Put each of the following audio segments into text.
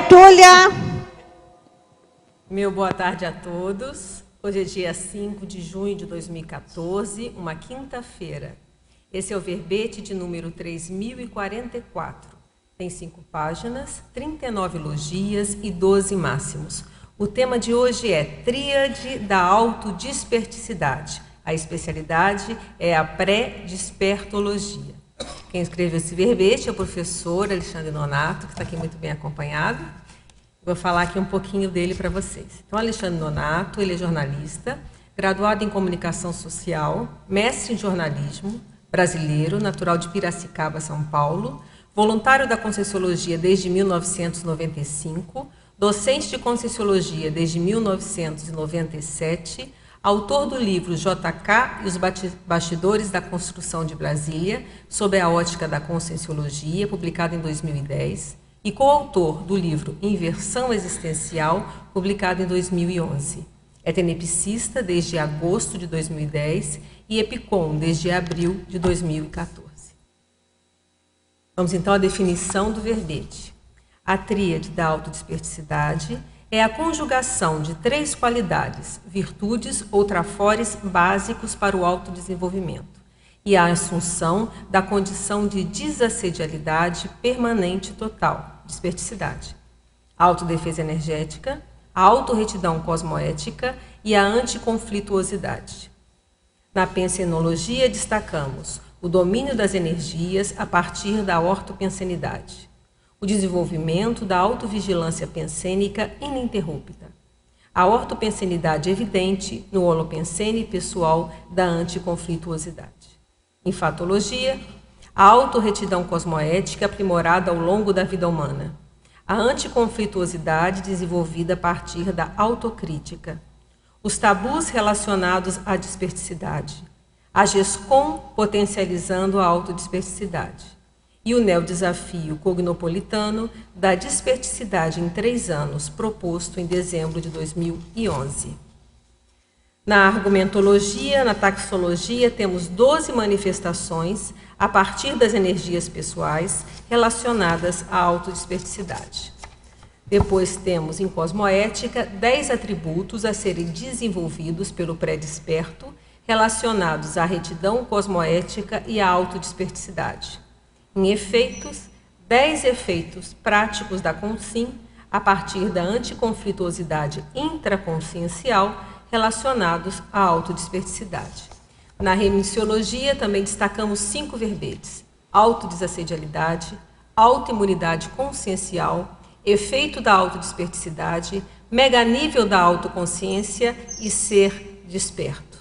Túlia. Meu boa tarde a todos. Hoje é dia 5 de junho de 2014, uma quinta-feira. Esse é o verbete de número 3044. Tem 5 páginas, 39 logias e 12 máximos. O tema de hoje é Tríade da Autodesperticidade. A especialidade é a pré-despertologia. Quem escreveu esse verbete é o professor Alexandre Nonato, que está aqui muito bem acompanhado. Vou falar aqui um pouquinho dele para vocês. Então, Alexandre Nonato, ele é jornalista, graduado em comunicação social, mestre em jornalismo, brasileiro, natural de Piracicaba, São Paulo, voluntário da Conscienciologia desde 1995, docente de Conscienciologia desde 1997, autor do livro JK e os Bastidores da Construção de Brasília, sob a ótica da Conscienciologia, publicado em 2010, e coautor do livro Inversão Existencial, publicado em 2011. É tenepsista desde agosto de 2010 e Epicom desde abril de 2014. Vamos então à definição do verbete. A tríade da autodesperticidade é a conjugação de 3 qualidades, virtudes ou trafores básicos para o autodesenvolvimento e a assunção da condição de desassedialidade permanente total, desperticidade, a autodefesa energética, a autorretidão cosmoética e a anticonflituosidade. Na pensenologia destacamos o domínio das energias a partir da ortopensenidade, o desenvolvimento da autovigilância pensênica ininterrupta, a ortopensenidade evidente no holopensene pessoal da anticonflituosidade. Em fatologia, a autorretidão cosmoética aprimorada ao longo da vida humana, a anticonflituosidade desenvolvida a partir da autocrítica, os tabus relacionados à desperticidade, a GESCOM potencializando a autodesperticidade, e o neodesafio cognopolitano da desperticidade em 3 anos, proposto em dezembro de 2011. Na argumentologia, na taxologia, temos 12 manifestações a partir das energias pessoais relacionadas à autodesperticidade. Depois temos, em cosmoética, 10 atributos a serem desenvolvidos pelo pré-desperto relacionados à retidão cosmoética e à autodesperticidade. Em efeitos, 10 efeitos práticos da Consim a partir da anticonflituosidade intraconsciencial relacionados à autodesperticidade. Na remissiologia também destacamos 5 verbetes: autodesassedialidade, autoimunidade consciencial, efeito da autodesperticidade, meganível da autoconsciência e ser desperto.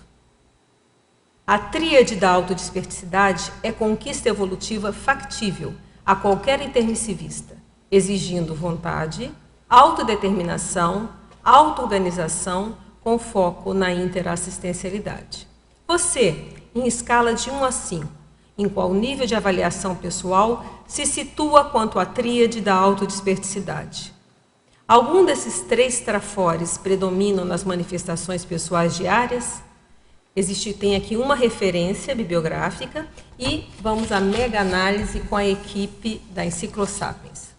A tríade da autodesperticidade é conquista evolutiva factível a qualquer intermissivista, exigindo vontade, autodeterminação, auto-organização com foco na interassistencialidade. Você, em escala de 1 a 5, em qual nível de avaliação pessoal se situa quanto à tríade da autodesperticidade? Algum desses 3 trafores predominam nas manifestações pessoais diárias? Tem aqui uma referência bibliográfica e vamos à mega-análise com a equipe da Enciclosapiens.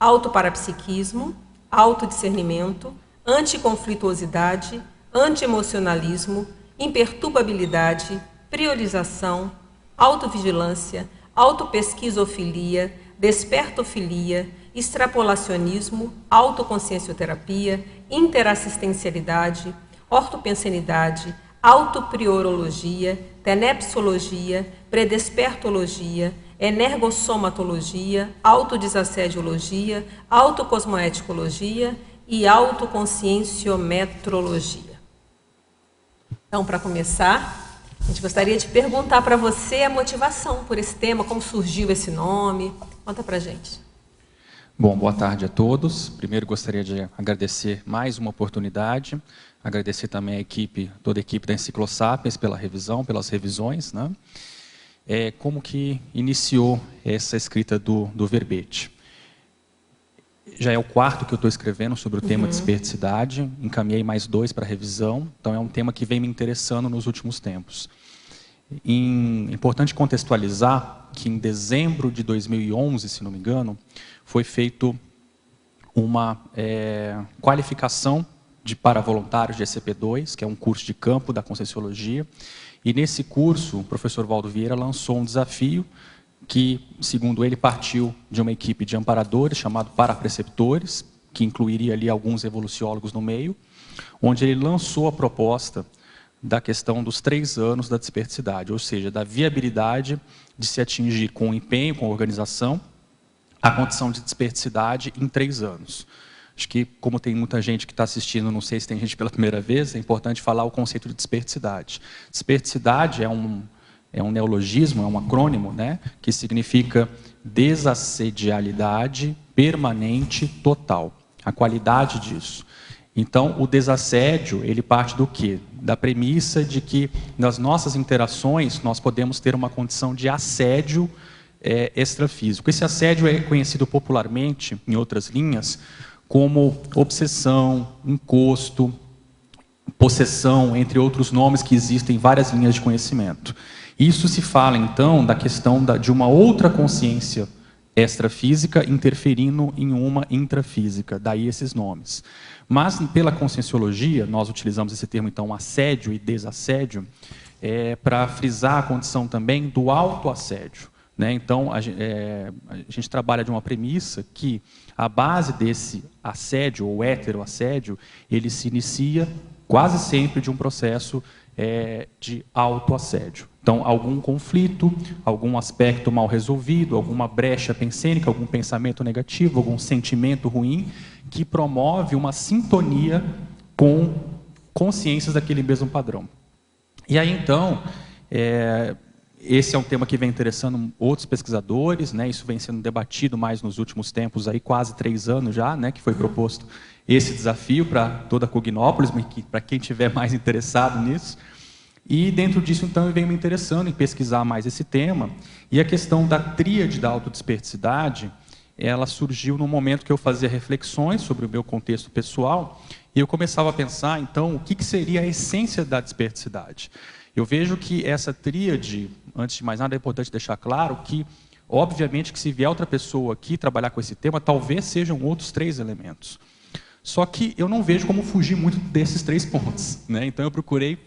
Autoparapsiquismo, autodiscernimento, anticonflituosidade, antiemocionalismo, imperturbabilidade, priorização, autovigilância, autopesquisofilia, despertofilia, extrapolacionismo, autoconsciencioterapia, interassistencialidade, ortopensenidade, autopriorologia, tenepsologia, predespertologia, energossomatologia, autodesassediologia, autocosmoeticologia e autoconscienciometrologia. Então, para começar, a gente gostaria de perguntar para você a motivação por esse tema, como surgiu esse nome. Conta para a gente. Bom, boa tarde a todos. Primeiro gostaria de agradecer mais uma oportunidade, agradecer também a equipe, toda a equipe da Enciclosapiens pela revisão, pelas revisões, né? Como que iniciou essa escrita do verbete? Já é o 4º que eu estou escrevendo sobre o tema desperticidade, encaminhei mais 2 para revisão, então é um tema que vem me interessando nos últimos tempos. Importante contextualizar que em dezembro de 2011, se não me engano, foi feito uma qualificação para voluntários de ECP2, que é um curso de campo da Conscienciologia. E nesse curso, o professor Valdo Vieira lançou um desafio que, segundo ele, partiu de uma equipe de amparadores, chamado Parapreceptores, que incluiria ali alguns evoluciólogos no meio, onde ele lançou a proposta da questão dos 3 anos da desperticidade, ou seja, da viabilidade de se atingir com empenho, com organização, a condição de desperticidade em 3 anos. Acho que, como tem muita gente que está assistindo, não sei se tem gente pela primeira vez, é importante falar o conceito de desperticidade. Desperticidade é um neologismo, é um acrônimo, né, que significa desassedialidade permanente total, a qualidade disso. Então, o desassédio, ele parte do quê? Da premissa de que, nas nossas interações, nós podemos ter uma condição de assédio extrafísico. Esse assédio é conhecido popularmente, em outras linhas, como obsessão, encosto, possessão, entre outros nomes que existem em várias linhas de conhecimento. Isso se fala, então, da questão de uma outra consciência extrafísica interferindo em uma intrafísica, daí esses nomes. Mas, pela Conscienciologia, nós utilizamos esse termo, então, assédio e desassédio, para frisar a condição também do autoassédio. Né? Então, a gente trabalha de uma premissa que a base desse assédio, ou heteroassédio, ele se inicia quase sempre de um processo de autoassédio. Então, algum conflito, algum aspecto mal resolvido, alguma brecha pensênica, algum pensamento negativo, algum sentimento ruim, que promove uma sintonia com consciências daquele mesmo padrão. E aí, então, esse é um tema que vem interessando outros pesquisadores, né? Isso vem sendo debatido mais nos últimos tempos, aí, quase 3 anos já, né? Que foi proposto esse desafio para toda a Cognópolis, para quem estiver mais interessado nisso. E dentro disso, então, eu venho me interessando em pesquisar mais esse tema. E a questão da tríade da autodesperticidade, ela surgiu no momento que eu fazia reflexões sobre o meu contexto pessoal, e eu começava a pensar, então, o que seria a essência da desperticidade. Eu vejo que essa tríade, antes de mais nada, é importante deixar claro que, obviamente, que se vier outra pessoa aqui trabalhar com esse tema, talvez sejam outros 3 elementos. Só que eu não vejo como fugir muito desses 3 pontos. Né? Então, eu procurei,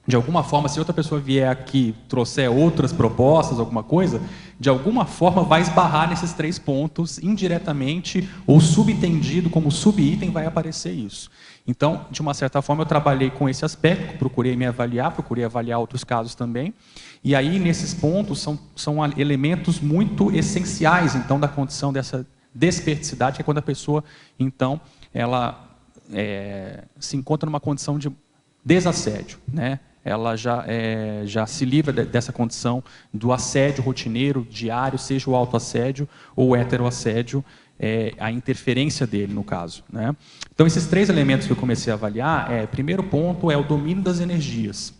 de alguma forma, se outra pessoa vier aqui, trouxer outras propostas, alguma coisa, de alguma forma vai esbarrar nesses 3 pontos, indiretamente, ou subentendido, como subitem, vai aparecer isso. Então, de uma certa forma, eu trabalhei com esse aspecto, procurei me avaliar, procurei avaliar outros casos também, e aí, nesses pontos, são elementos muito essenciais, então, da condição dessa desperticidade, que é quando a pessoa, então, ela se encontra numa condição de desassédio, né? Ela já se livra dessa condição do assédio rotineiro, diário, seja o autoassédio ou o heteroassédio, a interferência dele, no caso. Né? Então, esses 3 elementos que eu comecei a avaliar, primeiro ponto é o domínio das energias,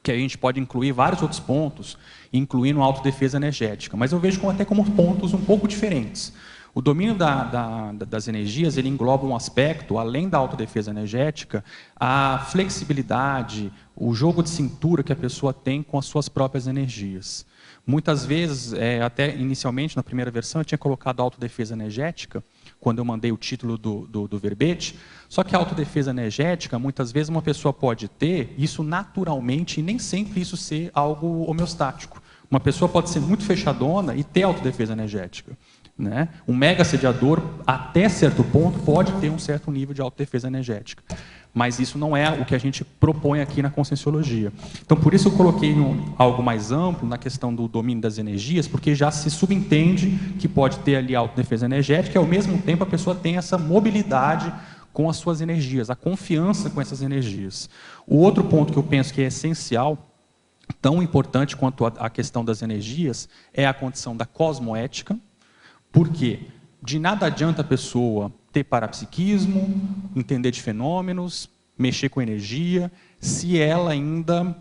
que a gente pode incluir vários outros pontos, incluindo a autodefesa energética, mas eu vejo até como pontos um pouco diferentes. O domínio das energias, ele engloba um aspecto, além da autodefesa energética, a flexibilidade, o jogo de cintura que a pessoa tem com as suas próprias energias. Muitas vezes, até inicialmente, na primeira versão, eu tinha colocado autodefesa energética, quando eu mandei o título do verbete, só que a autodefesa energética, muitas vezes uma pessoa pode ter isso naturalmente e nem sempre isso ser algo homeostático. Uma pessoa pode ser muito fechadona e ter autodefesa energética. Né? Um mega assediador, até certo ponto, pode ter um certo nível de autodefesa energética. Mas isso não é o que a gente propõe aqui na Conscienciologia. Então, por isso eu coloquei algo mais amplo na questão do domínio das energias, porque já se subentende que pode ter ali autodefesa energética e, ao mesmo tempo, a pessoa tem essa mobilidade com as suas energias, a confiança com essas energias. O outro ponto que eu penso que é essencial, tão importante quanto a questão das energias, é a condição da cosmoética. Porque de nada adianta a pessoa ter parapsiquismo, entender de fenômenos, mexer com energia, se ela ainda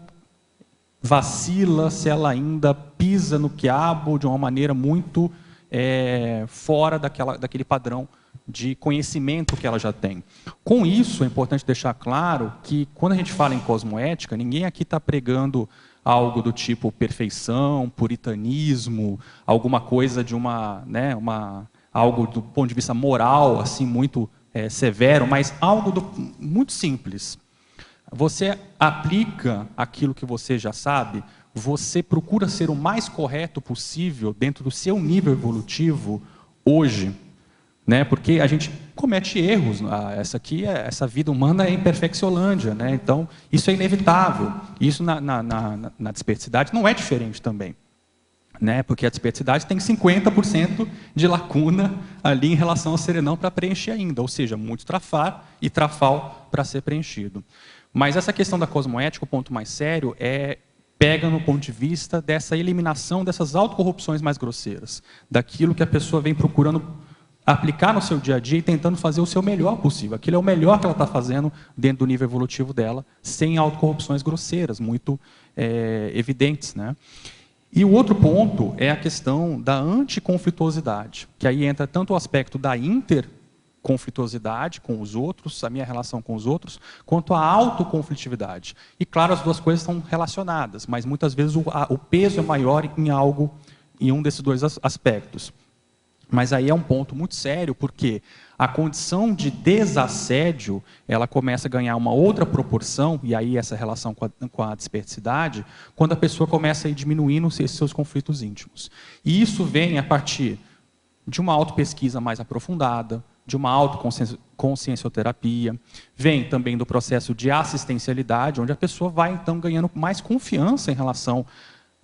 vacila, se ela ainda pisa no quiabo de uma maneira muito fora daquele padrão de conhecimento que ela já tem. Com isso, é importante deixar claro que, quando a gente fala em cosmoética, ninguém aqui está pregando algo do tipo perfeição, puritanismo, alguma coisa de uma algo do ponto de vista moral, assim, muito severo, mas algo muito simples. Você aplica aquilo que você já sabe, você procura ser o mais correto possível dentro do seu nível evolutivo hoje, né? Porque a gente comete erros. Essa vida humana é imperfecciolândia, né? Então isso é inevitável. Isso na desperticidade não é diferente também, né? Porque a desperticidade tem 50% de lacuna ali em relação ao serenão para preencher ainda, ou seja, muito trafar e trafal para ser preenchido. Mas essa questão da cosmoética, o ponto mais sério, pega no ponto de vista dessa eliminação dessas autocorrupções mais grosseiras, daquilo que a pessoa vem procurando aplicar no seu dia a dia e tentando fazer o seu melhor possível. Aquilo é o melhor que ela está fazendo dentro do nível evolutivo dela, sem autocorrupções grosseiras, muito evidentes, né? E o outro ponto é a questão da anticonflituosidade, que aí entra tanto o aspecto da interconflituosidade com os outros, a minha relação com os outros, quanto a autoconflitividade. E claro, as duas coisas estão relacionadas, mas muitas vezes o peso é maior em um desses dois aspectos. Mas aí é um ponto muito sério, porque a condição de desassédio, ela começa a ganhar uma outra proporção, e aí essa relação com a desperticidade, quando a pessoa começa a ir diminuindo esses seus conflitos íntimos. E isso vem a partir de uma autopesquisa mais aprofundada, de uma autoconsciencioterapia, vem também do processo de assistencialidade, onde a pessoa vai então ganhando mais confiança em relação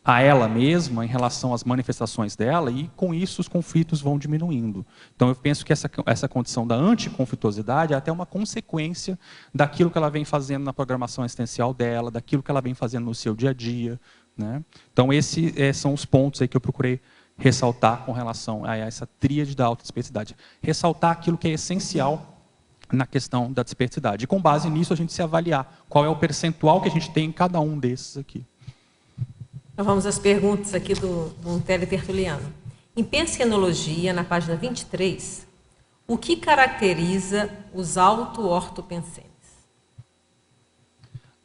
a ela mesma, em relação às manifestações dela, e com isso os conflitos vão diminuindo. Então eu penso que essa condição da anticonflituosidade é até uma consequência daquilo que ela vem fazendo na programação existencial dela, daquilo que ela vem fazendo no seu dia a dia, né? Então esses são os pontos aí que eu procurei ressaltar com relação a essa tríade da autodesperticidade. Ressaltar aquilo que é essencial na questão da desperticidade. E com base nisso a gente se avaliar qual é o percentual que a gente tem em cada um desses aqui. Então vamos às perguntas aqui do teletertuliano. Em Pensenologia, na página 23, o que caracteriza os auto-ortopensenes?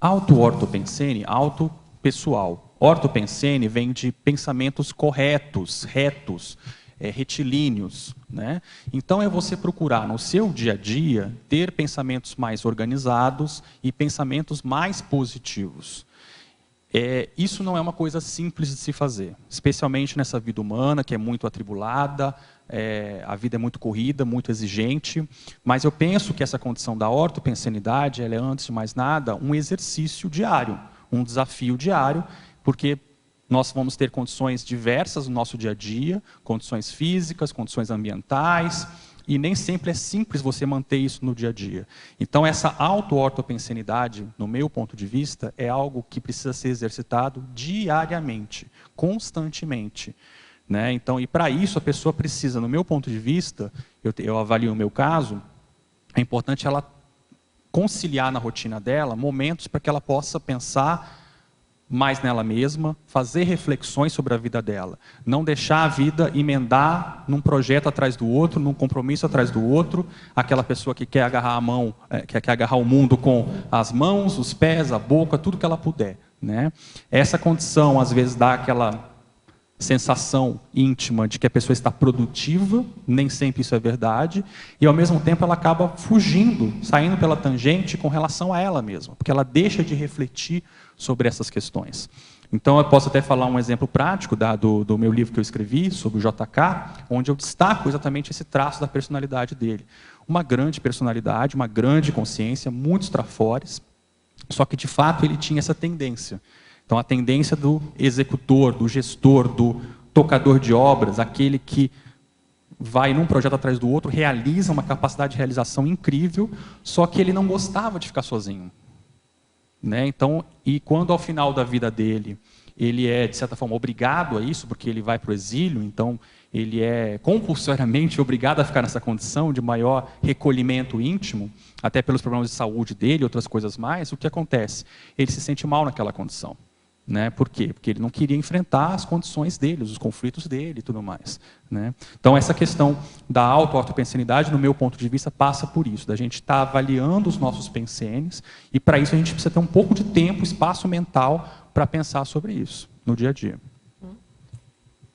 Auto-ortopensene, auto-pessoal. Ortopensene vem de pensamentos corretos, retos, retilíneos, né? Então é você procurar no seu dia a dia ter pensamentos mais organizados e pensamentos mais positivos. Isso não é uma coisa simples de se fazer, especialmente nessa vida humana, que é muito atribulada, a vida é muito corrida, muito exigente, mas eu penso que essa condição da ortopensenidade, ela é, antes de mais nada, um exercício diário, um desafio diário, porque nós vamos ter condições diversas no nosso dia a dia, condições físicas, condições ambientais, e nem sempre é simples você manter isso no dia a dia. Então essa auto-ortopensenidade, no meu ponto de vista, é algo que precisa ser exercitado diariamente, constantemente, né? Então, e para isso a pessoa precisa, no meu ponto de vista, eu avalio o meu caso, é importante ela conciliar na rotina dela momentos para que ela possa pensar mais nela mesma, fazer reflexões sobre a vida dela. Não deixar a vida emendar num projeto atrás do outro, num compromisso atrás do outro, aquela pessoa que quer agarrar a mão, quer agarrar o mundo com as mãos, os pés, a boca, tudo que ela puder, né? Essa condição, às vezes, dá aquela sensação íntima de que a pessoa está produtiva, nem sempre isso é verdade, e ao mesmo tempo ela acaba fugindo, saindo pela tangente com relação a ela mesma, porque ela deixa de refletir sobre essas questões. Então eu posso até falar um exemplo prático do meu livro que eu escrevi sobre o JK, onde eu destaco exatamente esse traço da personalidade dele. Uma grande personalidade, uma grande consciência, muitos trafores, só que de fato ele tinha essa tendência. Então a tendência do executor, do gestor, do tocador de obras, aquele que vai num projeto atrás do outro, realiza uma capacidade de realização incrível, só que ele não gostava de ficar sozinho, né? Então, e quando ao final da vida dele, ele é, de certa forma, obrigado a isso, porque ele vai para o exílio, então ele é compulsoriamente obrigado a ficar nessa condição de maior recolhimento íntimo, até pelos problemas de saúde dele e outras coisas mais, o que acontece? Ele se sente mal naquela condição. Né? Por quê? Porque ele não queria enfrentar as condições dele, os conflitos dele e tudo mais, né? Então essa questão da auto-ortopensenidade, no meu ponto de vista, passa por isso, da gente estar avaliando os nossos pensenes, e para isso a gente precisa ter um pouco de tempo, espaço mental para pensar sobre isso no dia a dia.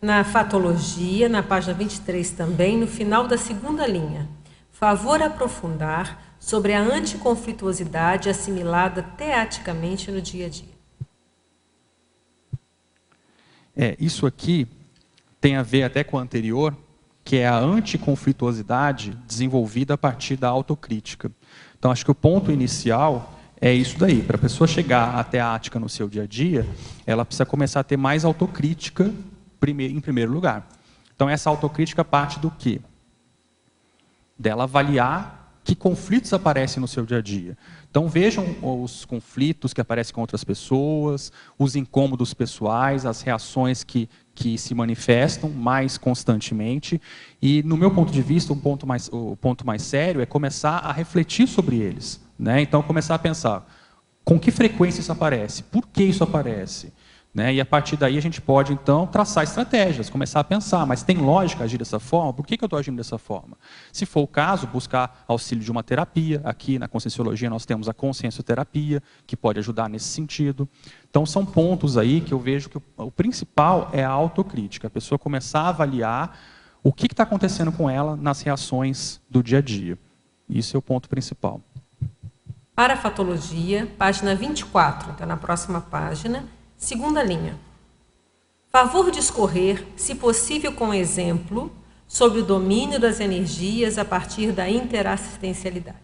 Na fatologia, na página 23 também, no final da segunda linha. Favor aprofundar sobre a anticonflituosidade assimilada teaticamente no dia a dia. Isso aqui tem a ver até com o anterior, que é a anticonflituosidade desenvolvida a partir da autocrítica. Então, acho que o ponto inicial é isso daí. Para a pessoa chegar à teática no seu dia a dia, ela precisa começar a ter mais autocrítica em primeiro lugar. Então, essa autocrítica parte do quê? Dela avaliar que conflitos aparecem no seu dia a dia. Então, vejam os conflitos que aparecem com outras pessoas, os incômodos pessoais, as reações que se manifestam mais constantemente. E, no meu ponto de vista, o ponto mais sério é começar a refletir sobre eles. Né? Então, começar a pensar, com que frequência isso aparece? Por que isso aparece? Né? E, a partir daí, a gente pode, então, traçar estratégias, começar a pensar, mas tem lógica agir dessa forma? Por que eu estou agindo dessa forma? Se for o caso, buscar auxílio de uma terapia. Aqui, na Conscienciologia, nós temos a consciencioterapia, que pode ajudar nesse sentido. Então, são pontos aí que eu vejo que o principal é a autocrítica. A pessoa começar a avaliar o que está acontecendo com ela nas reações do dia a dia. Isso é o ponto principal. Para a fatologia, página 24, então na próxima página, segunda linha. Favor discorrer, se possível com exemplo, sobre o domínio das energias a partir da interassistencialidade.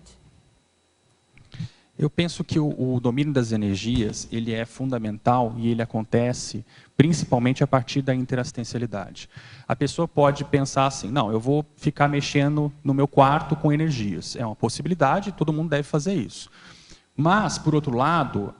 Eu penso que o domínio das energias ele é fundamental e ele acontece principalmente a partir da interassistencialidade. A pessoa pode pensar assim, não, eu vou ficar mexendo no meu quarto com energias. É uma possibilidade, todo mundo deve fazer isso. Mas, por outro lado,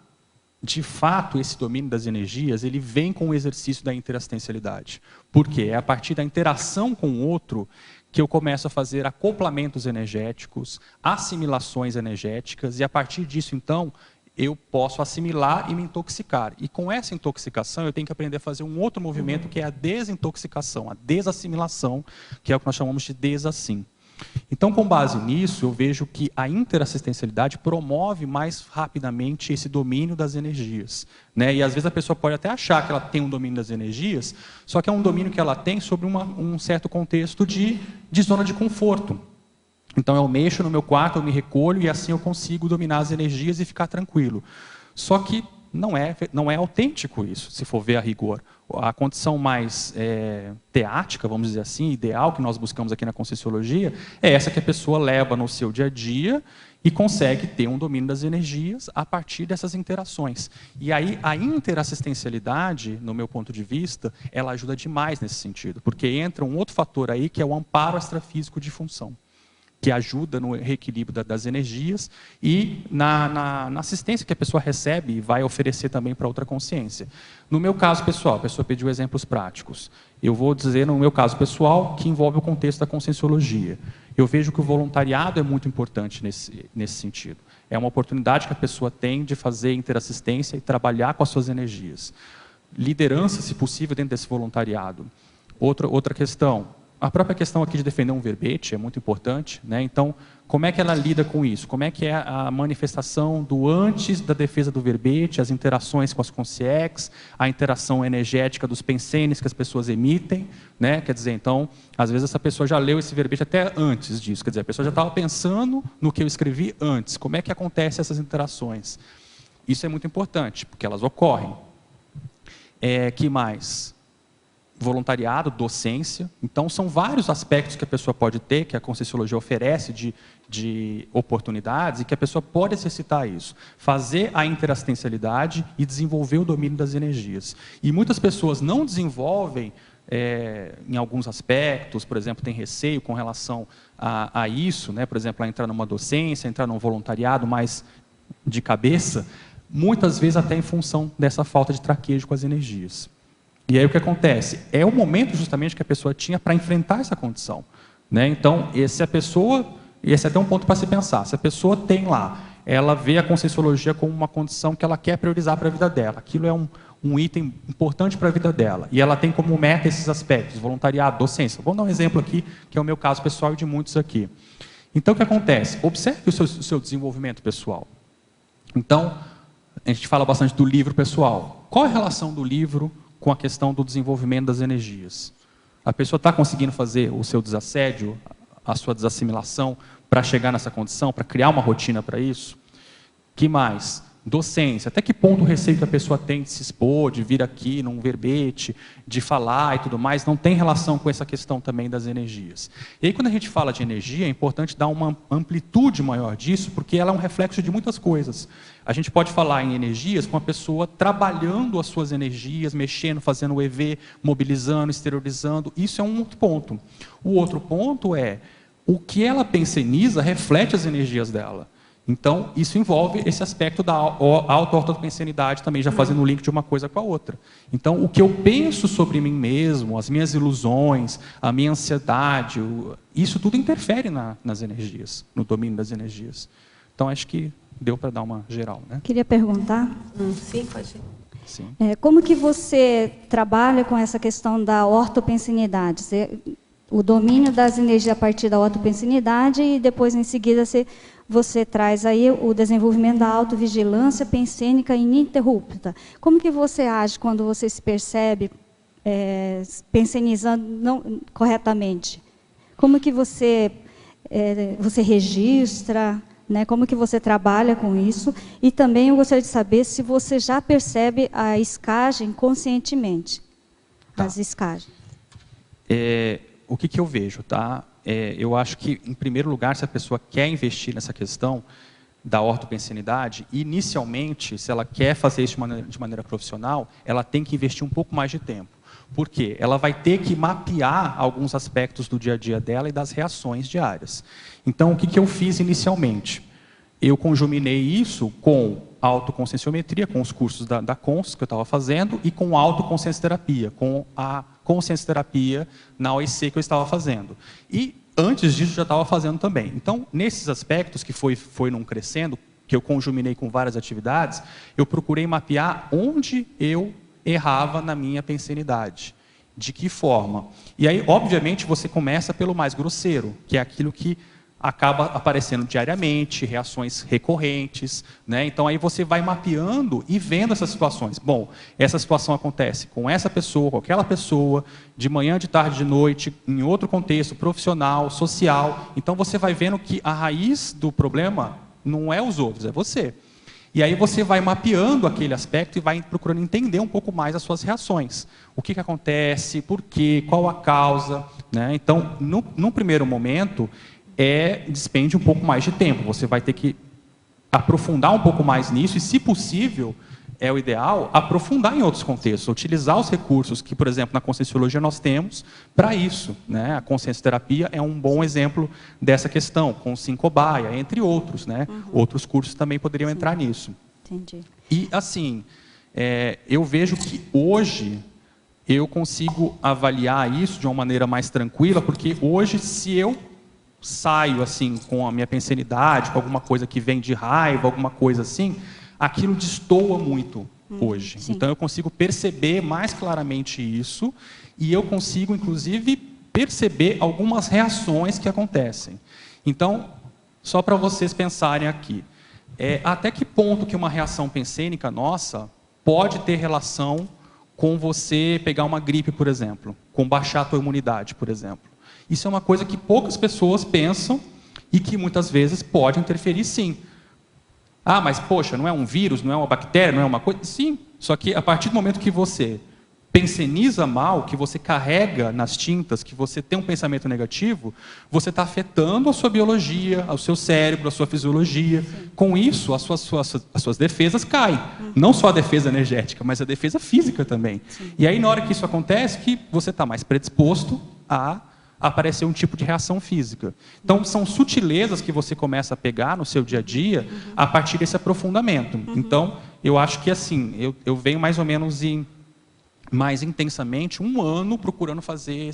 de fato, esse domínio das energias ele vem com o exercício da interassistencialidade. Por quê? É a partir da interação com o outro que eu começo a fazer acoplamentos energéticos, assimilações energéticas, e a partir disso, então, eu posso assimilar e me intoxicar. E com essa intoxicação, eu tenho que aprender a fazer um outro movimento, que é a desintoxicação, a desassimilação, que é o que nós chamamos de desassim. Então, com base nisso, eu vejo que a interassistencialidade promove mais rapidamente esse domínio das energias. Né? E às vezes a pessoa pode até achar que ela tem um domínio das energias, só que é um domínio que ela tem sobre um certo contexto de zona de conforto. Então, eu mexo no meu quarto, eu me recolho e assim eu consigo dominar as energias e ficar tranquilo. Só que não é autêntico isso, se for ver a rigor. A condição mais teática, vamos dizer assim, ideal, que nós buscamos aqui na Conscienciologia, é essa que a pessoa leva no seu dia a dia e consegue ter um domínio das energias a partir dessas interações. E aí a interassistencialidade, no meu ponto de vista, ela ajuda demais nesse sentido, porque entra um outro fator aí que é o amparo extrafísico de função, que ajuda no reequilíbrio das energias e na assistência que a pessoa recebe e vai oferecer também para outra consciência. No meu caso pessoal, a pessoa pediu exemplos práticos. Eu vou dizer, no meu caso pessoal, que envolve o contexto da Conscienciologia. Eu vejo que o voluntariado é muito importante nesse sentido. É uma oportunidade que a pessoa tem de fazer interassistência e trabalhar com as suas energias. Liderança, se possível, dentro desse voluntariado. Outra questão. A própria questão aqui de defender um verbete é muito importante, né? Então, como é que ela lida com isso? Como é que é a manifestação do antes da defesa do verbete, as interações com as consciex, a interação energética dos pensenes que as pessoas emitem, né? Quer dizer, então, às vezes essa pessoa já leu esse verbete até antes disso, quer dizer, a pessoa já estava pensando no que eu escrevi antes. Como é que acontecem essas interações? Isso é muito importante, porque elas ocorrem. Que mais? Voluntariado, docência. Então, são vários aspectos que a pessoa pode ter, que a Conscienciologia oferece de oportunidades e que a pessoa pode exercitar isso. Fazer a interassistencialidade e desenvolver o domínio das energias. E muitas pessoas não desenvolvem em alguns aspectos, por exemplo, tem receio com relação a isso, né? Por exemplo, a entrar numa docência, entrar num voluntariado mais de cabeça, muitas vezes até em função dessa falta de traquejo com as energias. E aí o que acontece? É o momento justamente que a pessoa tinha para enfrentar essa condição. Né? Então, esse é até um ponto para se pensar. Se a pessoa tem lá, ela vê a Conscienciologia como uma condição que ela quer priorizar para a vida dela. Aquilo é um item importante para a vida dela. E ela tem como meta esses aspectos, voluntariado, docência. Vou dar um exemplo aqui, que é o meu caso pessoal e de muitos aqui. Então, o que acontece? Observe o seu desenvolvimento pessoal. Então, a gente fala bastante do livro pessoal. Qual é a relação do livro com a questão do desenvolvimento das energias. A pessoa está conseguindo fazer o seu desassédio, a sua desassimilação, para chegar nessa condição, para criar uma rotina para isso? Que mais? Docência. Até que ponto o receio que a pessoa tem de se expor, de vir aqui num verbete, de falar e tudo mais, não tem relação com essa questão também das energias. E aí, quando a gente fala de energia, é importante dar uma amplitude maior disso, porque ela é um reflexo de muitas coisas. A gente pode falar em energias com a pessoa trabalhando as suas energias, mexendo, fazendo o EV, mobilizando, exteriorizando. Isso é um outro ponto. O outro ponto é o que ela penseniza reflete as energias dela. Então, isso envolve esse aspecto da auto-ortopensenidade também, já fazendo o link de uma coisa com a outra. Então, o que eu penso sobre mim mesmo, as minhas ilusões, a minha ansiedade, isso tudo interfere nas energias, no domínio das energias. Então, acho que deu para dar uma geral, né? Queria perguntar. Sim, pode ir. Sim. Como que você trabalha com essa questão da ortopensenidade? O domínio das energias a partir da ortopensenidade e depois, em seguida, você traz aí o desenvolvimento da autovigilância pensênica ininterrupta. Como que você age quando você se percebe pensenizando não corretamente? Como que você registra, né? Como que você trabalha com isso? E também eu gostaria de saber se você já percebe a escagem conscientemente. Tá. As escagens. O que eu vejo, tá? Eu acho que, em primeiro lugar, se a pessoa quer investir nessa questão da ortopensenidade, inicialmente, se ela quer fazer isso de maneira profissional, ela tem que investir um pouco mais de tempo. Por quê? Ela vai ter que mapear alguns aspectos do dia a dia dela e das reações diárias. Então, o que eu fiz inicialmente? Eu conjuminei isso com a autoconscienciometria, com os cursos da Cons que eu estava fazendo, e com a autoconsciencioterapia, com a consciencioterapia na OIC que eu estava fazendo. E antes disso já estava fazendo também. Então, nesses aspectos que foi num crescendo, que eu conjuminei com várias atividades, eu procurei mapear onde eu errava na minha pensenidade. De que forma? E aí, obviamente, você começa pelo mais grosseiro, que é aquilo que acaba aparecendo diariamente, reações recorrentes, né? Então aí você vai mapeando e vendo essas situações. Bom, essa situação acontece com essa pessoa, com aquela pessoa, de manhã, de tarde, de noite, em outro contexto, profissional, social. Então você vai vendo que a raiz do problema não é os outros, é você. E aí você vai mapeando aquele aspecto e vai procurando entender um pouco mais as suas reações. O que acontece, por quê, qual a causa, né? Então, num primeiro momento, despende um pouco mais de tempo. Você vai ter que aprofundar um pouco mais nisso e, se possível, é o ideal, aprofundar em outros contextos, utilizar os recursos que, por exemplo, na Conscienciologia nós temos para isso, né? A consciencioterapia é um bom exemplo dessa questão, com o Syncobaia, entre outros, né? Outros cursos também poderiam entrar nisso. Entendi. E, assim, eu vejo que hoje eu consigo avaliar isso de uma maneira mais tranquila, porque hoje, se eu saio assim com a minha pensenidade, com alguma coisa que vem de raiva, alguma coisa assim, aquilo destoa muito hoje. Sim. Então eu consigo perceber mais claramente isso e eu consigo, inclusive, perceber algumas reações que acontecem. Então, só para vocês pensarem aqui, até que ponto que uma reação pensênica nossa pode ter relação com você pegar uma gripe, por exemplo, com baixar a tua imunidade, por exemplo. Isso é uma coisa que poucas pessoas pensam e que muitas vezes pode interferir, sim. Ah, mas poxa, não é um vírus, não é uma bactéria, não é uma coisa? Sim, só que a partir do momento que você penseniza mal, que você carrega nas tintas, que você tem um pensamento negativo, você está afetando a sua biologia, o seu cérebro, a sua fisiologia. Sim. Com isso, as suas defesas caem. Não só a defesa energética, mas a defesa física também. Sim. E aí, na hora que isso acontece, que você está mais predisposto a aparecer um tipo de reação física. Então, são sutilezas que você começa a pegar no seu dia a dia a partir desse aprofundamento. Então, eu acho que assim, eu venho mais ou menos mais intensamente 1 ano procurando fazer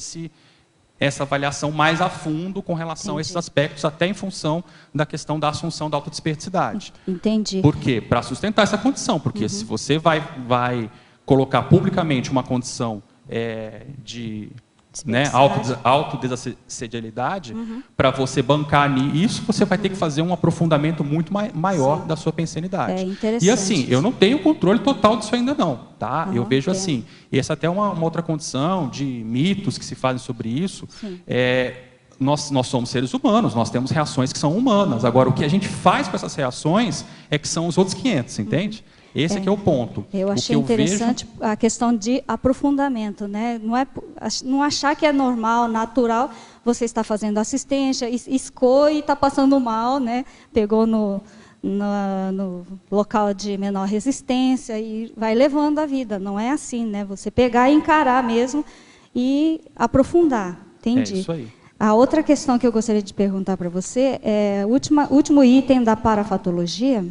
essa avaliação mais a fundo com relação a esses aspectos, até em função da questão da assunção da autodesperticidade. Entendi. Por quê? Para sustentar essa condição, porque se você vai colocar publicamente uma condição de né, autodesassedialidade, para você bancar nisso, você vai ter que fazer um aprofundamento muito maior da sua pensanidade. É interessante. E assim, eu não tenho controle total disso ainda não, tá? Eu vejo assim, e essa até é uma outra condição de mitos que se fazem sobre isso, nós somos seres humanos, nós temos reações que são humanas. Agora, o que a gente faz com essas reações é que são os outros 500, entende? Esse aqui é o ponto. Eu achei interessante a questão de aprofundamento, né? Não achar que é normal, natural, você está fazendo assistência, iscou e está passando mal, né? Pegou no local de menor resistência e vai levando a vida. Não é assim, né? Você pegar e encarar mesmo e aprofundar. Entendi. É isso aí. A outra questão que eu gostaria de perguntar para você é o último item da parafatologia,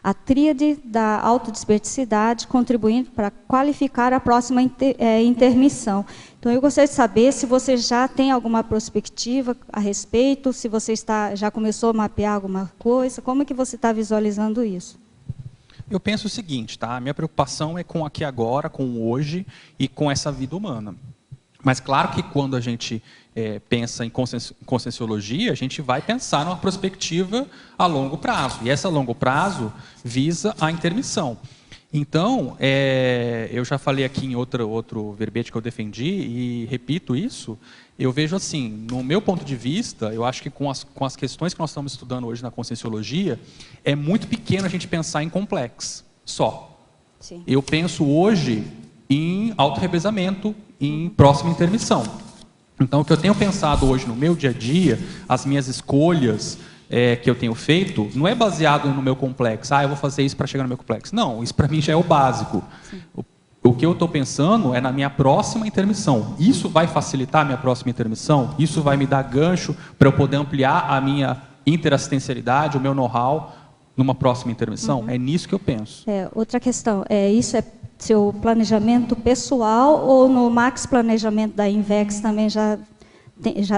a tríade da autodesperticidade, contribuindo para qualificar a próxima intermissão. Então, eu gostaria de saber se você já tem alguma perspectiva a respeito, se você já começou a mapear alguma coisa, como é que você está visualizando isso? Eu penso o seguinte, tá? A minha preocupação é com aqui agora, com o hoje e com essa vida humana. Mas claro que quando a gente pensa em conscienciologia, a gente vai pensar numa perspectiva a longo prazo. E essa longo prazo visa a intermissão. Então, eu já falei aqui em outro verbete que eu defendi, e repito isso, eu vejo assim, no meu ponto de vista, eu acho que com as questões que nós estamos estudando hoje na conscienciologia, é muito pequeno a gente pensar em complexo, só. Sim. Eu penso hoje em autorrevezamento, em próxima intermissão. Então, o que eu tenho pensado hoje no meu dia a dia, as minhas escolhas que eu tenho feito, não é baseado no meu complexo. Eu vou fazer isso para chegar no meu complexo. Não, isso para mim já é o básico. O que eu estou pensando é na minha próxima intermissão. Isso vai facilitar a minha próxima intermissão? Isso vai me dar gancho para eu poder ampliar a minha interassistencialidade, o meu know-how numa próxima intermissão? É nisso que eu penso. Outra questão, isso é seu planejamento pessoal ou no Max Planejamento da INVEX também já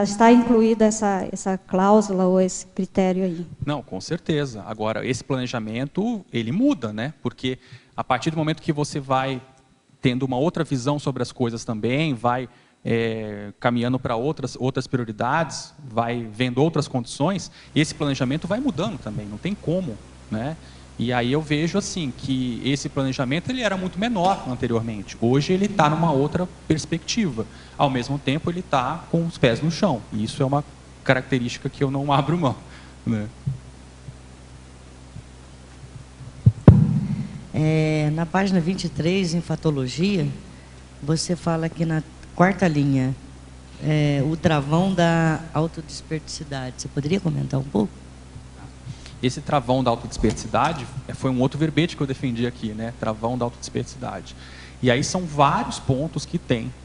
está incluída essa cláusula ou esse critério aí? Não, com certeza. Agora, esse planejamento, ele muda, né? Porque a partir do momento que você vai tendo uma outra visão sobre as coisas também, vai caminhando para outras prioridades, vai vendo outras condições, esse planejamento vai mudando também, não tem como, né? E aí eu vejo assim que esse planejamento ele era muito menor anteriormente. Hoje ele está numa outra perspectiva. Ao mesmo tempo ele está com os pés no chão. E isso é uma característica que eu não abro mão, né? Na página 23, em Fatologia, você fala que na quarta linha, o travão da autodesperticidade. Você poderia comentar um pouco? Esse travão da autodesperticidade foi um outro verbete que eu defendi aqui, né? Travão da autodesperticidade. E aí são vários pontos que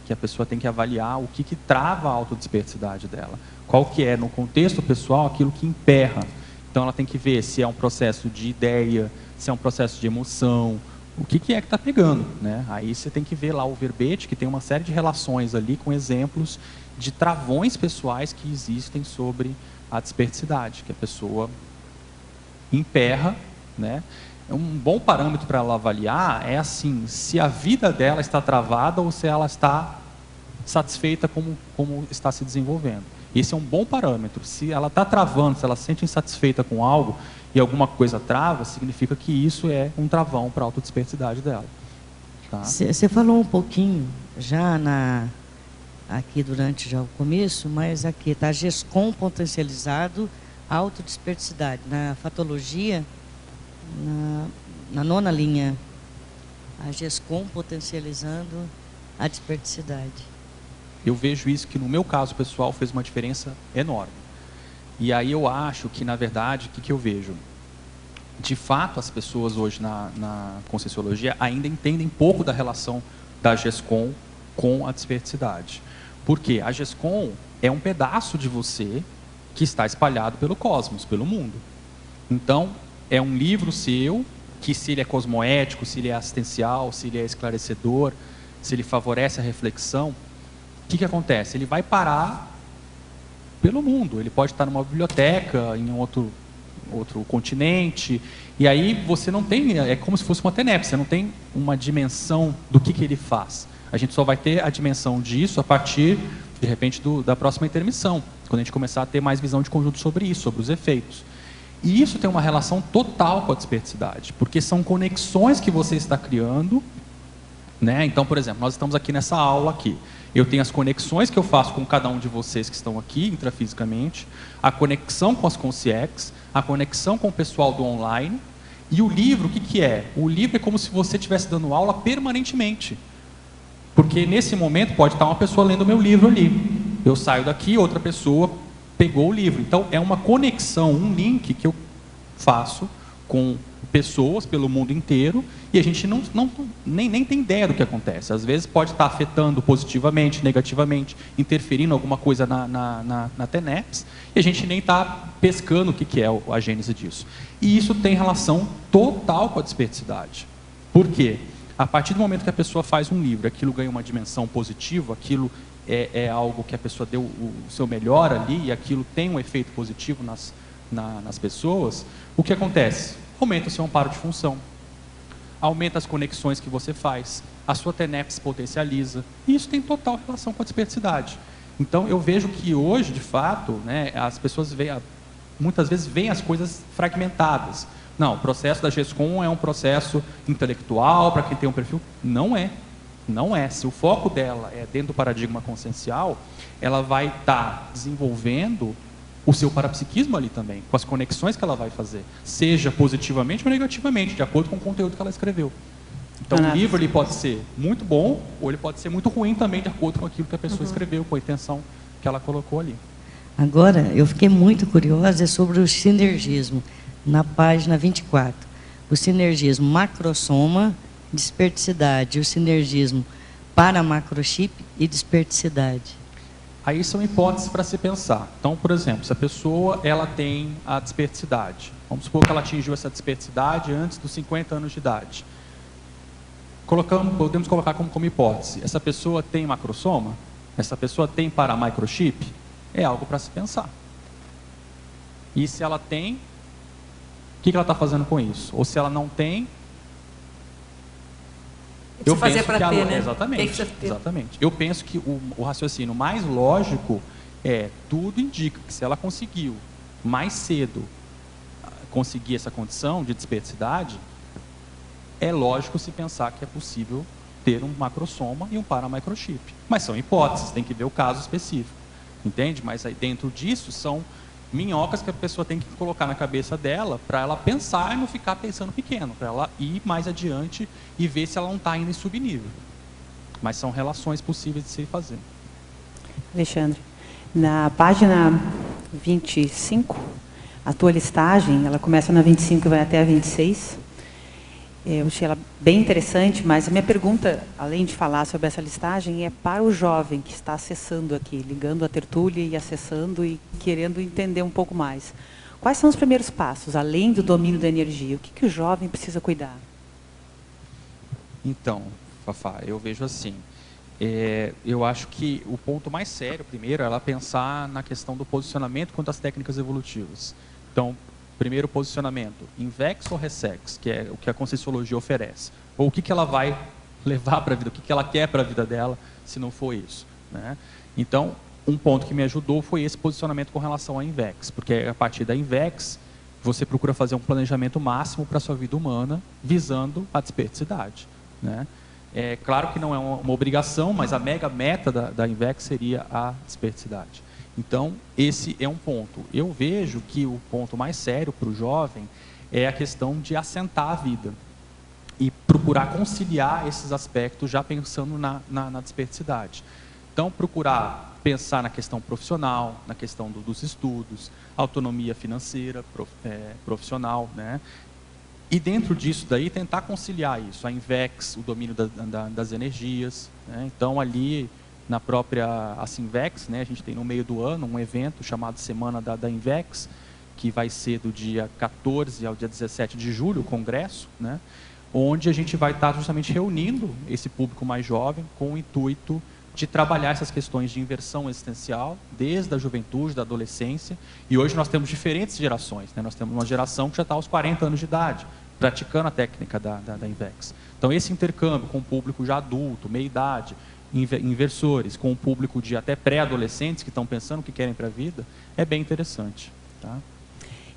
a pessoa tem que avaliar o que trava a autodesperticidade dela. Qual que é, no contexto pessoal, aquilo que emperra. Então ela tem que ver se é um processo de ideia, se é um processo de emoção, o que é que está pegando, né? Aí você tem que ver lá o verbete, que tem uma série de relações ali com exemplos de travões pessoais que existem sobre a desperticidade, que a pessoa emperra, né? Um bom parâmetro para ela avaliar é assim, se a vida dela está travada ou se ela está satisfeita como está se desenvolvendo. Esse é um bom parâmetro. Se ela está travando, se ela se sente insatisfeita com algo e alguma coisa trava, significa que isso é um travão para a autodesperticidade dela. Você falou um pouquinho já aqui durante já o começo, mas aqui está GESCOM potencializado, autodesperticidade. Na fatologia, na nona linha, a GESCOM potencializando a desperticidade. Eu vejo isso que no meu caso pessoal fez uma diferença enorme. E aí eu acho que, na verdade, o que eu vejo? De fato, as pessoas hoje na conscienciologia ainda entendem pouco da relação da GESCOM com a desperticidade. Porque a GESCOM é um pedaço de você que está espalhado pelo cosmos, pelo mundo. Então, é um livro seu, que se ele é cosmoético, se ele é assistencial, se ele é esclarecedor, se ele favorece a reflexão, o que acontece? Ele vai parar pelo mundo. Ele pode estar numa biblioteca, em outro continente, e aí você não tem, é como se fosse uma TENEP, você não tem uma dimensão do que ele faz. A gente só vai ter a dimensão disso a partir, de repente, da próxima intermissão, quando a gente começar a ter mais visão de conjunto sobre isso, sobre os efeitos. E isso tem uma relação total com a desperticidade, porque são conexões que você está criando, né? Então, por exemplo, nós estamos aqui nessa aula aqui. Eu tenho as conexões que eu faço com cada um de vocês que estão aqui, intrafisicamente, a conexão com as consciex, a conexão com o pessoal do online. E o livro, o que que é? O livro é como se você estivesse dando aula permanentemente. Porque nesse momento pode estar uma pessoa lendo o meu livro ali. Eu saio daqui, outra pessoa pegou o livro. Então, é uma conexão, um link que eu faço com pessoas pelo mundo inteiro e a gente nem tem ideia do que acontece. Às vezes pode estar afetando positivamente, negativamente, interferindo alguma coisa na TENEPS e a gente nem está pescando o que é a gênese disso. E isso tem relação total com a desperticidade. Por quê? A partir do momento que a pessoa faz um livro, aquilo ganha uma dimensão positiva, aquilo é algo que a pessoa deu o seu melhor ali e aquilo tem um efeito positivo nas pessoas, o que acontece? Aumenta o seu amparo de função, aumenta as conexões que você faz, a sua TENEPS potencializa, e isso tem total relação com a desperticidade. Então, eu vejo que hoje, de fato, né, as pessoas muitas vezes veem as coisas fragmentadas. Não, o processo da GESCOM é um processo intelectual, para quem tem um perfil. Não é. Não é. Se o foco dela é dentro do paradigma consciencial, ela vai estar desenvolvendo o seu parapsiquismo ali também, com as conexões que ela vai fazer, seja positivamente ou negativamente, de acordo com o conteúdo que ela escreveu. Então, o livro ele pode ser muito bom, ou ele pode ser muito ruim também, de acordo com aquilo que a pessoa escreveu, com a intenção que ela colocou ali. Agora, eu fiquei muito curiosa sobre o sinergismo, na página 24. O sinergismo macrosoma, desperticidade, o sinergismo para macrochip e desperticidade. Aí são hipóteses para se pensar. Então, por exemplo, se a pessoa ela tem a desperticidade, vamos supor que ela atingiu essa desperticidade antes dos 50 anos de idade. Podemos colocar como hipótese, essa pessoa tem macrosoma? Essa pessoa tem paramicrochip? É algo para se pensar. E se ela tem, o que ela está fazendo com isso? Ou se ela não tem, eu penso que ter, né? Exatamente. Eu penso que o raciocínio mais lógico tudo indica que se ela conseguiu mais cedo conseguir essa condição de desperticidade, é lógico se pensar que é possível ter um macrosoma e um paramicrochip. Mas são hipóteses, tem que ver o caso específico, entende? Mas aí dentro disso são minhocas que a pessoa tem que colocar na cabeça dela para ela pensar e não ficar pensando pequeno, para ela ir mais adiante e ver se ela não está indo em subnível. Mas são relações possíveis de se fazer. Alexandre, na página 25, a tua listagem, ela começa na 25 e vai até a 26. Eu achei ela bem interessante, mas a minha pergunta, além de falar sobre essa listagem, é para o jovem que está acessando aqui, ligando a tertúlia e acessando e querendo entender um pouco mais. Quais são os primeiros passos, além do domínio da energia? O que o jovem precisa cuidar? Então, Fafá, eu vejo assim, eu acho que o ponto mais sério, primeiro, é ela pensar na questão do posicionamento quanto às técnicas evolutivas. Então, primeiro posicionamento, Invex ou Resex, que é o que a Conscienciologia oferece. Ou o que ela vai levar para a vida, o que ela quer para a vida dela, se não for isso, né? Então, um ponto que me ajudou foi esse posicionamento com relação à Invex, porque a partir da Invex, você procura fazer um planejamento máximo para a sua vida humana, visando a desperticidade, né? É claro que não é uma obrigação, mas a mega meta da Invex seria a desperticidade. Então, esse é um ponto. Eu vejo que o ponto mais sério para o jovem é a questão de assentar a vida e procurar conciliar esses aspectos já pensando na desperticidade. Então, procurar pensar na questão profissional, na questão dos estudos, autonomia financeira, profissional, né? E dentro disso daí, tentar conciliar isso, a Invex, o domínio das energias, né? Então, ali na própria Invex, né, a gente tem no meio do ano um evento chamado Semana da Invex, que vai ser do dia 14 ao dia 17 de julho, o congresso, né, onde a gente vai estar justamente reunindo esse público mais jovem com o intuito de trabalhar essas questões de inversão existencial, desde a juventude, da adolescência, e hoje nós temos diferentes gerações, né? Nós temos uma geração que já está aos 40 anos de idade, praticando a técnica da INVEX. Então, esse intercâmbio com o público já adulto, meia-idade, inversores, com o público de até pré-adolescentes que estão pensando o que querem para a vida, é bem interessante. Tá?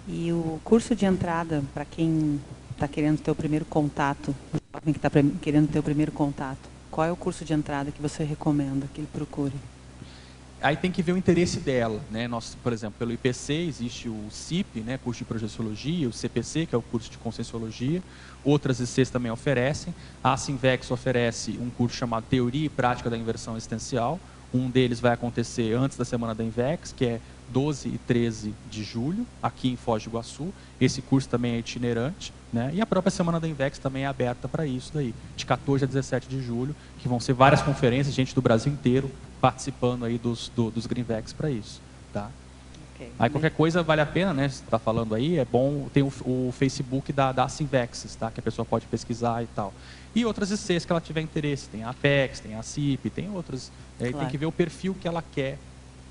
E o curso de entrada, para quem está querendo ter o primeiro contato, o jovem que está querendo ter o primeiro contato, qual é o curso de entrada que você recomenda que ele procure? Aí tem que ver o interesse dela, né? Nós, por exemplo, pelo IPC existe o CIP, né, curso de projeciologia, o CPC, que é o curso de conscienciologia, outras ICs também oferecem. A Sinvex oferece um curso chamado Teoria e Prática da Inversão Existencial. Um deles vai acontecer antes da semana da INVEX, que é 12 e 13 de julho, aqui em Foz do Iguaçu. Esse curso também é itinerante, né? E a própria semana da INVEX também é aberta para isso daí, de 14 a 17 de julho, que vão ser várias conferências, gente do Brasil inteiro participando aí dos Greenvex para isso, tá? Okay. Aí qualquer coisa vale a pena, né? Você está falando aí, é bom, tem o Facebook da Sinvex, tá? Que a pessoa pode pesquisar e tal. E outras ICs que ela tiver interesse, tem a Apex, tem a CIP, tem outras. Aí tem que ver o perfil que ela quer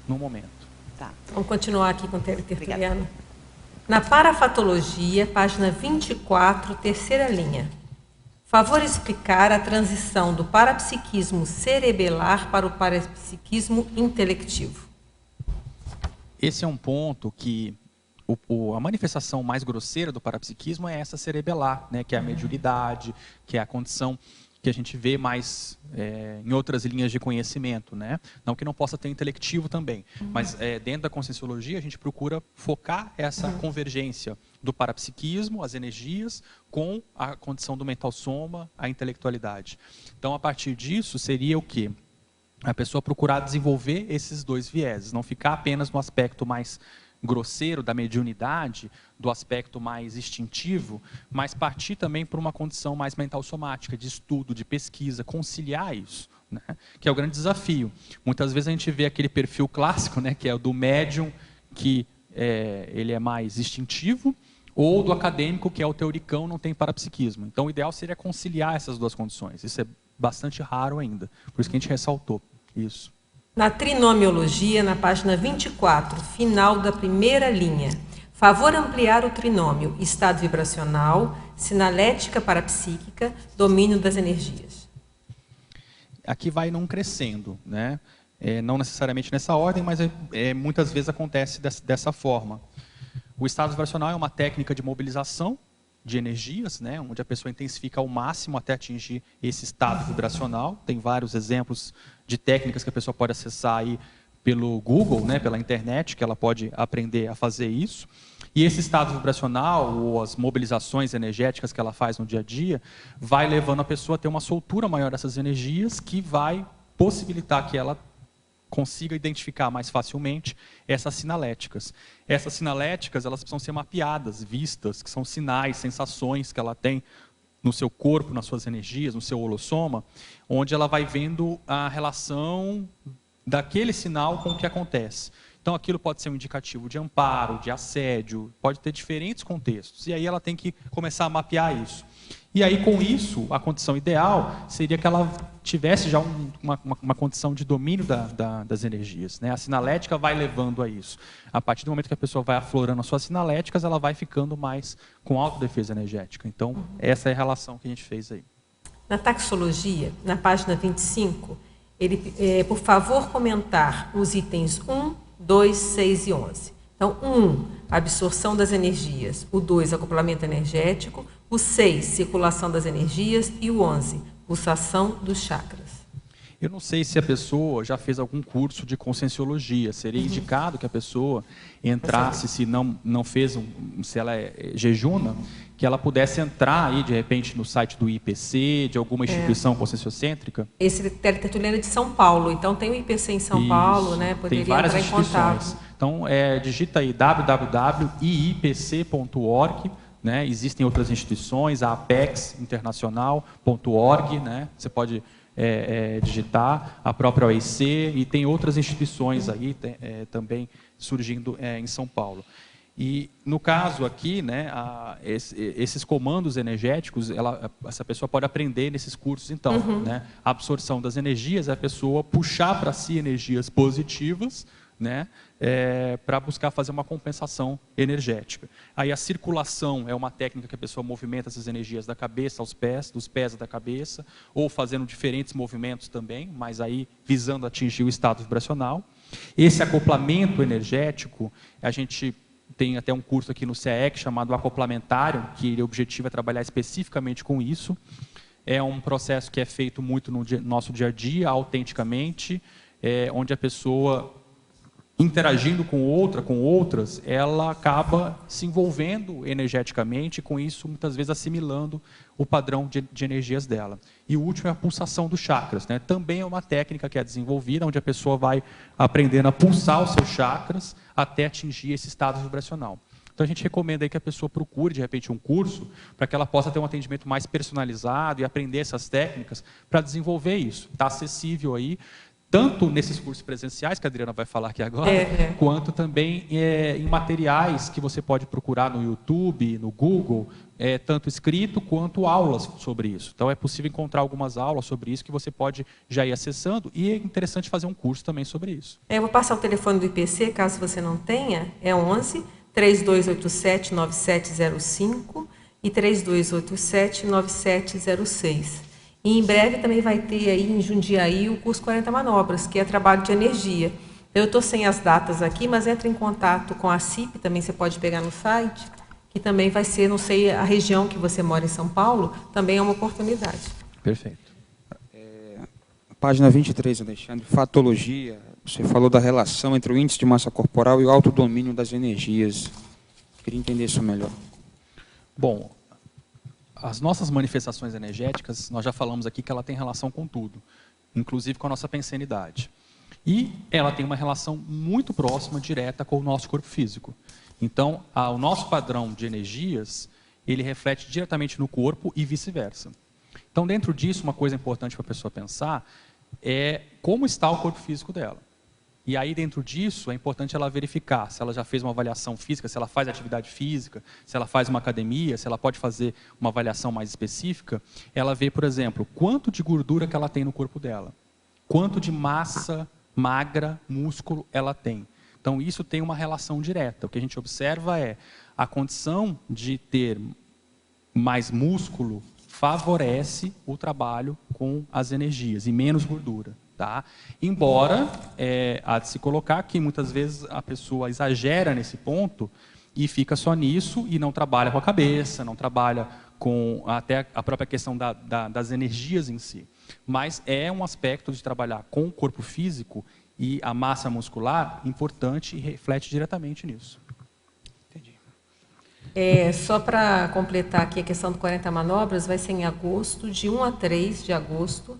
no momento. Tá. Vamos continuar aqui com o Tertuliano. Na parafatologia, página 24, terceira linha. Favor explicar a transição do parapsiquismo cerebelar para o parapsiquismo intelectivo. Esse é um ponto que a manifestação mais grosseira do parapsiquismo é essa cerebelar, né, que é a mediunidade, que é a condição que a gente vê mais em outras linhas de conhecimento, né? Não que não possa ter intelectivo também, mas dentro da conscienciologia a gente procura focar essa convergência do parapsiquismo, as energias, com a condição do mental soma, a intelectualidade. Então, a partir disso, seria o quê? A pessoa procurar desenvolver esses dois vieses, não ficar apenas no aspecto mais grosseiro da mediunidade, do aspecto mais instintivo, mas partir também para uma condição mais mental somática, de estudo, de pesquisa, conciliar isso, né? Que é o grande desafio. Muitas vezes a gente vê aquele perfil clássico, né, que é o do médium, que ele é mais instintivo, ou do acadêmico, que é o teoricão, não tem parapsiquismo. Então o ideal seria conciliar essas duas condições. Isso é bastante raro ainda, por isso que a gente ressaltou isso. Na trinomiologia, na página 24, final da primeira linha. Favor ampliar o trinômio, estado vibracional, sinalética parapsíquica, domínio das energias. Aqui vai num crescendo, né? Não necessariamente nessa ordem, mas muitas vezes acontece dessa forma. O estado vibracional é uma técnica de mobilização de energias, né, onde a pessoa intensifica ao máximo até atingir esse estado vibracional. Tem vários exemplos de técnicas que a pessoa pode acessar aí pelo Google, né, pela internet, que ela pode aprender a fazer isso. E esse estado vibracional, ou as mobilizações energéticas que ela faz no dia a dia, vai levando a pessoa a ter uma soltura maior dessas energias, que vai possibilitar que ela consiga identificar mais facilmente essas sinaléticas. Essas sinaléticas, elas precisam ser mapeadas, vistas, que são sinais, sensações que ela tem no seu corpo, nas suas energias, no seu holossoma, onde ela vai vendo a relação daquele sinal com o que acontece. Então, aquilo pode ser um indicativo de amparo, de assédio, pode ter diferentes contextos. E aí ela tem que começar a mapear isso. E aí, com isso, a condição ideal seria que ela tivesse já uma condição de domínio das energias, né? A sinalética vai levando a isso. A partir do momento que a pessoa vai aflorando as suas sinaléticas, ela vai ficando mais com autodefesa energética. Então, essa é a relação que a gente fez aí. Na taxologia, na página 25, ele, por favor, comentar os itens 1, 2, 6 e 11. Então, 1, absorção das energias. O 2, acoplamento energético. O 6, circulação das energias. E o 11, pulsação dos chakras. Eu não sei se a pessoa já fez algum curso de conscienciologia. Seria indicado que a pessoa entrasse, se não fez, se ela jejuna, que ela pudesse entrar aí, de repente, no site do IPC, de alguma instituição conscienciocêntrica. Esse Tertuliano é de São Paulo, então tem o IPC em São Paulo, né? Poderia tem várias entrar em contato. instituições. Então, digita aí www.iipc.org, né? Existem outras instituições, a Apex Internacional.org, né? Você pode digitar, a própria OIC, e tem outras instituições aí também surgindo em São Paulo. E no caso aqui, né, esses comandos energéticos, essa pessoa pode aprender nesses cursos então. Né? A absorção das energias é a pessoa puxar para si energias positivas, né, para buscar fazer uma compensação energética. Aí a circulação é uma técnica que a pessoa movimenta essas energias da cabeça aos pés, dos pés à cabeça, ou fazendo diferentes movimentos também, mas aí visando atingir o estado vibracional. Esse acoplamento energético, a gente tem até um curso aqui no CAEC chamado acoplamentário, que o objetivo é trabalhar especificamente com isso. É um processo que é feito muito no nosso dia a dia, autenticamente, onde a pessoa, interagindo com outras, ela acaba se envolvendo energeticamente e, com isso, muitas vezes assimilando o padrão de energias dela. E o último é a pulsação dos chakras, né? Também é uma técnica que é desenvolvida, onde a pessoa vai aprendendo a pulsar os seus chakras até atingir esse estado vibracional. Então a gente recomenda aí que a pessoa procure, de repente, um curso, para que ela possa ter um atendimento mais personalizado e aprender essas técnicas para desenvolver isso. Está acessível aí, tanto nesses cursos presenciais, que a Adriana vai falar aqui agora, quanto também em materiais que você pode procurar no YouTube, no Google, tanto escrito quanto aulas sobre isso. Então é possível encontrar algumas aulas sobre isso que você pode já ir acessando, e é interessante fazer um curso também sobre isso. Eu vou passar o telefone do IPC, caso você não tenha, é 11 3287 9705 e 3287 9706. E em breve também vai ter aí em Jundiaí o curso 40 Manobras, que é trabalho de energia. Eu estou sem as datas aqui, mas entre em contato com a CIP, também você pode pegar no site, que também vai ser, não sei, a região que você mora em São Paulo, também é uma oportunidade. Perfeito. Página 23, Alexandre, fatologia. Você falou da relação entre o índice de massa corporal e o autodomínio das energias. Queria entender isso melhor. Bom, as nossas manifestações energéticas, nós já falamos aqui que ela tem relação com tudo, inclusive com a nossa pensenidade. E ela tem uma relação muito próxima, direta com o nosso corpo físico. Então, o nosso padrão de energias, ele reflete diretamente no corpo e vice-versa. Então, dentro disso, uma coisa importante para a pessoa pensar é como está o corpo físico dela. E aí, dentro disso, é importante ela verificar se ela já fez uma avaliação física, se ela faz atividade física, se ela faz uma academia, se ela pode fazer uma avaliação mais específica. Ela vê, por exemplo, quanto de gordura que ela tem no corpo dela, quanto de massa magra, músculo ela tem. Então, isso tem uma relação direta. O que a gente observa é a condição de ter mais músculo favorece o trabalho com as energias e menos gordura. Tá? Embora há de se colocar que muitas vezes a pessoa exagera nesse ponto e fica só nisso e não trabalha com a cabeça, não trabalha com até a própria questão das energias em si. Mas é um aspecto de trabalhar com o corpo físico e a massa muscular importante e reflete diretamente nisso. Entendi. Só para completar aqui a questão do 40 Manobras, vai ser em agosto, de 1 a 3 de agosto,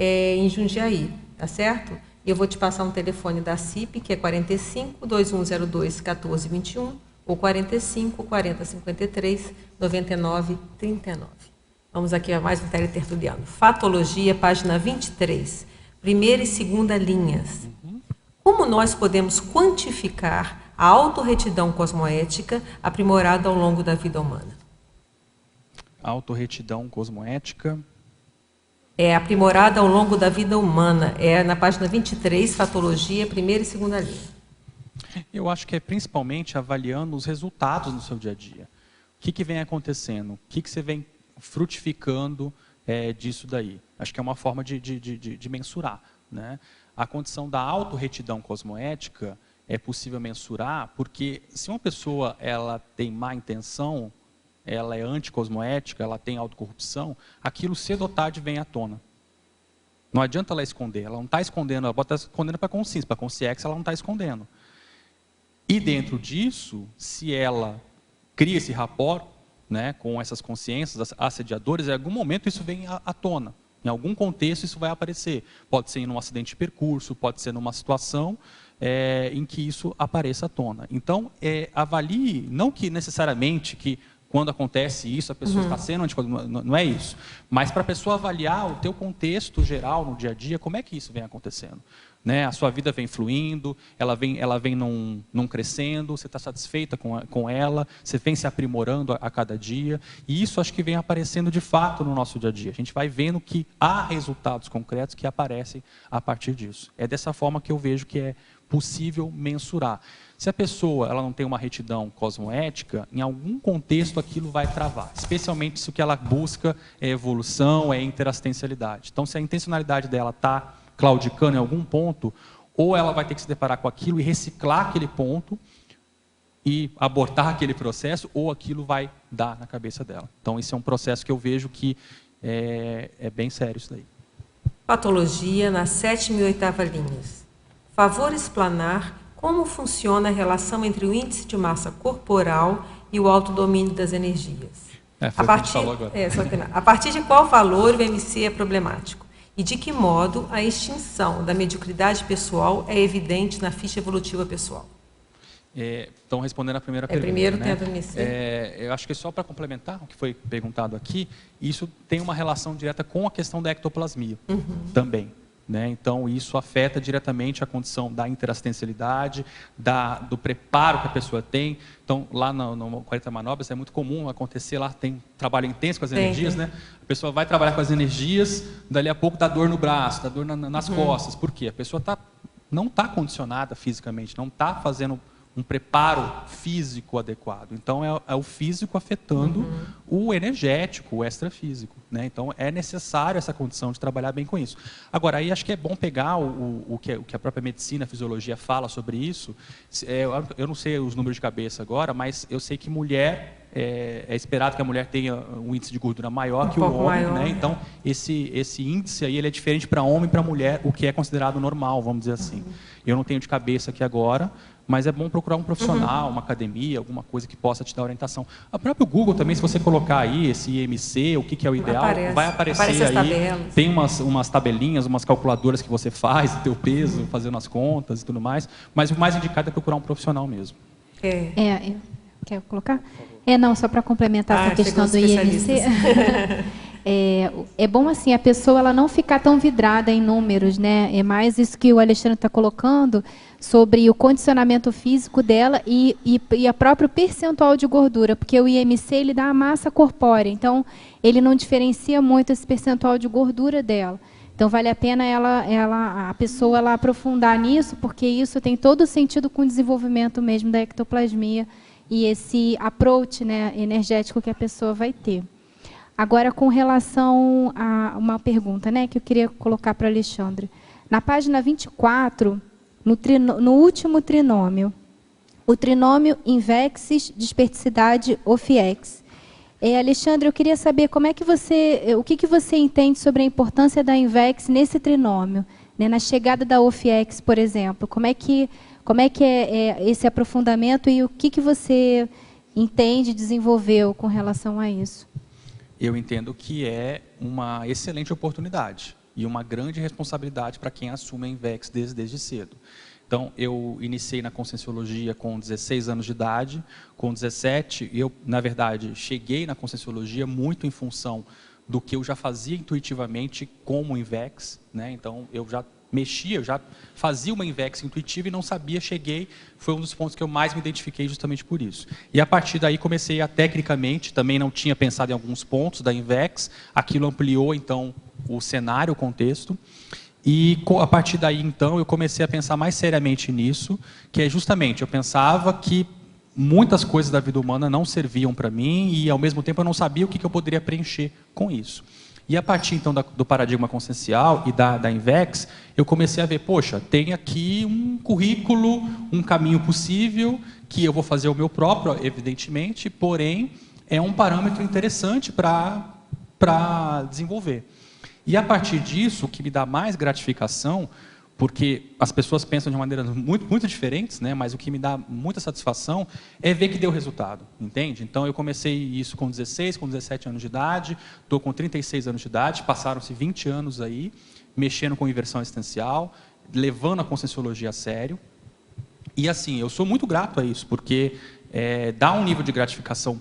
em Jundiaí, tá certo? Eu vou te passar um telefone da CIP, que é 45 2102 1421 ou 45 40 53 99 39. Vamos aqui a mais um teletertuliano. Fatologia, página 23, primeira e segunda linhas. Como nós podemos quantificar a autorretidão cosmoética aprimorada ao longo da vida humana? Autorretidão cosmoética. Aprimorada ao longo da vida humana. É na página 23, fatologia, primeira e segunda linha. Eu acho que é principalmente avaliando os resultados no seu dia a dia. O que vem acontecendo? O que você vem frutificando disso daí? Acho que é uma forma de mensurar, né? A condição da autorretidão cosmoética é possível mensurar porque se uma pessoa ela tem má intenção, ela é anticosmoética, ela tem autocorrupção, aquilo cedo ou tarde vem à tona. Não adianta ela esconder, ela não está escondendo, ela pode estar escondendo para a consciência ela não está escondendo. E dentro disso, se ela cria esse rapport, né, com essas consciências assediadoras, em algum momento isso vem à tona. Em algum contexto isso vai aparecer. Pode ser em um acidente de percurso, pode ser numa situação em que isso apareça à tona. Então, avalie, não que necessariamente que quando acontece isso, a pessoa está sendo anticosmoética, não é isso. Mas para a pessoa avaliar o teu contexto geral no dia a dia, como é que isso vem acontecendo? Né? A sua vida vem fluindo, ela vem num crescendo, você está satisfeita com ela, você vem se aprimorando a cada dia. E isso acho que vem aparecendo de fato no nosso dia a dia. A gente vai vendo que há resultados concretos que aparecem a partir disso. É dessa forma que eu vejo que é possível mensurar. Se a pessoa ela não tem uma retidão cosmoética, em algum contexto aquilo vai travar, especialmente se o que ela busca é evolução, é interassistencialidade. Então, se a intencionalidade dela está claudicando em algum ponto, ou ela vai ter que se deparar com aquilo e reciclar aquele ponto e abortar aquele processo, ou aquilo vai dar na cabeça dela. Então, esse é um processo que eu vejo que é bem sério isso daí. Patologia na 7ª e 8ª linhas. Favor explanar como funciona a relação entre o índice de massa corporal e o autodomínio das energias. Foi o que a gente falou agora. A partir de qual valor o MC é problemático? E de que modo a extinção da mediocridade pessoal é evidente na ficha evolutiva pessoal? Então, respondendo a primeira pergunta. Primeiro né? tenta MC. Eu acho que só para complementar o que foi perguntado aqui, isso tem uma relação direta com a questão da ectoplasmia também. Né? Então, isso afeta diretamente a condição da interassistencialidade, do preparo que a pessoa tem. Então, lá no 40 manobras é muito comum acontecer, lá tem trabalho intenso com as energias, né? A pessoa vai trabalhar com as energias, dali a pouco dá dor no braço, dá dor nas costas. Por quê? A pessoa não está condicionada fisicamente, não está fazendo um preparo físico adequado. Então, é o físico afetando o energético, o extrafísico. Né? Então, é necessário essa condição de trabalhar bem com isso. Agora, aí acho que é bom pegar o que a própria medicina, a fisiologia fala sobre isso. Eu não sei os números de cabeça agora, mas eu sei que mulher... É esperado que a mulher tenha um índice de gordura maior que o homem, né? Então, esse índice aí ele é diferente para homem e para mulher, o que é considerado normal, vamos dizer assim. Eu não tenho de cabeça aqui agora, mas é bom procurar um profissional, uma academia, alguma coisa que possa te dar orientação. O próprio Google também, se você colocar aí esse IMC, o que é o ideal, vai aparecer aí. Tabelas. Tem umas tabelinhas, umas calculadoras que você faz, teu peso, fazendo as contas e tudo mais, mas o mais indicado é procurar um profissional mesmo. Quer colocar? Não, só para complementar essa questão do IMC. É bom assim a pessoa ela não ficar tão vidrada em números, né? É mais isso que o Alexandre está colocando sobre o condicionamento físico dela e a próprio percentual de gordura, porque o IMC ele dá a massa corpórea, então ele não diferencia muito esse percentual de gordura dela. Então vale a pena a pessoa ela aprofundar nisso, porque isso tem todo o sentido com o desenvolvimento mesmo da ectoplasmia e esse approach, né, energético que a pessoa vai ter. Agora, com relação a uma pergunta, né, que eu queria colocar para o Alexandre. Na página 24, no último trinômio, o trinômio Invexis, Disperticidade, Ofiex. Alexandre, eu queria saber o que você entende sobre a importância da Invex nesse trinômio, né, na chegada da Ofiex, por exemplo. Como é que é esse aprofundamento e o que você entende, desenvolveu com relação a isso? Eu entendo que é uma excelente oportunidade e uma grande responsabilidade para quem assume a Invex desde cedo. Então, eu iniciei na Conscienciologia com 16 anos de idade. Com 17, eu, na verdade, cheguei na Conscienciologia muito em função do que eu já fazia intuitivamente como Invex, né? Então, eu já mexia, eu já fazia uma Invex intuitiva e não sabia, cheguei, foi um dos pontos que eu mais me identifiquei justamente por isso. E a partir daí comecei a, tecnicamente, também não tinha pensado em alguns pontos da Invex, aquilo ampliou, então, o cenário, o contexto, e a partir daí, então, eu comecei a pensar mais seriamente nisso, que é justamente, eu pensava que muitas coisas da vida humana não serviam para mim e, ao mesmo tempo, eu não sabia o que eu poderia preencher com isso. E a partir, então, do paradigma consciencial e da Invex, eu comecei a ver, poxa, tem aqui um currículo, um caminho possível, que eu vou fazer o meu próprio, evidentemente, porém, é um parâmetro interessante para desenvolver. E a partir disso, o que me dá mais gratificação, porque as pessoas pensam de maneiras muito diferentes, né? Mas o que me dá muita satisfação é ver que deu resultado, entende? Então, eu comecei isso com 16, com 17 anos de idade, estou com 36 anos de idade, passaram-se 20 anos aí, mexendo com inversão existencial, levando a Conscienciologia a sério. E, assim, eu sou muito grato a isso, porque dá um nível de gratificação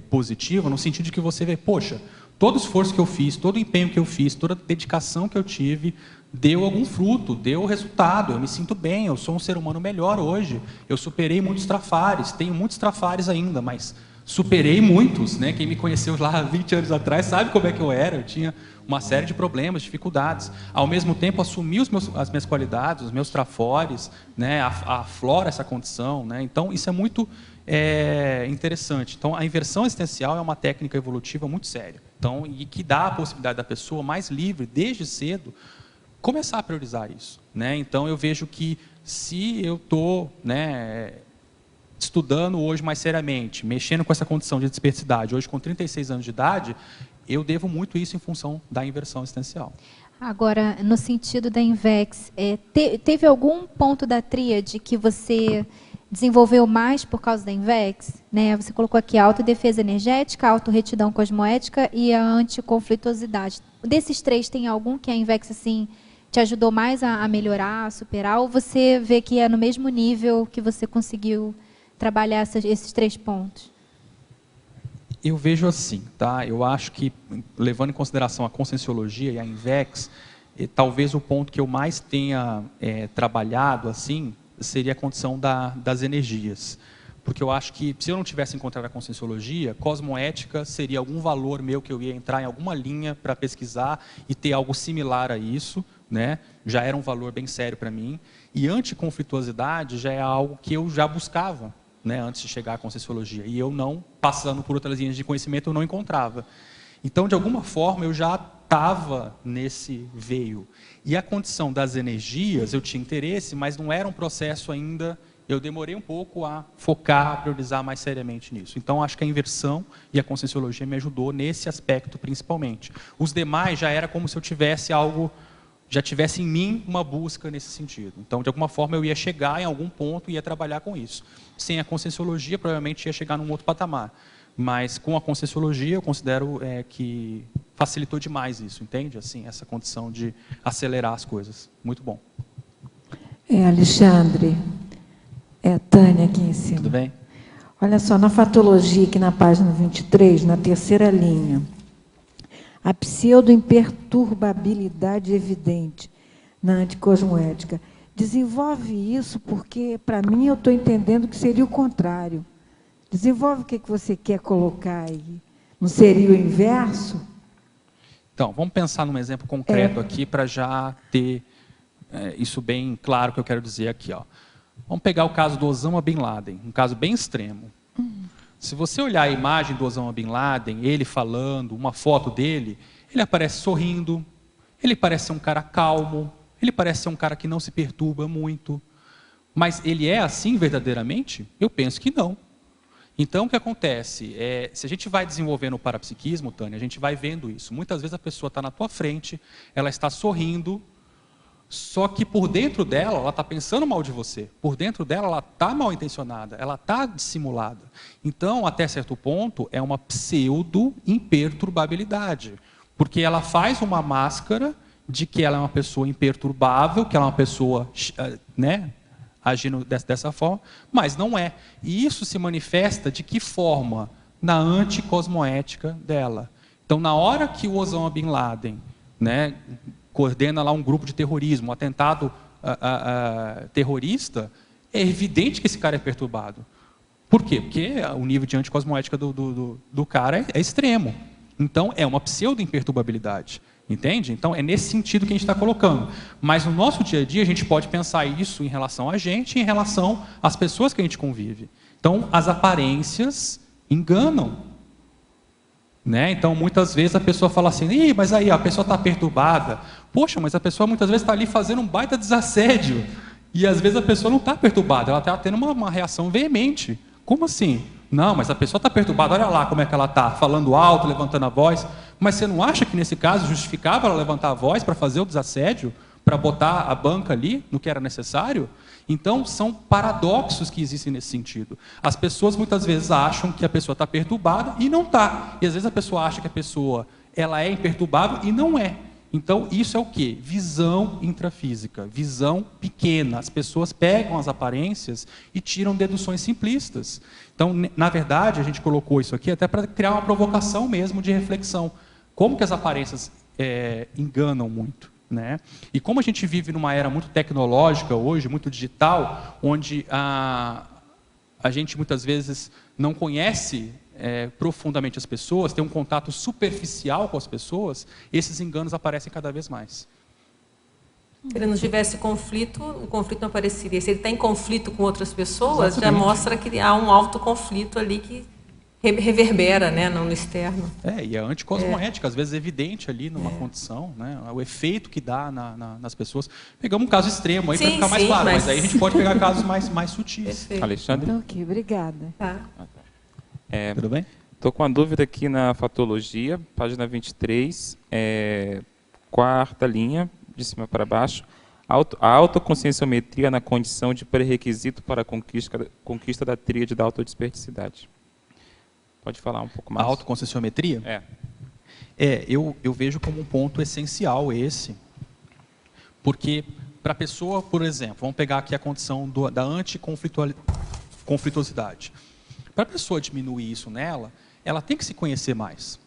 positivo, no sentido de que você vê, poxa, todo o esforço que eu fiz, todo o empenho que eu fiz, toda a dedicação que eu tive, deu algum fruto, deu resultado, eu me sinto bem, eu sou um ser humano melhor hoje, eu superei muitos trafares, tenho muitos trafares ainda, mas superei muitos, né? Quem me conheceu lá 20 anos atrás sabe como é que eu era. Eu tinha uma série de problemas, dificuldades. Ao mesmo tempo, assumi as minhas qualidades, os meus trafores, né? Aflora essa condição, né? Então, isso é muito interessante. Então, a inversão existencial é uma técnica evolutiva muito séria. Então, e que dá a possibilidade da pessoa mais livre, desde cedo, começar a priorizar isso, né? Então, eu vejo que se eu estou, né, estudando hoje mais seriamente, mexendo com essa condição de dispersidade, hoje com 36 anos de idade, eu devo muito isso em função da inversão existencial. Agora, no sentido da INVEX, teve algum ponto da tríade que você desenvolveu mais por causa da INVEX? Né? Você colocou aqui a autodefesa energética, a autorretidão cosmoética e a anticonflituosidade. Desses três, tem algum que a INVEX assim, te ajudou mais a melhorar, a superar? Ou você vê que é no mesmo nível que você conseguiu trabalhar esses 3 pontos? Eu vejo assim, tá? Eu acho que, levando em consideração a conscienciologia e a INVEX, talvez o ponto que eu mais tenha trabalhado assim seria a condição das energias. Porque eu acho que, se eu não tivesse encontrado a conscienciologia, cosmoética seria algum valor meu que eu ia entrar em alguma linha para pesquisar e ter algo similar a isso, né? Já era um valor bem sério para mim. E anticonflituosidade já é algo que eu já buscava, né, antes de chegar à conscienciologia. E eu não, passando por outras linhas de conhecimento, eu não encontrava. Então, de alguma forma, eu já estava nesse veio. E a condição das energias, eu tinha interesse, mas não era um processo ainda, eu demorei um pouco a focar, a priorizar mais seriamente nisso. Então, acho que a inversão e a conscienciologia me ajudou nesse aspecto, principalmente. Os demais já era como se eu tivesse algo, já tivesse em mim uma busca nesse sentido. Então, de alguma forma, eu ia chegar em algum ponto e ia trabalhar com isso. Sem a conscienciologia, provavelmente ia chegar num outro patamar. Mas com a conscienciologia, eu considero que facilitou demais isso, entende? Assim, essa condição de acelerar as coisas. Muito bom. Alexandre, Tânia aqui em cima. Tudo bem? Olha só, na fatologia, aqui na página 23, na terceira linha, a pseudo-imperturbabilidade evidente na anticosmoética. Desenvolve isso porque, para mim, eu estou entendendo que seria o contrário. Desenvolve o que você quer colocar aí. Não seria o inverso? Então, vamos pensar num exemplo concreto aqui para já ter isso bem claro que eu quero dizer aqui. Ó. Vamos pegar o caso do Osama Bin Laden, um caso bem extremo. Se você olhar a imagem do Osama Bin Laden, ele falando, uma foto dele, ele aparece sorrindo, ele parece ser um cara calmo, ele parece ser um cara que não se perturba muito. Mas ele é assim verdadeiramente? Eu penso que não. Então, o que acontece? Se a gente vai desenvolvendo o parapsiquismo, Tânia, a gente vai vendo isso. Muitas vezes a pessoa está na tua frente, ela está sorrindo, só que por dentro dela, ela está pensando mal de você. Por dentro dela, ela está mal intencionada, ela está dissimulada. Então, até certo ponto, é uma pseudo-imperturbabilidade. Porque ela faz uma máscara de que ela é uma pessoa imperturbável, que ela é uma pessoa, né, agindo dessa forma, mas não é. E isso se manifesta de que forma? Na anticosmoética dela. Então, na hora que o Osama Bin Laden, né, coordena lá um grupo de terrorismo, um atentado terrorista, é evidente que esse cara é perturbado. Por quê? Porque o nível de anticosmoética do cara é extremo. Então, é uma pseudo-imperturbabilidade. Entende? Então, é nesse sentido que a gente está colocando. Mas no nosso dia a dia, a gente pode pensar isso em relação a gente e em relação às pessoas que a gente convive. Então, as aparências enganam. Né? Então, muitas vezes a pessoa fala assim, ih, mas aí a pessoa está perturbada. Poxa, mas a pessoa muitas vezes está ali fazendo um baita desassédio. E às vezes a pessoa não está perturbada, ela está tendo uma reação veemente. Como assim? Não, mas a pessoa está perturbada, olha lá como é que ela está, falando alto, levantando a voz. Mas você não acha que nesse caso justificava ela levantar a voz para fazer o desassédio, para botar a banca ali no que era necessário? Então, são paradoxos que existem nesse sentido. As pessoas muitas vezes acham que a pessoa está perturbada e não está. E às vezes a pessoa acha que a pessoa ela é imperturbável e não é. Então, isso é o quê? Visão intrafísica, visão pequena. As pessoas pegam as aparências e tiram deduções simplistas. Então, na verdade, a gente colocou isso aqui até para criar uma provocação mesmo de reflexão. Como que as aparências enganam muito? Né? E como a gente vive numa era muito tecnológica hoje, muito digital, onde a gente muitas vezes não conhece profundamente as pessoas, tem um contato superficial com as pessoas, esses enganos aparecem cada vez mais. Se ele não tivesse conflito, o conflito não apareceria. Se ele está em conflito com outras pessoas, Exatamente. já mostra que há um alto conflito ali que reverbera, né, no externo. E a anticosmoética, às vezes evidente ali numa condição, né, o efeito que dá nas pessoas. Pegamos um caso extremo aí para ficar mais claro, mas aí a gente pode pegar casos mais sutis. Perfeito. Alexandre? Então, ok, obrigada. Tá. Tudo bem? Estou com uma dúvida aqui na fatologia, página 23, quarta linha, de cima para baixo. A autoconscienciometria na condição de pré-requisito para a conquista da tríade da autodesperticidade. Pode falar um pouco mais? A autoconscienciometria? Eu vejo como um ponto essencial esse, porque para a pessoa, por exemplo, vamos pegar aqui a condição da anticonflituosidade. Para a pessoa diminuir isso nela, ela tem que se conhecer mais.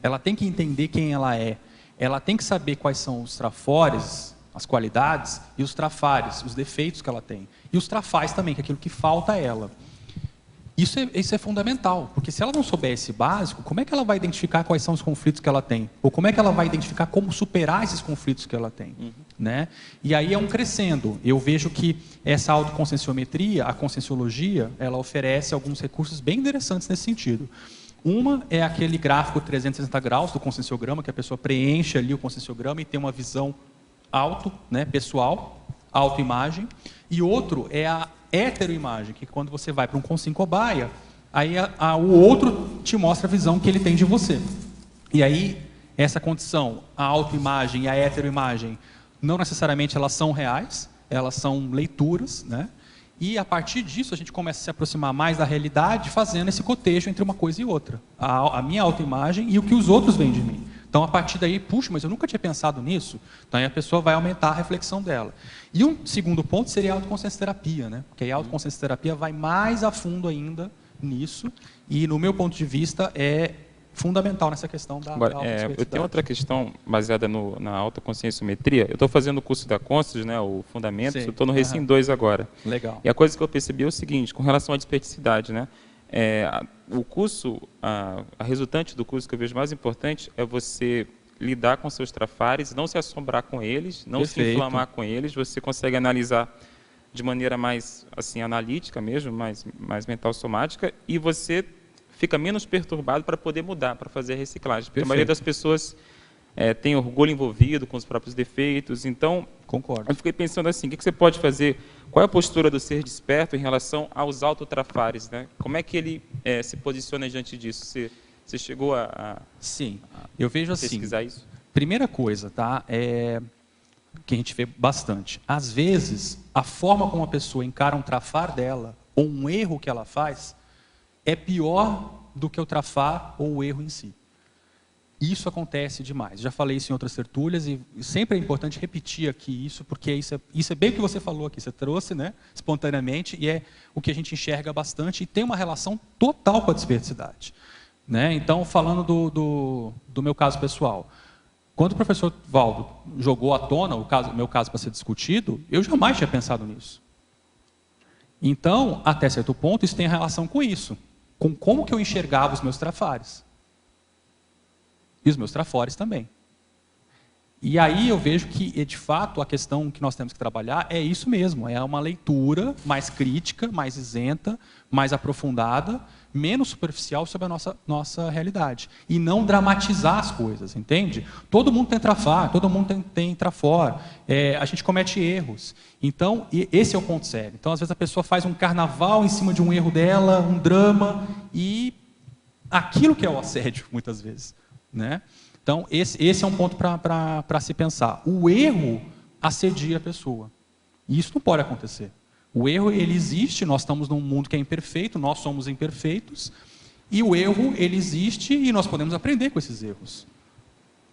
Ela tem que entender quem ela é. Ela tem que saber quais são os trafores, as qualidades, e os trafares, os defeitos que ela tem. E os trafais também, que é aquilo que falta a ela. Isso é fundamental, porque se ela não souber esse básico, como é que ela vai identificar quais são os conflitos que ela tem? Ou como é que ela vai identificar como superar esses conflitos que ela tem? Né? E aí é um crescendo. Eu vejo que essa autoconscienciometria, a conscienciologia, ela oferece alguns recursos bem interessantes nesse sentido. Uma é aquele gráfico 360 graus do conscienciograma, que a pessoa preenche ali o conscienciograma e tem uma visão pessoal, autoimagem. E outro é a heteroimagem, que quando você vai para um consciência cobaia, aí o outro te mostra a visão que ele tem de você. E aí, essa condição, a autoimagem e a heteroimagem, não necessariamente elas são reais, elas são leituras, né? E a partir disso a gente começa a se aproximar mais da realidade, fazendo esse cotejo entre uma coisa e outra. A minha autoimagem e o que os outros veem de mim. Então, a partir daí, puxa, mas eu nunca tinha pensado nisso. Então, aí a pessoa vai aumentar a reflexão dela. E um segundo ponto seria a autoconsciência terapia, né? Porque a autoconsciência terapia vai mais a fundo ainda nisso. E, no meu ponto de vista, é fundamental nessa questão da autoconsciência. Eu tenho outra questão baseada na autoconscienciometria. Eu estou fazendo o curso da Consciência, né, o Fundamentos, eu estou no Recim 2 agora. Legal. E a coisa que eu percebi é o seguinte, com relação à desperticidade, né? O curso, a resultante do curso que eu vejo mais importante é você lidar com seus trafares, não se assombrar com eles, não se inflamar com eles, você consegue analisar de maneira mais assim, analítica mesmo, mais mental somática, e você fica menos perturbado para poder mudar, para fazer a reciclagem. Porque a maioria das pessoas tem orgulho envolvido com os próprios defeitos, então concordo. Eu fiquei pensando assim, o que você pode fazer? Qual é a postura do ser desperto em relação aos autotrafares, né? Como é que ele se posiciona diante disso? Você chegou Sim, eu vejo assim. Pesquisar isso? Primeira coisa, tá? Que a gente vê bastante. Às vezes, a forma como a pessoa encara um trafar dela ou um erro que ela faz é pior do que o trafar ou o erro em si. Isso acontece demais. Já falei isso em outras tertúlias e sempre é importante repetir aqui isso, porque isso é bem o que você falou aqui, você trouxe, né, espontaneamente, e é o que a gente enxerga bastante e tem uma relação total com a desperticidade. Né? Então, falando do meu caso pessoal, quando o professor Valdo jogou à tona o meu caso para ser discutido, eu jamais tinha pensado nisso. Então, até certo ponto, isso tem relação com isso, com como que eu enxergava os meus trafares. E os meus trafores também. E aí eu vejo que, de fato, a questão que nós temos que trabalhar é isso mesmo, é uma leitura mais crítica, mais isenta, mais aprofundada, menos superficial sobre a nossa realidade. E não dramatizar as coisas, entende? Todo mundo tem trafar, todo mundo tem trafor, a gente comete erros. Então, esse é o ponto sério. Então, às vezes a pessoa faz um carnaval em cima de um erro dela, um drama, e aquilo que é o assédio, muitas vezes. Né? Então, esse é um ponto para se pensar. O erro assedia a pessoa. E isso não pode acontecer. O erro, ele existe, nós estamos num mundo que é imperfeito, nós somos imperfeitos, e o erro, ele existe e nós podemos aprender com esses erros.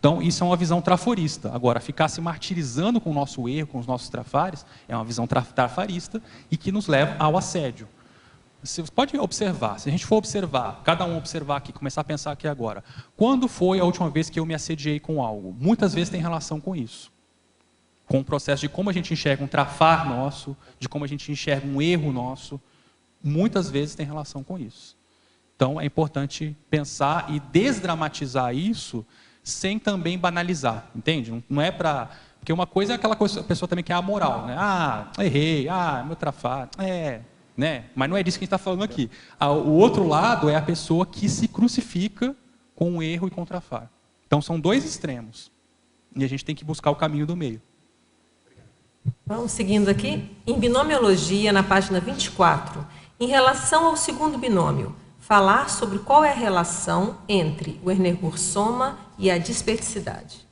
Então, isso é uma visão traforista. Agora, ficar se martirizando com o nosso erro, com os nossos trafares, é uma visão trafarista e que nos leva ao assédio. Você pode observar, se a gente for observar, cada um observar aqui, começar a pensar aqui agora, quando foi a última vez que eu me assediei com algo? Muitas vezes tem relação com isso. Com o processo de como a gente enxerga um trafar nosso, de como a gente enxerga um erro nosso, muitas vezes tem relação com isso. Então, é importante pensar e desdramatizar isso sem também banalizar, entende? Não é para... Porque uma coisa é aquela coisa, a pessoa também quer a moral, né? Ah, errei, meu trafar, né? Mas não é disso que a gente está falando aqui. O outro lado é a pessoa que se crucifica com o erro e com o trafar. Então, são dois extremos. E a gente tem que buscar o caminho do meio. Vamos seguindo aqui. Em binomiologia, na página 24, em relação ao segundo binômio, falar sobre qual é a relação entre o energossoma e a disperticidade.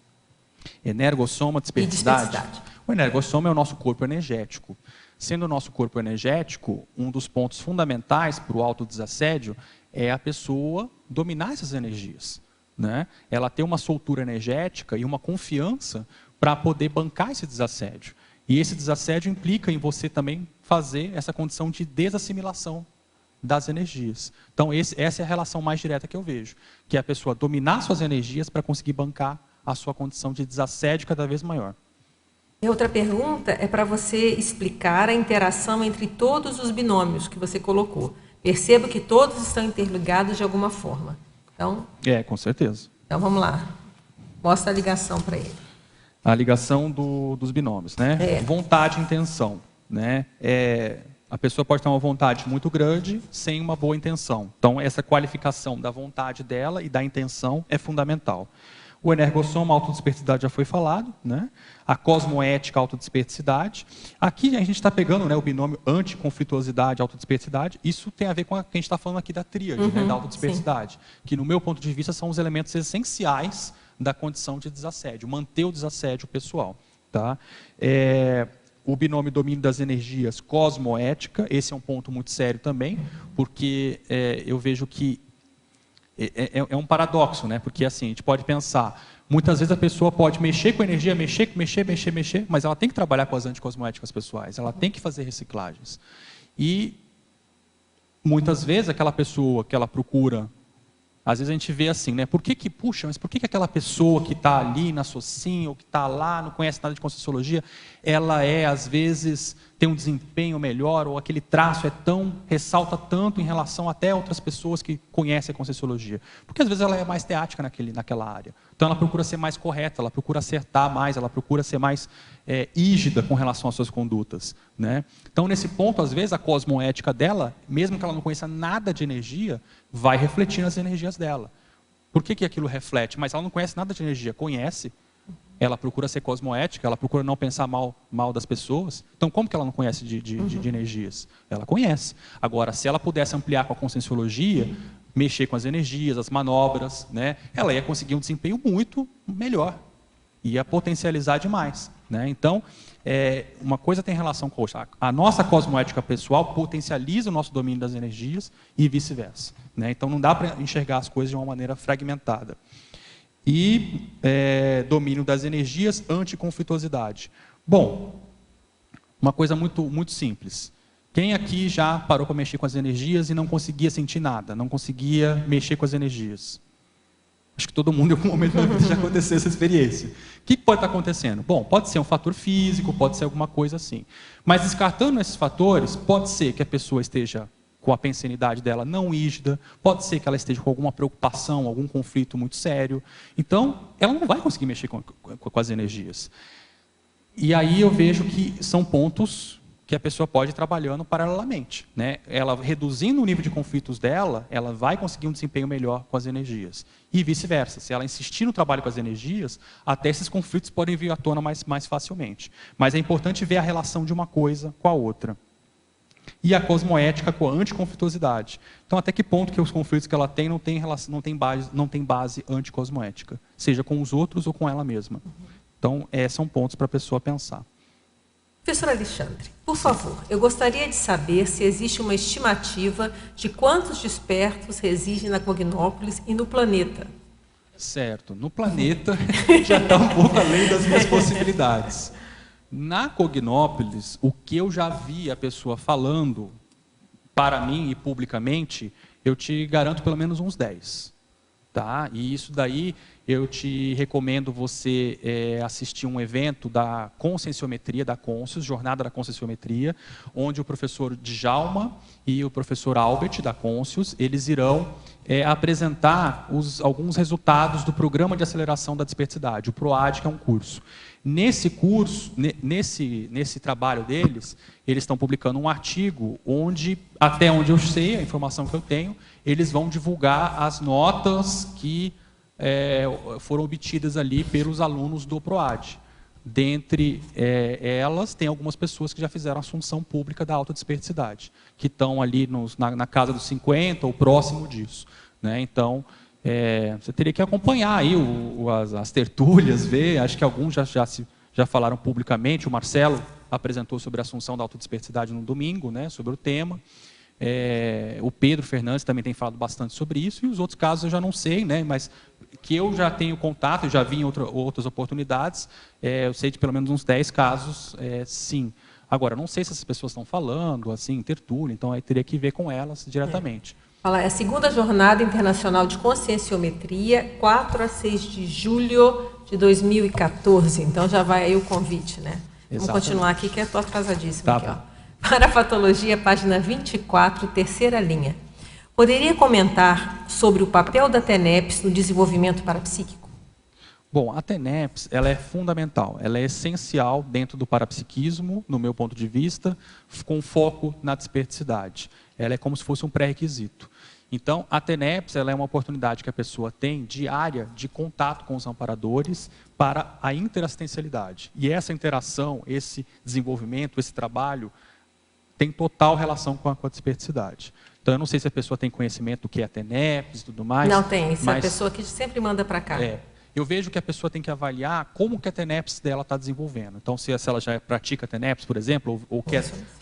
Energossoma, disperticidade. O energossoma é o nosso corpo energético. Sendo o nosso corpo energético, um dos pontos fundamentais para o autodesassédio é a pessoa dominar essas energias, né? Ela ter uma soltura energética e uma confiança para poder bancar esse desassédio. E esse desassédio implica em você também fazer essa condição de desassimilação das energias. Então, essa é a relação mais direta que eu vejo, que é a pessoa dominar suas energias para conseguir bancar a sua condição de desassédio cada vez maior. E outra pergunta é para você explicar a interação entre todos os binômios que você colocou. Percebo que todos estão interligados de alguma forma. Então, com certeza. Então, vamos lá. Mostra a ligação para ele. A ligação dos binômios, né? Vontade e intenção, né? A pessoa pode ter uma vontade muito grande sem uma boa intenção. Então, essa qualificação da vontade dela e da intenção é fundamental. O energossoma, a autodesperticidade já foi falado, né? A cosmoética, a autodesperticidade. Aqui a gente está pegando, né, o binômio anticonflituosidade, autodesperticidade. Isso tem a ver com a que a gente está falando aqui da tríade, né, da autodesperticidade. Que, no meu ponto de vista, são os elementos essenciais da condição de desassédio, manter o desassédio pessoal. Tá? O binômio domínio das energias, cosmoética, esse é um ponto muito sério também, porque eu vejo que é um paradoxo, né? Porque assim, a gente pode pensar, muitas vezes a pessoa pode mexer com energia, mexer, mas ela tem que trabalhar com as anticosmoéticas pessoais, ela tem que fazer reciclagens. E muitas vezes aquela pessoa que ela procura, às vezes a gente vê assim, né? Por que aquela pessoa que está ali na Socin, ou que está lá, não conhece nada de Conscienciologia, ela às vezes, tem um desempenho melhor, ou aquele traço ressalta tanto em relação até a outras pessoas que conhecem a Conscienciologia? Porque às vezes ela é mais teática naquela área. Então ela procura ser mais correta, ela procura acertar mais, ela procura ser mais rígida com relação às suas condutas, né? Então, nesse ponto, às vezes, a cosmoética dela, mesmo que ela não conheça nada de energia, vai refletir nas energias dela. Por que aquilo reflete? Mas ela não conhece nada de energia, conhece. Ela procura ser cosmoética, ela procura não pensar mal das pessoas. Então, como que ela não conhece de energias? Ela conhece. Agora, se ela pudesse ampliar com a Conscienciologia, mexer com as energias, as manobras, né, ela ia conseguir um desempenho muito melhor. Ia potencializar demais, né? Então, uma coisa tem relação com a outra. A nossa cosmoética pessoal potencializa o nosso domínio das energias e vice-versa, né? Então, não dá para enxergar as coisas de uma maneira fragmentada. E domínio das energias, anticonflituosidade. Bom, uma coisa muito, muito simples. Quem aqui já parou para mexer com as energias e não conseguia sentir nada, não conseguia mexer com as energias? Acho que todo mundo, em algum momento da vida, já aconteceu essa experiência. O que pode estar acontecendo? Bom, pode ser um fator físico, pode ser alguma coisa assim. Mas, descartando esses fatores, pode ser que a pessoa esteja com a pensenidade dela não rígida, pode ser que ela esteja com alguma preocupação, algum conflito muito sério. Então, ela não vai conseguir mexer com as energias. E aí eu vejo que são pontos que a pessoa pode ir trabalhando paralelamente, né? Ela reduzindo o nível de conflitos dela, ela vai conseguir um desempenho melhor com as energias. E vice-versa, se ela insistir no trabalho com as energias, até esses conflitos podem vir à tona mais facilmente. Mas é importante ver a relação de uma coisa com a outra. E a cosmoética com a anticonflituosidade. Então, até que ponto que os conflitos que ela tem não tem base anticosmoética, seja com os outros ou com ela mesma. Então, são pontos para a pessoa pensar. Professor Alexandre, por favor, eu gostaria de saber se existe uma estimativa de quantos despertos residem na Cognópolis e no planeta. Certo. No planeta já está um pouco além das minhas possibilidades. Na Cognópolis, o que eu já vi a pessoa falando para mim e publicamente, eu te garanto pelo menos uns 10. Tá? E isso daí eu te recomendo você assistir um evento da conscienciometria, da Conscius, Jornada da Conscienciometria, onde o professor Djalma e o professor Albert, da Conscius, eles irão apresentar alguns resultados do Programa de Aceleração da Desperticidade, o PROAD, que é um curso. Nesse curso, nesse trabalho deles, eles estão publicando um artigo onde, até onde eu sei, a informação que eu tenho, eles vão divulgar as notas que foram obtidas ali pelos alunos do PROAD. Dentre elas, tem algumas pessoas que já fizeram assunção pública da autodesperticidade, que estão ali na casa dos 50 ou próximo disso, né? Então, você teria que acompanhar aí as tertúlias, ver, acho que alguns já falaram publicamente, o Marcelo apresentou sobre a assunção da autodesperticidade no domingo, né, sobre o tema. O Pedro Fernandes também tem falado bastante sobre isso, e os outros casos eu já não sei, né, mas que eu já tenho contato, eu já vi em outras oportunidades, eu sei de pelo menos uns 10 casos, sim. Agora, não sei se essas pessoas estão falando, assim, tertúlia, então aí teria que ver com elas diretamente. É a segunda Jornada Internacional de Conscienciometria, 4 a 6 de julho de 2014, então já vai aí o convite, né? Vamos continuar aqui, que eu estou atrasadíssima. Tá, aqui, ó. Parapatologia, página 24, terceira linha. Poderia comentar sobre o papel da TENEPS no desenvolvimento parapsíquico? Bom, a TENEPS, ela é fundamental, ela é essencial dentro do parapsiquismo, no meu ponto de vista, com foco na desperticidade. Ela é como se fosse um pré-requisito. Então, a TENEPS, ela é uma oportunidade que a pessoa tem diária de contato com os amparadores para a interassistencialidade. E essa interação, esse desenvolvimento, esse trabalho, tem total relação com a desperticidade. Então, eu não sei se a pessoa tem conhecimento do que é a TENEPS e tudo mais. Não tem, essa é a pessoa que sempre manda para cá. Eu vejo que a pessoa tem que avaliar como que a TENEPS dela está desenvolvendo. Então, se ela já pratica TENEPS, por exemplo,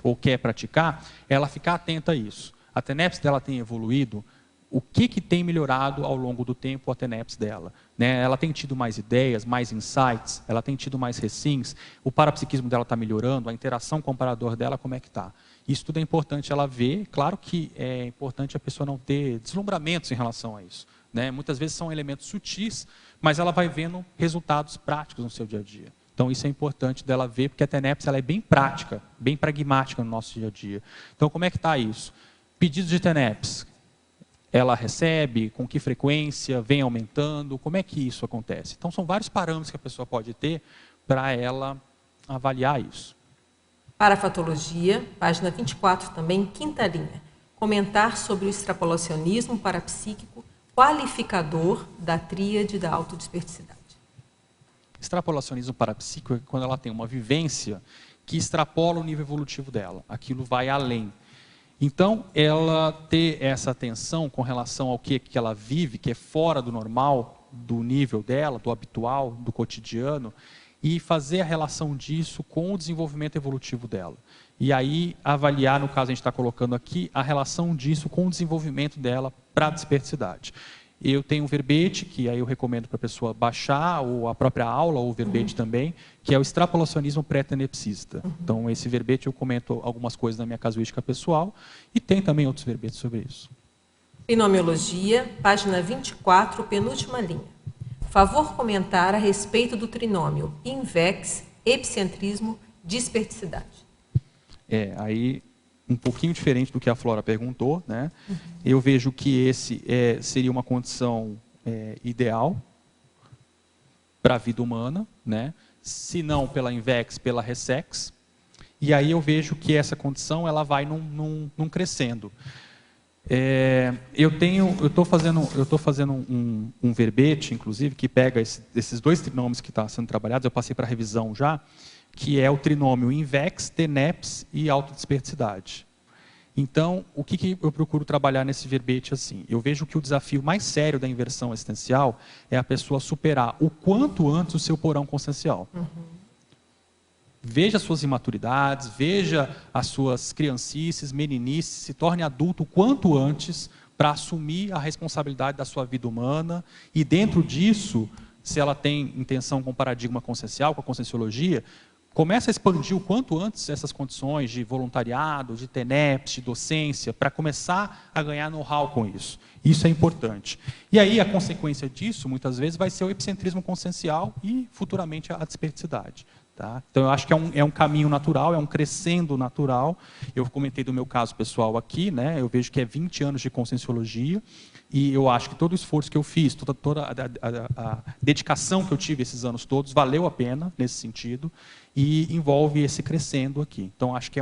ou quer praticar, ela ficar atenta a isso. A TENEPS dela tem evoluído, o que tem melhorado ao longo do tempo a TENEPS dela? Né? Ela tem tido mais ideias, mais insights, ela tem tido mais recins, o parapsiquismo dela está melhorando, a interação com o amparador dela, como é que está? Isso tudo é importante ela ver, claro que é importante a pessoa não ter deslumbramentos em relação a isso. Né? Muitas vezes são elementos sutis, mas ela vai vendo resultados práticos no seu dia a dia. Então, isso é importante dela ver, porque a TENEPS ela é bem prática, bem pragmática no nosso dia a dia. Então, como é que está isso? Pedidos de TENEPS, ela recebe, com que frequência, vem aumentando, como é que isso acontece? Então, são vários parâmetros que a pessoa pode ter para ela avaliar isso. Parafatologia, página 24 também, quinta linha. Comentar sobre o extrapolacionismo parapsíquico qualificador da tríade da autodesperticidade. Extrapolacionismo parapsíquico é quando ela tem uma vivência que extrapola o nível evolutivo dela. Aquilo vai além. Então, ela ter essa atenção com relação ao que ela vive, que é fora do normal, do nível dela, do habitual, do cotidiano, e fazer a relação disso com o desenvolvimento evolutivo dela. E aí, avaliar, no caso a gente está colocando aqui, a relação disso com o desenvolvimento dela para a desperticidade. Eu tenho um verbete, que aí eu recomendo para a pessoa baixar, ou a própria aula, ou o verbete também, que é o extrapolacionismo pré-tenepsista. Então, esse verbete eu comento algumas coisas da minha casuística pessoal, e tem também outros verbetes sobre isso. Trinomiologia, página 24, penúltima linha. Favor comentar a respeito do trinômio invex, epicentrismo, desperticidade. Aí um pouquinho diferente do que a Flora perguntou, né? Eu vejo que esse seria uma condição ideal para a vida humana, né? Se não pela invex, pela ressex. E aí eu vejo que essa condição ela vai num crescendo. Eu estou fazendo um verbete, inclusive, que pega esses dois trinômios que estão sendo trabalhados, eu passei para revisão já, que é o trinômio invex, TENEPS e autodesperticidade. Então, o que eu procuro trabalhar nesse verbete assim? Eu vejo que o desafio mais sério da inversão existencial é a pessoa superar o quanto antes o seu porão consciencial. Veja as suas imaturidades, veja as suas criancices, meninices, se torne adulto o quanto antes para assumir a responsabilidade da sua vida humana e dentro disso, se ela tem intenção com o paradigma consciencial, com a conscienciologia, Começa a expandir o quanto antes essas condições de voluntariado, de TENEPS, de docência, para começar a ganhar know-how com isso. Isso é importante. E aí a consequência disso, muitas vezes, vai ser o epicentrismo consciencial e, futuramente, a desperticidade. Tá? Então, eu acho que é um caminho natural, é um crescendo natural. Eu comentei do meu caso pessoal aqui, né? Eu vejo que é 20 anos de conscienciologia, e eu acho que todo o esforço que eu fiz, toda a dedicação que eu tive esses anos todos, valeu a pena nesse sentido, e envolve esse crescendo aqui. Então, acho que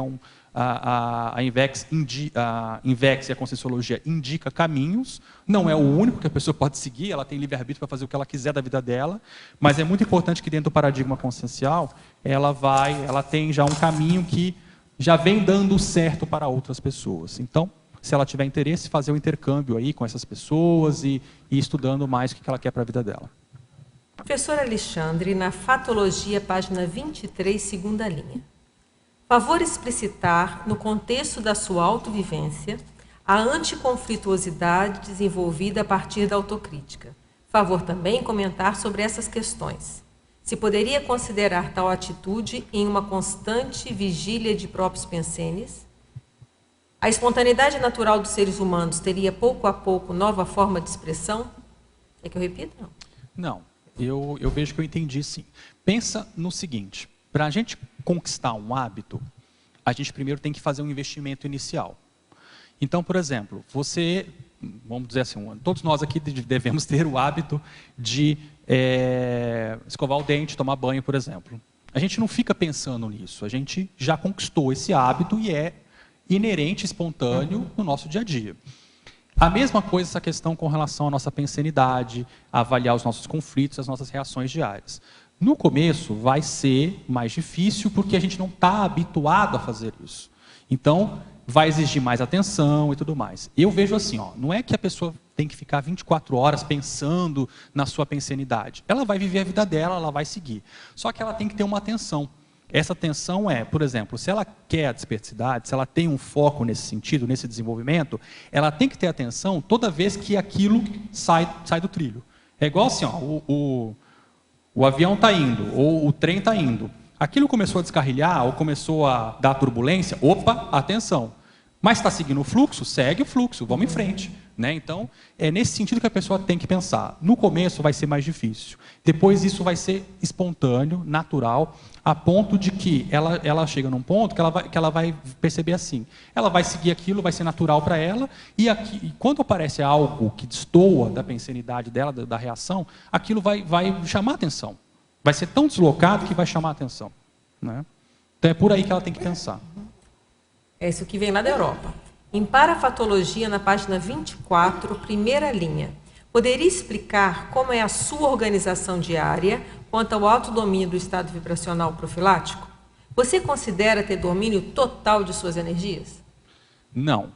a INVEX e a Conscienciologia indica caminhos, não é o único que a pessoa pode seguir, ela tem livre-arbítrio para fazer o que ela quiser da vida dela, mas é muito importante que dentro do paradigma consciencial, ela tem já um caminho que já vem dando certo para outras pessoas. Então, se ela tiver interesse, fazer o intercâmbio aí com essas pessoas e ir estudando mais o que ela quer para a vida dela. Professor Alexandre, na Fatologia, página 23, segunda linha. Favor explicitar, no contexto da sua autovivência, a anticonflituosidade desenvolvida a partir da autocrítica. Favor também comentar sobre essas questões. Se poderia considerar tal atitude em uma constante vigília de próprios pensenes? A espontaneidade natural dos seres humanos teria pouco a pouco nova forma de expressão? É que eu repito? Não. Não, eu vejo que eu entendi sim. Pensa no seguinte, para a gente conquistar um hábito, a gente primeiro tem que fazer um investimento inicial. Então, por exemplo, vamos dizer assim, todos nós aqui devemos ter o hábito de escovar o dente, tomar banho, por exemplo. A gente não fica pensando nisso, a gente já conquistou esse hábito e é inerente, espontâneo no nosso dia a dia. A mesma coisa essa questão com relação à nossa pensenidade, a avaliar os nossos conflitos, as nossas reações diárias. No começo vai ser mais difícil porque a gente não está habituado a fazer isso. Então, vai exigir mais atenção e tudo mais. Eu vejo assim, não é que a pessoa tem que ficar 24 horas pensando na sua pensenidade. Ela vai viver a vida dela, ela vai seguir. Só que ela tem que ter uma atenção. Essa atenção por exemplo, se ela quer a desperticidade, se ela tem um foco nesse sentido, nesse desenvolvimento, ela tem que ter atenção toda vez que aquilo sai do trilho. É igual assim, o avião está indo, ou o trem está indo. Aquilo começou a descarrilhar, ou começou a dar turbulência, opa, atenção. Mas está seguindo o fluxo? Segue o fluxo, vamos em frente. Né? Então, é nesse sentido que a pessoa tem que pensar. No começo vai ser mais difícil. Depois isso vai ser espontâneo, natural, a ponto de que ela chega num ponto que ela vai perceber assim. Ela vai seguir aquilo, vai ser natural para ela, e quando aparece algo que destoa da pensenidade dela, da reação, aquilo vai chamar atenção. Vai ser tão deslocado que vai chamar atenção. Né? Então é por aí que ela tem que pensar. É isso que vem lá da Europa. Em Parafatologia, na página 24, primeira linha, poderia explicar como é a sua organização diária quanto ao autodomínio do estado vibracional profilático? Você considera ter domínio total de suas energias? Não.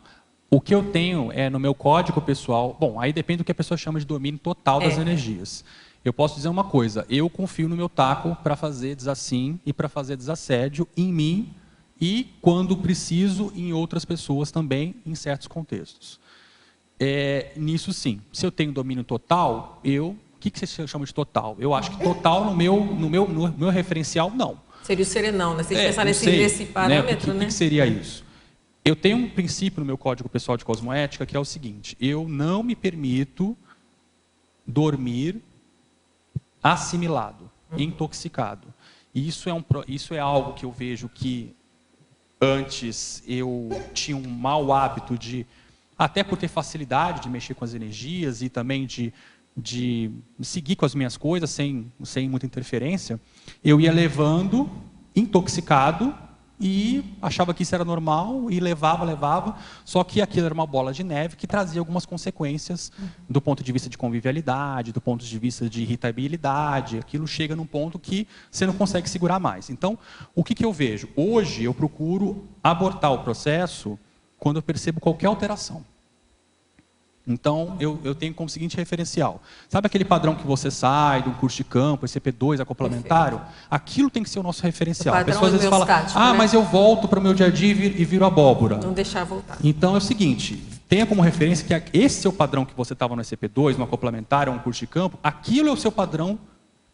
O que eu tenho é no meu código pessoal... Bom, aí depende do que a pessoa chama de domínio total das energias. Eu posso dizer uma coisa, eu confio no meu taco para fazer desassim e para fazer desassédio em mim, e, quando preciso, em outras pessoas também, em certos contextos. Nisso, sim. Se eu tenho domínio total, o que você chama de total? Eu acho que total, no meu referencial, não. Seria o serenão, né? Se a gente pensar nesse parâmetro, né? O que seria isso? Eu tenho um princípio no meu código pessoal de cosmoética, que é o seguinte, eu não me permito dormir assimilado, intoxicado. E isso é algo que eu vejo que antes eu tinha um mau hábito até por ter facilidade de mexer com as energias e também de seguir com as minhas coisas sem muita interferência, eu ia levando intoxicado e achava que isso era normal e levava, só que aquilo era uma bola de neve que trazia algumas consequências do ponto de vista de convivialidade, do ponto de vista de irritabilidade, aquilo chega num ponto que você não consegue segurar mais. Então, o que eu vejo? Hoje eu procuro abortar o processo quando eu percebo qualquer alteração. Então, eu tenho como seguinte referencial. Sabe aquele padrão que você sai de um curso de campo, ECP2, acoplamentário? Aquilo tem que ser o nosso referencial. A pessoa às vezes fala, mas eu volto para o meu dia a dia e viro abóbora. Não deixar voltar. Então, é o seguinte, tenha como referência que esse seu padrão que você estava no ECP2, no acoplamentário, um curso de campo, aquilo é o seu padrão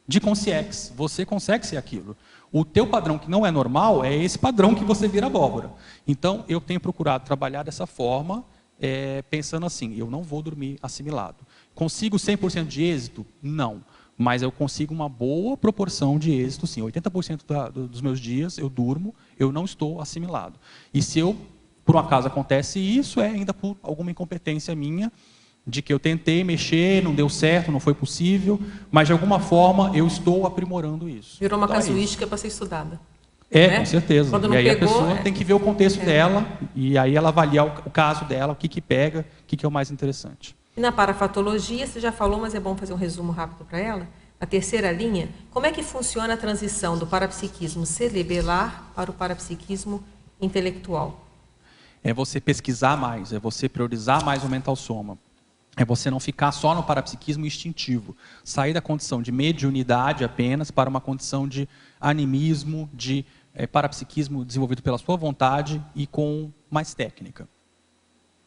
de consciência. Você consegue ser aquilo. O teu padrão que não é normal é esse padrão que você vira abóbora. Então, eu tenho procurado trabalhar dessa forma, pensando assim, eu não vou dormir assimilado. Consigo 100% de êxito? Não. Mas eu consigo uma boa proporção de êxito, sim. 80% dos meus dias eu durmo, eu não estou assimilado. E se eu, por um acaso, acontece isso, é ainda por alguma incompetência minha, de que eu tentei mexer, não deu certo, não foi possível, mas de alguma forma eu estou aprimorando isso. Virou uma então, casuística para ser estudada. Com certeza. Quando não e aí pegou, a pessoa tem que ver o contexto dela, e aí ela avaliar o caso dela, o que pega, o que é o mais interessante. E na parafatologia, você já falou, mas é bom fazer um resumo rápido para ela. A terceira linha, como é que funciona a transição do parapsiquismo cerebelar para o parapsiquismo intelectual? É você pesquisar mais, é você priorizar mais o mental soma. É você não ficar só no parapsiquismo instintivo. Sair da condição de mediunidade apenas para uma condição de animismo, de parapsiquismo desenvolvido pela sua vontade e com mais técnica.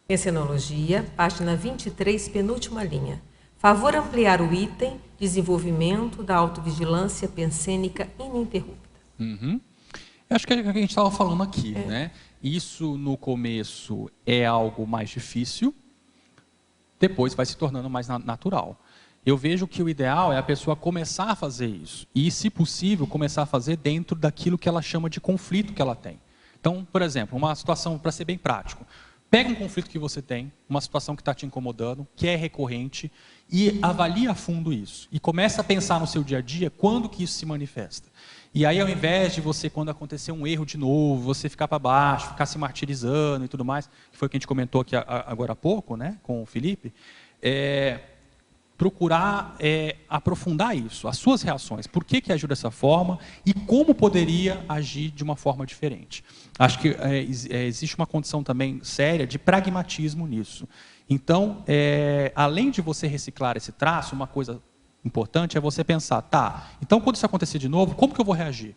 Pensenologia, página 23, penúltima linha. Favor ampliar o item desenvolvimento da autovigilância pensênica ininterrupta. Uhum. Eu acho que é o que a gente estava falando aqui, né? Isso no começo é algo mais difícil, depois vai se tornando mais natural. Eu vejo que o ideal é a pessoa começar a fazer isso. E, se possível, começar a fazer dentro daquilo que ela chama de conflito que ela tem. Então, por exemplo, uma situação, para ser bem prático, pega um conflito que você tem, uma situação que está te incomodando, que é recorrente, e avalia a fundo isso. E começa a pensar no seu dia a dia quando que isso se manifesta. E aí, ao invés de você, quando acontecer um erro de novo, você ficar para baixo, ficar se martirizando e tudo mais, que foi o que a gente comentou aqui agora há pouco, né, com o Felipe, procurar aprofundar isso, as suas reações, por que agiu dessa forma e como poderia agir de uma forma diferente. Acho que existe uma condição também séria de pragmatismo nisso. Então, além de você reciclar esse traço, uma coisa importante é você pensar, tá, então quando isso acontecer de novo, como que eu vou reagir?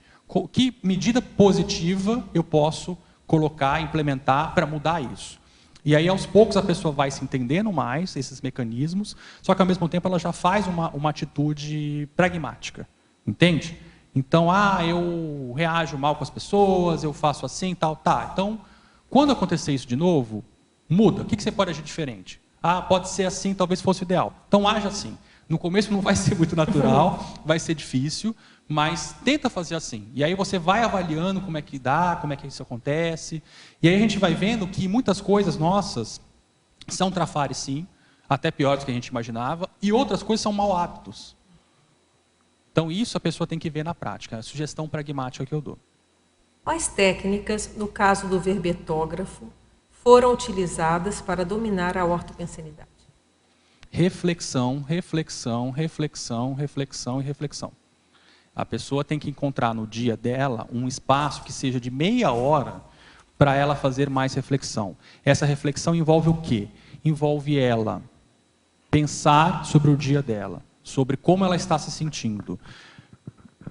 Que medida positiva eu posso colocar, implementar para mudar isso? E aí, aos poucos, a pessoa vai se entendendo mais, esses mecanismos, só que, ao mesmo tempo, ela já faz uma atitude pragmática, entende? Então, eu reajo mal com as pessoas, eu faço assim, tal, tá. Então, quando acontecer isso de novo, muda. O que você pode agir diferente? Pode ser assim, talvez fosse o ideal. Então, haja assim. No começo não vai ser muito natural, vai ser difícil, mas tenta fazer assim. E aí você vai avaliando como é que dá, como é que isso acontece. E aí a gente vai vendo que muitas coisas nossas são trafares, sim, até piores do que a gente imaginava, e outras coisas são mau hábitos. Então isso a pessoa tem que ver na prática, é a sugestão pragmática que eu dou. Quais técnicas, no caso do verbetógrafo, foram utilizadas para dominar a ortopensenidade? Reflexão, reflexão, reflexão, reflexão e reflexão. A pessoa tem que encontrar no dia dela um espaço que seja de meia hora para ela fazer mais reflexão. Essa reflexão envolve o quê? Envolve ela pensar sobre o dia dela, sobre como ela está se sentindo.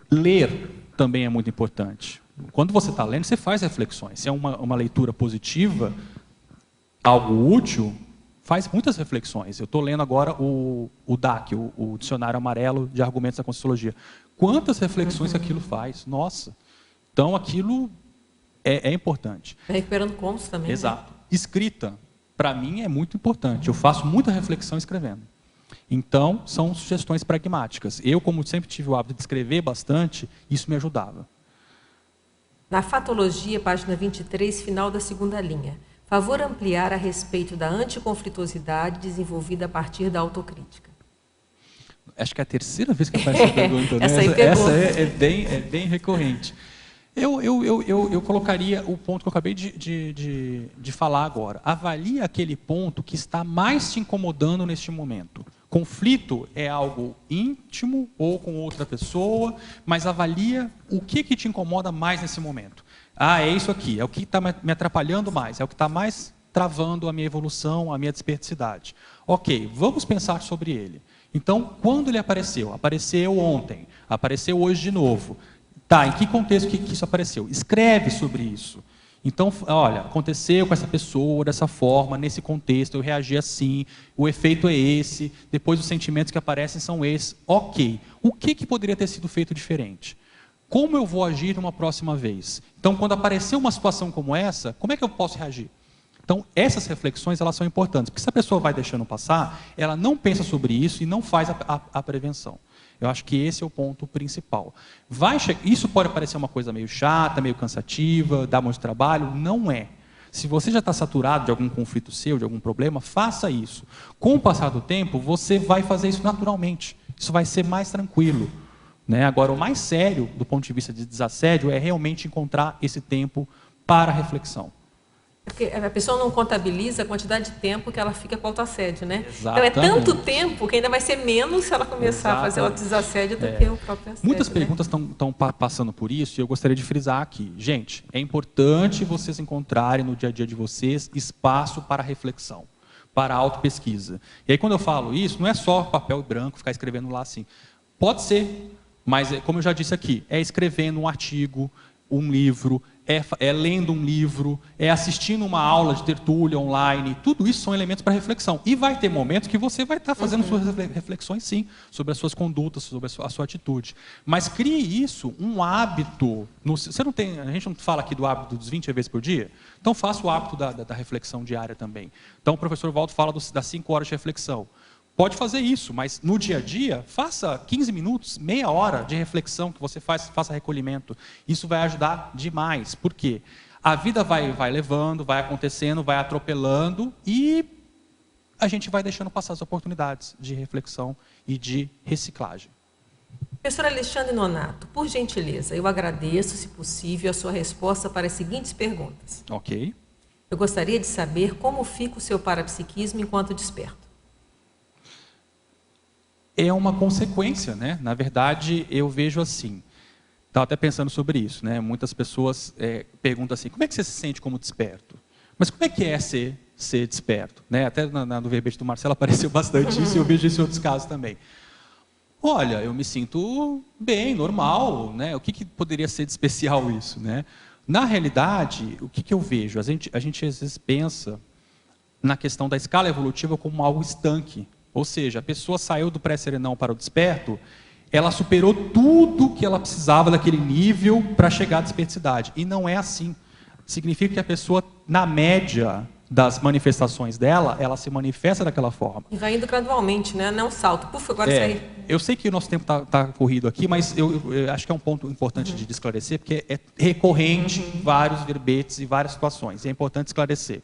Ler também é muito importante. Quando você está lendo, você faz reflexões. Se é uma leitura positiva, algo útil, faz muitas reflexões. Eu estou lendo agora o DAC, o Dicionário Amarelo de Argumentos da Conscienciologia. Quantas reflexões que aquilo faz? Nossa! Então, aquilo é importante. Está recuperando contos também. Exato. Né? Escrita, para mim, é muito importante. Eu faço muita reflexão escrevendo. Então, são sugestões pragmáticas. Eu, como sempre tive o hábito de escrever bastante, isso me ajudava. Na fatologia, página 23, final da segunda linha. Favor ampliar a respeito da anticonflituosidade desenvolvida a partir da autocrítica. Acho que é a terceira vez que aparece essa pergunta, né? Essa é bem recorrente. Eu colocaria o ponto que eu acabei de falar agora. Avalie aquele ponto que está mais te incomodando neste momento. Conflito é algo íntimo ou com outra pessoa, mas avalia o que te incomoda mais nesse momento. É isso aqui, é o que está me atrapalhando mais, é o que está mais travando a minha evolução, a minha desperticidade. Ok, vamos pensar sobre ele. Então, quando ele apareceu? Apareceu ontem, apareceu hoje de novo. Tá, em que contexto que isso apareceu? Escreve sobre isso. Então, olha, aconteceu com essa pessoa dessa forma, nesse contexto, eu reagi assim, o efeito é esse, depois os sentimentos que aparecem são esses. Ok. o que poderia ter sido feito diferente? Como eu vou agir uma próxima vez? Então, quando aparecer uma situação como essa, como é que eu posso reagir? Então, essas reflexões, elas são importantes, porque se a pessoa vai deixando passar, ela não pensa sobre isso e não faz a prevenção. Eu acho que esse é o ponto principal. Isso pode parecer uma coisa meio chata, meio cansativa, dar muito trabalho, não é. Se você já está saturado de algum conflito seu, de algum problema, faça isso. Com o passar do tempo, você vai fazer isso naturalmente. Isso vai ser mais tranquilo. Né? Agora, o mais sério, do ponto de vista de desassédio, é realmente encontrar esse tempo para reflexão. Porque a pessoa não contabiliza a quantidade de tempo que ela fica com autoassédio, né? Exatamente. Então é tanto tempo que ainda vai ser menos se ela começar a fazer autodesassédio do que o próprio assédio. Muitas perguntas estão passando por isso e eu gostaria de frisar aqui. Gente, é importante vocês encontrarem no dia a dia de vocês espaço para reflexão, para autopesquisa. E aí quando eu falo isso, não é só papel branco, ficar escrevendo lá assim. Pode ser, mas como eu já disse aqui, é escrevendo um artigo, um livro, é lendo um livro, é assistindo uma aula de tertúlia online, tudo isso são elementos para reflexão. E vai ter momentos que você vai estar fazendo suas reflexões, sim, sobre as suas condutas, sobre a sua atitude. Mas crie isso, um hábito. Você não tem, a gente não fala aqui do hábito dos 20 vezes por dia? Então faça o hábito da reflexão diária também. Então o professor Waldo fala das 5 horas de reflexão. Pode fazer isso, mas no dia a dia, faça 15 minutos, meia hora de reflexão que você faça recolhimento. Isso vai ajudar demais. Por quê? A vida vai levando, vai acontecendo, vai atropelando e a gente vai deixando passar as oportunidades de reflexão e de reciclagem. Professor Alexandre Nonato, por gentileza, eu agradeço, se possível, a sua resposta para as seguintes perguntas. Ok. Eu gostaria de saber como fica o seu parapsiquismo enquanto desperto. É uma consequência, né? Na verdade, eu vejo assim. Estava até pensando sobre isso, né? Muitas pessoas perguntam assim: como é que você se sente como desperto? Mas como é que é ser desperto? Né? Até no verbete do Marcelo apareceu bastante isso e eu vejo isso em outros casos também. Olha, eu me sinto bem, normal, né? O que poderia ser de especial isso, né? Na realidade, o que eu vejo? A gente às vezes pensa na questão da escala evolutiva como algo estanque. Ou seja, a pessoa saiu do pré-serenão para o desperto, ela superou tudo que ela precisava daquele nível para chegar à desperticidade. E não é assim. Significa que a pessoa, na média das manifestações dela, ela se manifesta daquela forma. E vai indo gradualmente, né? Não salto. Puf, agora saí. Eu sei que o nosso tempo está corrido aqui, mas eu acho que é um ponto importante de esclarecer, porque é recorrente vários verbetes e várias situações. E é importante esclarecer.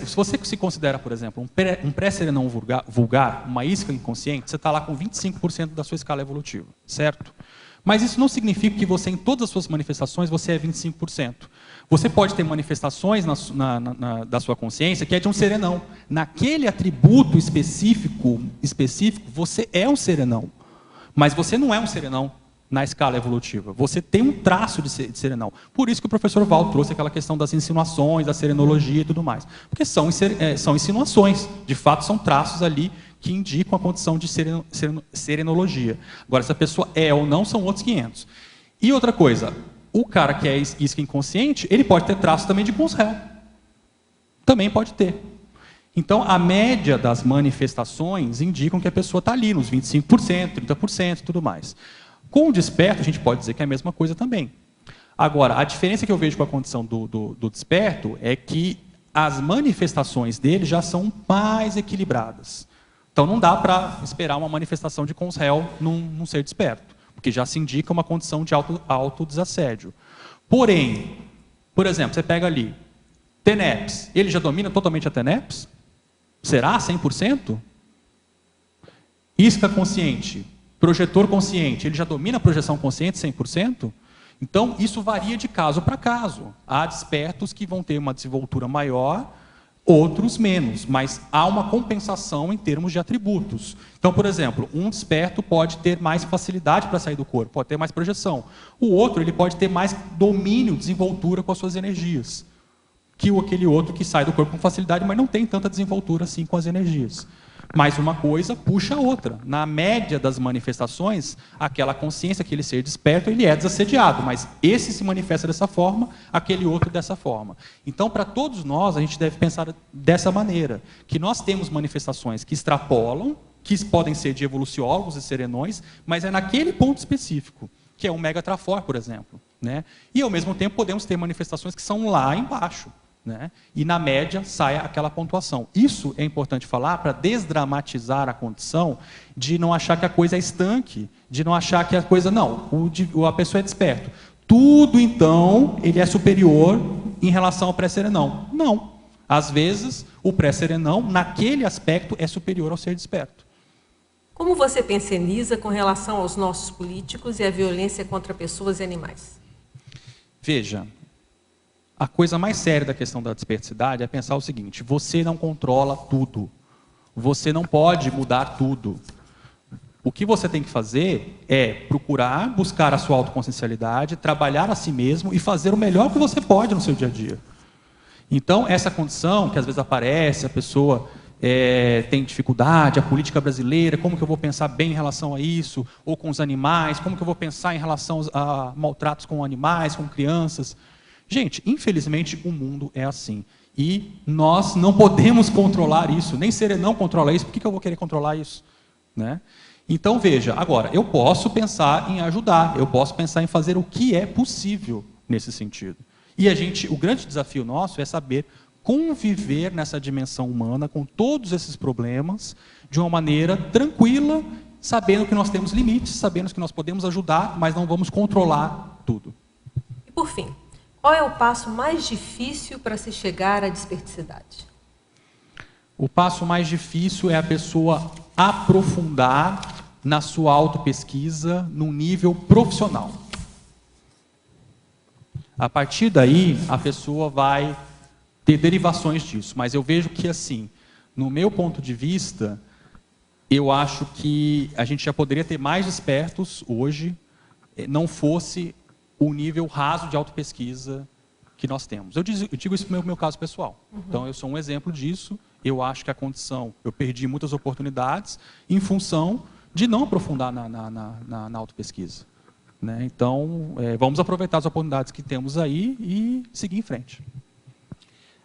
Se você se considera, por exemplo, um pré-serenão vulgar, uma isca inconsciente, você está lá com 25% da sua escala evolutiva, certo? Mas isso não significa que você, em todas as suas manifestações, você é 25%. Você pode ter manifestações da sua consciência que é de um serenão. Naquele atributo específico, você é um serenão. Mas você não é um serenão na escala evolutiva. Você tem um traço de serenão. Por isso que o professor Val trouxe aquela questão das insinuações, da serenologia e tudo mais. Porque são insinuações. De fato, são traços ali que indicam a condição de serenologia. Agora, se a pessoa é ou não, são outros 500. E outra coisa, o cara que é isca inconsciente, ele pode ter traços também de consréu. Também pode ter. Então, a média das manifestações indicam que a pessoa está ali, nos 25%, 30% e tudo mais. Com o desperto, a gente pode dizer que é a mesma coisa também. Agora, a diferença que eu vejo com a condição do desperto é que as manifestações dele já são mais equilibradas. Então, não dá para esperar uma manifestação de consréu num ser desperto, porque já se indica uma condição de autodesassédio. Porém, por exemplo, você pega ali, TENEPS, ele já domina totalmente a TENEPS? Será 100%? Isca consciente, projetor consciente, ele já domina a projeção consciente 100%? Então, isso varia de caso para caso. Há despertos que vão ter uma desenvoltura maior, outros menos, mas há uma compensação em termos de atributos. Então, por exemplo, um desperto pode ter mais facilidade para sair do corpo, pode ter mais projeção. O outro, ele pode ter mais domínio, desenvoltura com as suas energias, que aquele outro que sai do corpo com facilidade, mas não tem tanta desenvoltura assim com as energias. Mas uma coisa puxa a outra. Na média das manifestações, aquela consciência, aquele ser desperto, ele é desassediado, mas esse se manifesta dessa forma, aquele outro dessa forma. Então, para todos nós, a gente deve pensar dessa maneira, que nós temos manifestações que extrapolam que podem ser de evoluciólogos e serenões, mas é naquele ponto específico, que é o megatrafor, por exemplo, né? E, ao mesmo tempo, podemos ter manifestações que são lá embaixo, né? E, na média, sai aquela pontuação. Isso é importante falar para desdramatizar a condição de não achar que a coisa é estanque, de não achar que a coisa... Não, a pessoa é desperto. Tudo, então, ele é superior em relação ao pré-serenão. Não. Às vezes, o pré-serenão, naquele aspecto, é superior ao ser desperto. Como você pensioniza com relação aos nossos políticos e à violência contra pessoas e animais? Veja, a coisa mais séria da questão da desperticidade é pensar o seguinte: você não controla tudo. Você não pode mudar tudo. O que você tem que fazer é procurar buscar a sua autoconsciencialidade, trabalhar a si mesmo e fazer o melhor que você pode no seu dia a dia. Então, essa condição que às vezes aparece, a pessoa tem dificuldade, a política brasileira, como que eu vou pensar bem em relação a isso, ou com os animais, como que eu vou pensar em relação a maltratos com animais, com crianças. Gente, infelizmente o mundo é assim. E nós não podemos controlar isso, nem serenão controla isso, por que eu vou querer controlar isso? Né? Então, veja, agora, eu posso pensar em ajudar, eu posso pensar em fazer o que é possível nesse sentido. E o grande desafio nosso é saber conviver nessa dimensão humana com todos esses problemas de uma maneira tranquila, sabendo que nós temos limites, sabendo que nós podemos ajudar, mas não vamos controlar tudo. E por fim, qual é o passo mais difícil para se chegar à desperticidade? O passo mais difícil é a pessoa aprofundar na sua autopesquisa num nível profissional. A partir daí, a pessoa vai ter derivações disso, mas eu vejo que, assim, no meu ponto de vista, eu acho que a gente já poderia ter mais despertos hoje, não fosse o nível raso de autopesquisa que nós temos. Eu digo isso no meu caso pessoal. Então, eu sou um exemplo disso. Eu acho que a condição, eu perdi muitas oportunidades em função de não aprofundar na autopesquisa. Né? Então, vamos aproveitar as oportunidades que temos aí e seguir em frente.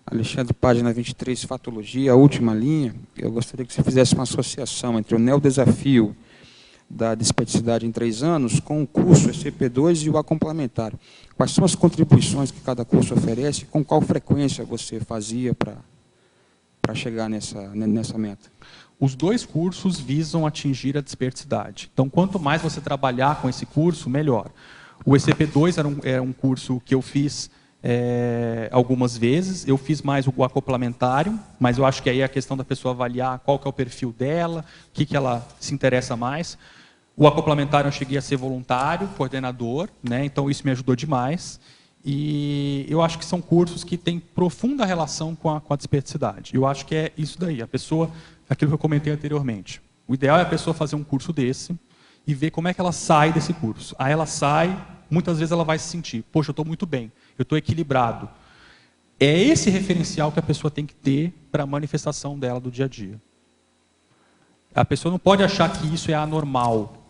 Alexandre, página 23, Fatologia, a última linha. Eu gostaria que você fizesse uma associação entre o neodesafio da desperticidade em 3 anos com o curso SCP-2 e o A complementar. Quais são as contribuições que cada curso oferece? Com qual frequência você fazia para chegar nessa meta? Os 2 cursos visam atingir a desperticidade. Então, quanto mais você trabalhar com esse curso, melhor. O SCP-2 era um curso que eu fiz algumas vezes. Eu fiz mais o acoplamentário, mas eu acho que aí é a questão da pessoa avaliar qual que é o perfil dela, o que ela se interessa mais. O acoplamentário eu cheguei a ser voluntário, coordenador, né? Então isso me ajudou demais. E eu acho que são cursos que têm profunda relação com a desperticidade. Eu acho que é isso daí, a pessoa, aquilo que eu comentei anteriormente. O ideal é a pessoa fazer um curso desse e ver como é que ela sai desse curso. Aí ela sai, muitas vezes ela vai se sentir, poxa, eu estou muito bem, eu estou equilibrado. É esse referencial que a pessoa tem que ter para a manifestação dela do dia a dia. A pessoa não pode achar que isso é anormal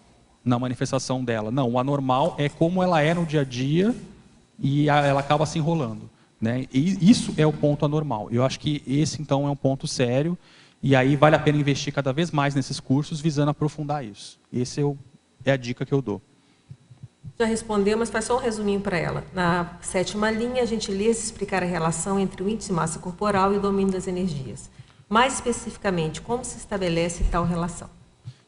na manifestação dela. Não, o anormal é como ela é no dia a dia e ela acaba se enrolando. Né? E isso é o ponto anormal. Eu acho que esse, então, é um ponto sério e aí vale a pena investir cada vez mais nesses cursos visando aprofundar isso. Esse é a dica que eu dou. Já respondeu, mas faz só um resuminho para ela. Na 7ª linha, a gentileza explicar a relação entre o índice de massa corporal e o domínio das energias. Mais especificamente, como se estabelece tal relação?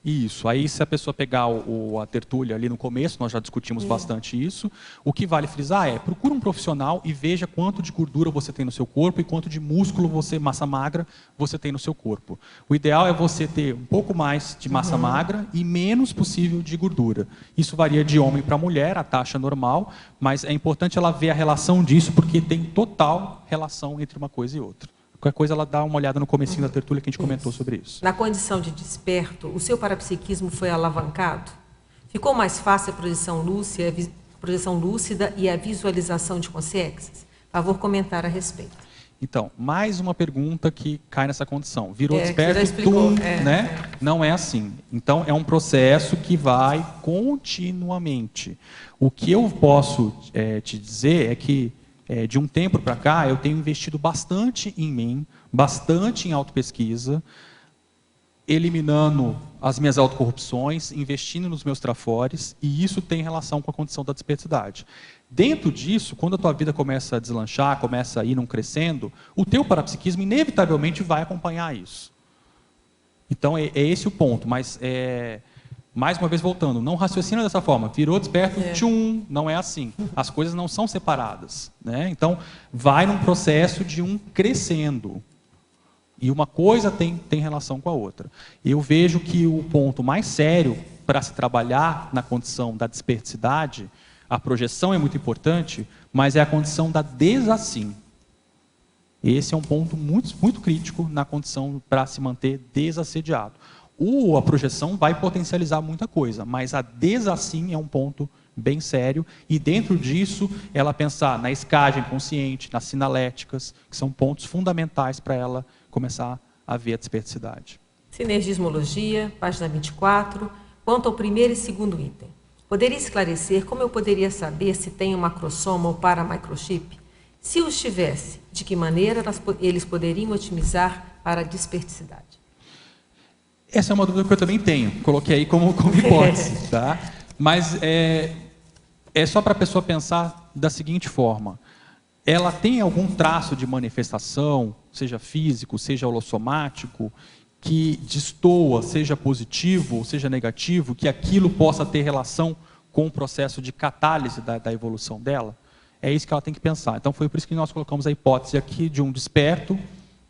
Isso. Aí, se a pessoa pegar a tertúlia ali no começo, nós já discutimos bastante isso, o que vale frisar é, procura um profissional e veja quanto de gordura você tem no seu corpo e quanto de músculo, massa magra, você tem no seu corpo. O ideal é você ter um pouco mais de massa magra e menos possível de gordura. Isso varia de homem para mulher, a taxa normal, mas é importante ela ver a relação disso, porque tem total relação entre uma coisa e outra. Qualquer coisa, ela dá uma olhada no comecinho da tertúlia que a gente comentou sobre isso. Na condição de desperto, o seu parapsiquismo foi alavancado? Ficou mais fácil a projeção lúcida e a visualização de consciências? Favor comentar a respeito. Então, mais uma pergunta que cai nessa condição. Virou desperto, já explicou, né? Não é assim. Então, é um processo que vai continuamente. O que eu posso te dizer é que de um tempo para cá, eu tenho investido bastante em mim, bastante em autopesquisa, eliminando as minhas autocorrupções, investindo nos meus trafores, e isso tem relação com a condição da desperticidade. Dentro disso, quando a tua vida começa a deslanchar, começa a ir não crescendo, o teu parapsiquismo inevitavelmente vai acompanhar isso. Então, é esse o ponto, mas, mais uma vez voltando, não raciocina dessa forma, virou desperto, tchum, não é assim. As coisas não são separadas, né? Então, vai num processo de um crescendo. E uma coisa tem relação com a outra. Eu vejo que o ponto mais sério para se trabalhar na condição da desperticidade, a projeção é muito importante, mas é a condição da desassim. Esse é um ponto muito, muito crítico na condição para se manter desassediado. A projeção vai potencializar muita coisa, mas a desassim é um ponto bem sério, e dentro disso, ela pensar na escagem consciente, nas sinaléticas, que são pontos fundamentais para ela começar a ver a desperticidade. Sinergismologia, página 24, quanto ao primeiro e segundo item. Poderia esclarecer como eu poderia saber se tenho macrosoma ou paramicrochip? Se os tivesse, de que maneira eles poderiam otimizar para a desperticidade? Essa é uma dúvida que eu também tenho, coloquei aí como hipótese, tá? Mas é só para a pessoa pensar da seguinte forma: ela tem algum traço de manifestação, seja físico, seja holossomático, que destoa, seja positivo ou seja negativo, que aquilo possa ter relação com o processo de catálise da evolução dela? É isso que ela tem que pensar. Então, foi por isso que nós colocamos a hipótese aqui de um desperto,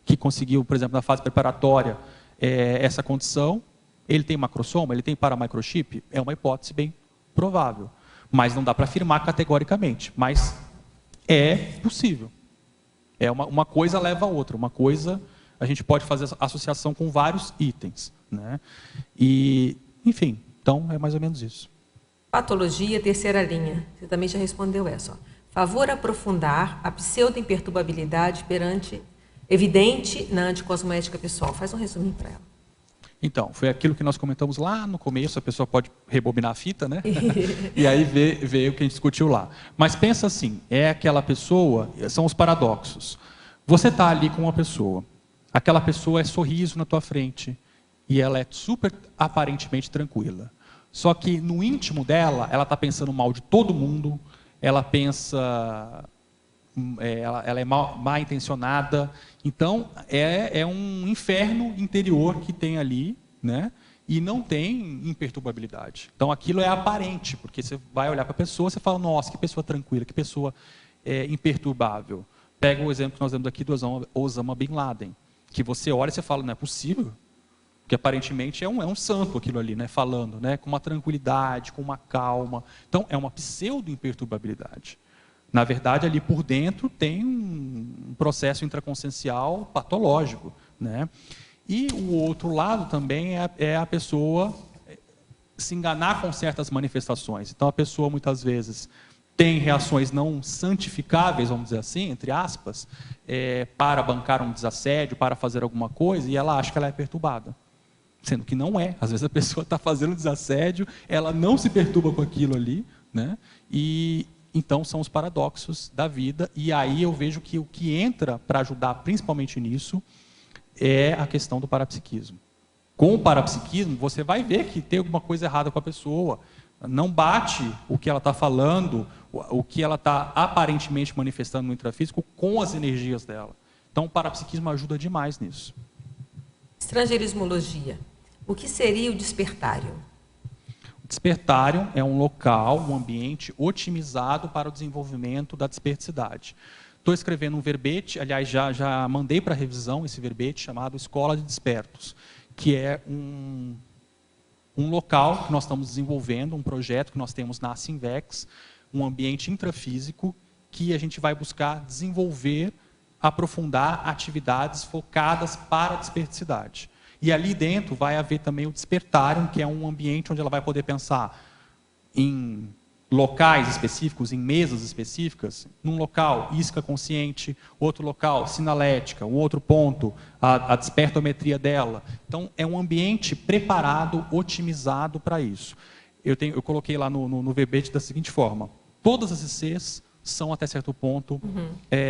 que conseguiu, por exemplo, na fase preparatória, essa condição. Ele tem macrosoma, ele tem paramicrochip? É uma hipótese bem provável. Mas não dá para afirmar categoricamente. Mas é possível. Uma coisa leva a outra. Uma coisa, a gente pode fazer associação com vários itens, né? E, enfim, então é mais ou menos isso. Patologia, terceira linha. Você também já respondeu essa. Ó. Favor aprofundar a pseudo-imperturbabilidade evidente na anticosmoética pessoal. Faz um resuminho para ela. Então, foi aquilo que nós comentamos lá no começo, a pessoa pode rebobinar a fita, né? E aí ver o que a gente discutiu lá. Mas pensa assim, é aquela pessoa, são os paradoxos. Você está ali com uma pessoa, aquela pessoa é sorriso na tua frente, e ela é super aparentemente tranquila. Só que no íntimo dela, ela está pensando mal de todo mundo, ela pensa... ela é mal intencionada, então é um inferno interior que tem ali, né? E não tem imperturbabilidade. Então aquilo é aparente, porque você vai olhar para a pessoa, você fala, nossa, que pessoa tranquila, que pessoa imperturbável. Pega o exemplo que nós temos aqui do Osama Bin Laden, que você olha e você fala, não é possível, porque aparentemente é um santo aquilo ali, né? Falando, né? Com uma tranquilidade, com uma calma. Então é uma pseudo-imperturbabilidade. Na verdade, ali por dentro tem um processo intraconsciencial patológico, né? E o outro lado também é a pessoa se enganar com certas manifestações. Então, a pessoa, muitas vezes, tem reações não santificáveis, vamos dizer assim, entre aspas, para bancar um desassédio, para fazer alguma coisa, e ela acha que ela é perturbada. Sendo que não é. Às vezes a pessoa está fazendo desassédio, ela não se perturba com aquilo ali, né? Então, são os paradoxos da vida, e aí eu vejo que o que entra para ajudar principalmente nisso é a questão do parapsiquismo. Com o parapsiquismo, você vai ver que tem alguma coisa errada com a pessoa, não bate o que ela está falando, o que ela está aparentemente manifestando no intrafísico com as energias dela. Então, o parapsiquismo ajuda demais nisso. Estrangeirismologia. O que seria o despertário? Despertário é um local, um ambiente otimizado para o desenvolvimento da desperticidade. Estou escrevendo um verbete, aliás, já mandei para revisão esse verbete chamado Escola de Despertos, que é um local que nós estamos desenvolvendo, um projeto que nós temos na Simvex, um ambiente intrafísico que a gente vai buscar desenvolver, aprofundar atividades focadas para a desperticidade. E ali dentro vai haver também o despertário, que é um ambiente onde ela vai poder pensar em locais específicos, em mesas específicas, num local isca consciente, outro local sinalética, um outro ponto, a despertometria dela. Então, é um ambiente preparado, otimizado para isso. Eu coloquei lá no verbete da seguinte forma: todas as ICs são, até certo ponto,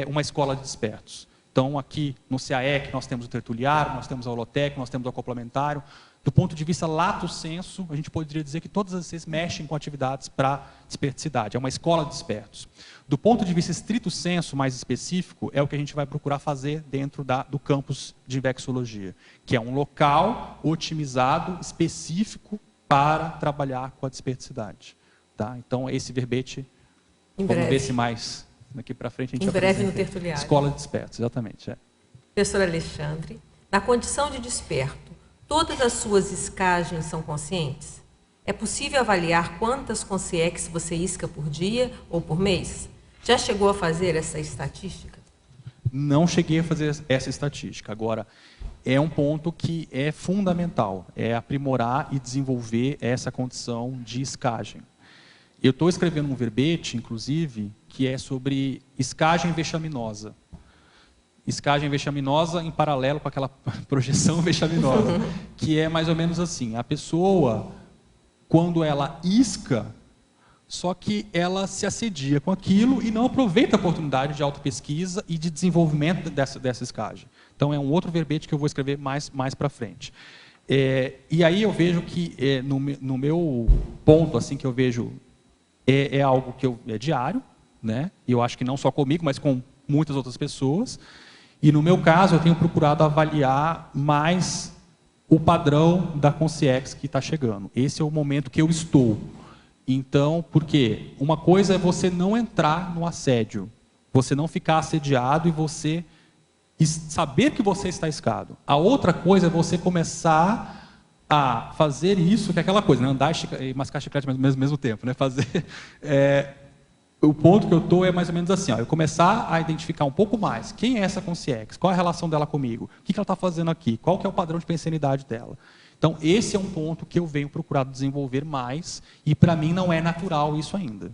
uma escola de despertos. Então, aqui no CAEC, nós temos o tertuliário, nós temos a holotec, nós temos o acoplamentário. Do ponto de vista lato sensu, a gente poderia dizer que todas as ICs mexem com atividades para desperticidade, é uma escola de despertos. Do ponto de vista estrito sensu, mais específico, é o que a gente vai procurar fazer dentro do campus de vexologia, que é um local otimizado, específico para trabalhar com a desperticidade. Tá? Então, esse verbete, vamos ver se mais daqui para frente a gente em breve no tertuliário. Escola de despertos, exatamente. Professor Alexandre, na condição de desperto, todas as suas iscagens são conscientes? É possível avaliar quantas consciex você isca por dia ou por mês? Já chegou a fazer essa estatística? Não cheguei a fazer essa estatística. Agora, é um ponto que é fundamental, é aprimorar e desenvolver essa condição de iscagem. Eu estou escrevendo um verbete, inclusive, que é sobre iscagem vexaminosa. Iscagem vexaminosa em paralelo com aquela projeção vexaminosa, que é mais ou menos assim, a pessoa, quando ela isca, só que ela se assedia com aquilo e não aproveita a oportunidade de autopesquisa e de desenvolvimento dessa iscagem. Então, é um outro verbete que eu vou escrever mais para frente. E aí eu vejo que, no meu ponto, assim, que eu vejo, é algo que é diário, né? Eu acho que não só comigo, mas com muitas outras pessoas. E, no meu caso, eu tenho procurado avaliar mais o padrão da consciex que está chegando. Esse é o momento que eu estou. Então, por quê? Uma coisa é você não entrar no assédio, você não ficar assediado e você saber que você está iscado. A outra coisa é você começar a fazer isso, que é aquela coisa, né? Andar e mascar chiclete ao mesmo tempo. Né? O ponto que eu estou é mais ou menos assim, ó, eu começar a identificar um pouco mais quem é essa consciex, qual é a relação dela comigo, o que ela está fazendo aqui, qual que é o padrão de pensanidade dela. Então, esse é um ponto que eu venho procurado desenvolver mais, e para mim não é natural isso ainda.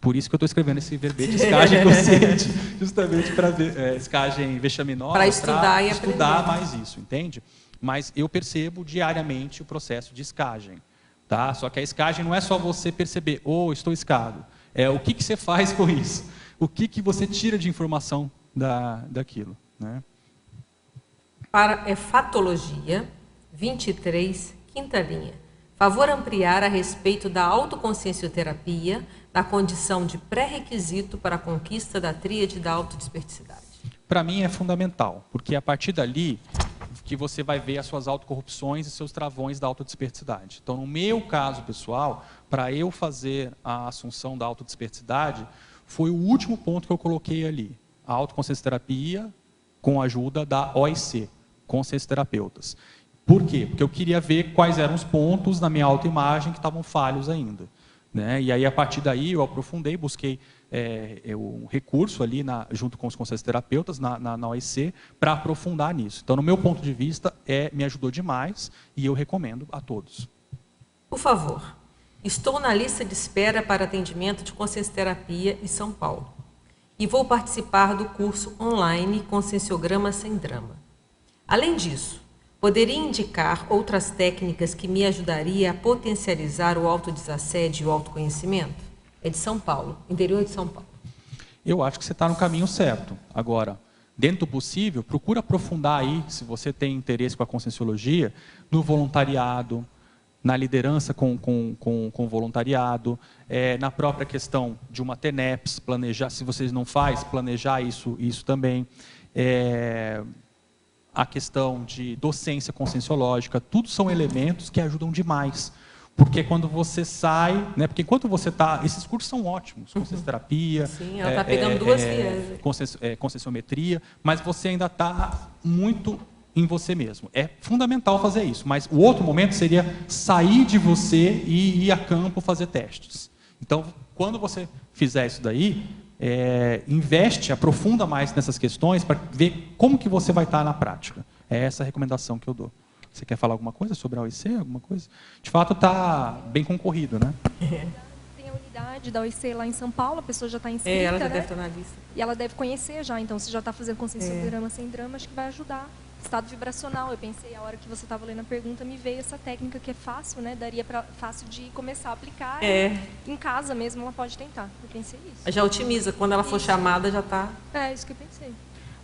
Por isso que eu estou escrevendo esse verbete, escagem consciente, justamente para ver escagem vexaminosa, para estudar e estudar mais isso, entende? Mas eu percebo diariamente o processo de escagem. Tá? Só que a escagem não é só você perceber, estou iscado. O que você faz com isso? O que você tira de informação daquilo? Né? Para fatologia, 23, quinta linha. Favor ampliar a respeito da autoconsciencioterapia, da condição de pré-requisito para a conquista da tríade da autodesperticidade. Para mim é fundamental, porque é a partir dali que você vai ver as suas autocorrupções e seus travões da autodesperticidade. Então, no meu caso pessoal, para eu fazer a assunção da autodesperticidade, foi o último ponto que eu coloquei ali. A autoconsciencioterapia com a ajuda da OIC, consciencioterapeutas. Por quê? Porque eu queria ver quais eram os pontos na minha autoimagem que estavam falhos ainda. Né? E aí, a partir daí, eu aprofundei, busquei um recurso ali, junto com os consciencioterapeutas, na OIC, para aprofundar nisso. Então, no meu ponto de vista, me ajudou demais e eu recomendo a todos. Por favor, estou na lista de espera para atendimento de consciencioterapia em São Paulo e vou participar do curso online Conscienciograma Sem Drama. Além disso, poderia indicar outras técnicas que me ajudariam a potencializar o autodesassédio e o autoconhecimento? É de São Paulo, interior de São Paulo. Eu acho que você está no caminho certo. Agora, dentro do possível, procura aprofundar aí, se você tem interesse com a conscienciologia, no voluntariado, na liderança com voluntariado, na própria questão de uma TENEPS, planejar, se vocês não fazem, planejar isso também. A questão de docência conscienciológica, tudo são elementos que ajudam demais. Porque quando você sai, né, porque enquanto você está, esses cursos são ótimos, consciencioterapia, sim, ela está pegando duas vias. Conscienciometria, mas você ainda está muito em você mesmo. É fundamental fazer isso, mas o outro momento seria sair de você e ir a campo fazer testes. Então, quando você fizer isso daí, investe, aprofunda mais nessas questões para ver como que você vai estar na prática. É essa a recomendação que eu dou. Você quer falar alguma coisa sobre a OIC? Alguma coisa? De fato, está bem concorrido, né? Tem a unidade da OIC lá em São Paulo, a pessoa já está inscrita, ela já né? deve estar na lista. E ela deve conhecer já, então se já está fazendo conscienciograma sem drama, acho que vai ajudar. Estado vibracional, eu pensei, a hora que você estava lendo a pergunta, me veio essa técnica que é fácil, né? Daria fácil de começar a aplicar. Em casa mesmo ela pode tentar. Eu pensei isso. Já otimiza, quando ela for chamada já está... Isso que eu pensei.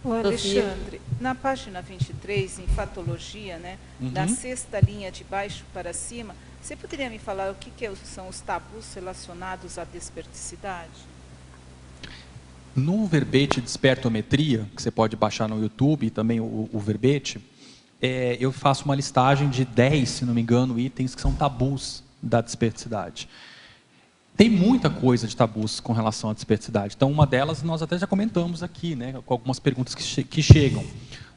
Ô, Alexandre, na página 23, em fatologia, né, da sexta linha de baixo para cima, você poderia me falar o que são os tabus relacionados à desperticidade? No verbete Despertometria, que você pode baixar no YouTube, e também o verbete, eu faço uma listagem de 10, se não me engano, itens que são tabus da desperticidade. Tem muita coisa de tabus com relação à desperticidade. Então, uma delas nós até já comentamos aqui, né, com algumas perguntas que chegam.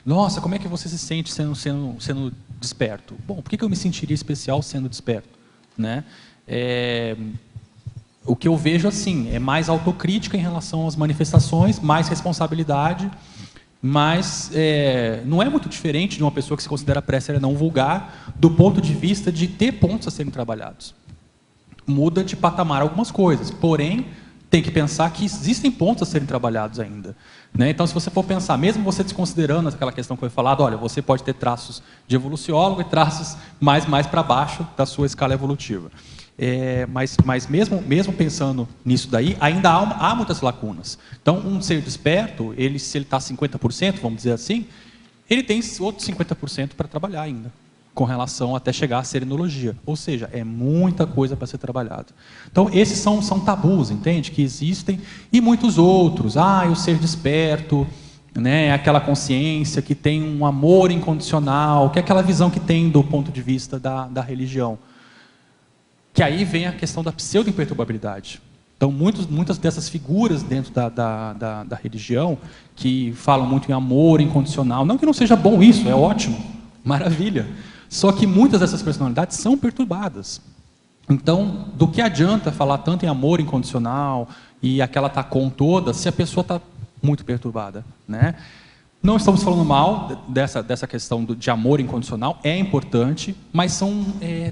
Nossa, como é que você se sente sendo desperto? Bom, por que eu me sentiria especial sendo desperto? Né? O que eu vejo assim, é mais autocrítica em relação às manifestações, mais responsabilidade, mas não é muito diferente de uma pessoa que se considera pré-séria não vulgar, do ponto de vista de ter pontos a serem trabalhados. Muda de patamar algumas coisas, porém, tem que pensar que existem pontos a serem trabalhados ainda. Né? Então, se você for pensar, mesmo você desconsiderando aquela questão que foi falada, olha, você pode ter traços de evoluciólogo e traços mais para baixo da sua escala evolutiva. Mas mesmo pensando nisso daí, ainda há muitas lacunas. Então, um ser desperto, se ele está 50%, vamos dizer assim, ele tem outros 50% para trabalhar ainda, com relação até chegar à serenologia. Ou seja, é muita coisa para ser trabalhada. Então, esses são tabus, entende? Que existem, e muitos outros. O ser desperto, né? Aquela consciência que tem um amor incondicional, que é aquela visão que tem do ponto de vista da religião. Que aí vem a questão da pseudo-imperturbabilidade. Então, muitas dessas figuras dentro da religião, que falam muito em amor incondicional, não que não seja bom isso, é ótimo, maravilha. Só que muitas dessas personalidades são perturbadas. Então, do que adianta falar tanto em amor incondicional e aquela tacom toda, se a pessoa está muito perturbada, né? Não estamos falando mal dessa questão de amor incondicional, é importante, mas são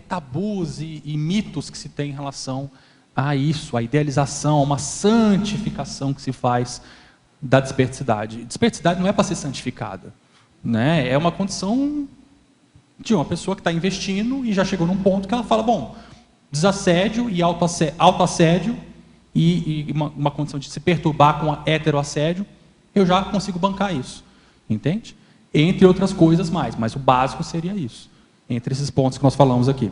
tabus e mitos que se tem em relação a isso, a idealização, uma santificação que se faz da desperticidade. Desperticidade não é para ser santificada, né? É uma condição de uma pessoa que está investindo e já chegou num ponto que ela fala, bom, desassédio e autoassédio e uma condição de se perturbar com a heteroassédio, eu já consigo bancar isso, entende? Entre outras coisas mais, mas o básico seria isso, entre esses pontos que nós falamos aqui.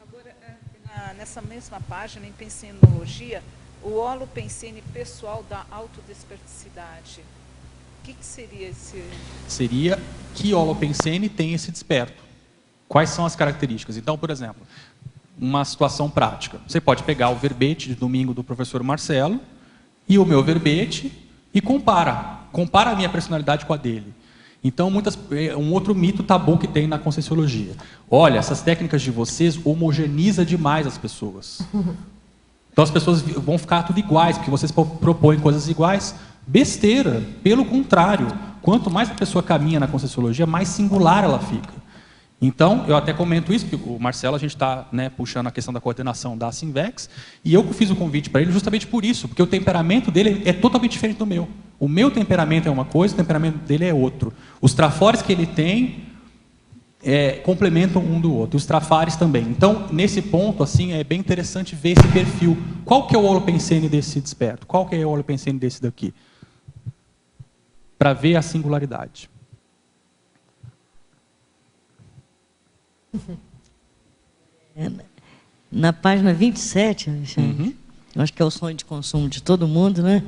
Agora, nessa mesma página, em Pensenologia, o holopensene pessoal da autodesperticidade. O que seria esse? Seria que o holopensene tem esse desperto. Quais são as características? Então, por exemplo, uma situação prática. Você pode pegar o verbete de domingo do professor Marcelo e o meu verbete e compara a minha personalidade com a dele. Então, um outro mito tabu que tem na Conscienciologia. Olha, essas técnicas de vocês homogeniza demais as pessoas. Então, as pessoas vão ficar tudo iguais, porque vocês propõem coisas iguais. Besteira, pelo contrário. Quanto mais a pessoa caminha na Conscienciologia, mais singular ela fica. Então, eu até comento isso, porque o Marcelo, a gente está puxando a questão da coordenação da Sinvex, e eu fiz o convite para ele justamente por isso, porque o temperamento dele é totalmente diferente do meu. O meu temperamento é uma coisa, o temperamento dele é outro. Os trafores que ele tem complementam um do outro, os trafares também. Então, nesse ponto, assim, é bem interessante ver esse perfil. Qual que é o holopensene desse desperto? Qual que é o holopensene desse daqui? Para ver a singularidade. Na página 27, Alexandre, eu acho que é o sonho de consumo de todo mundo, né?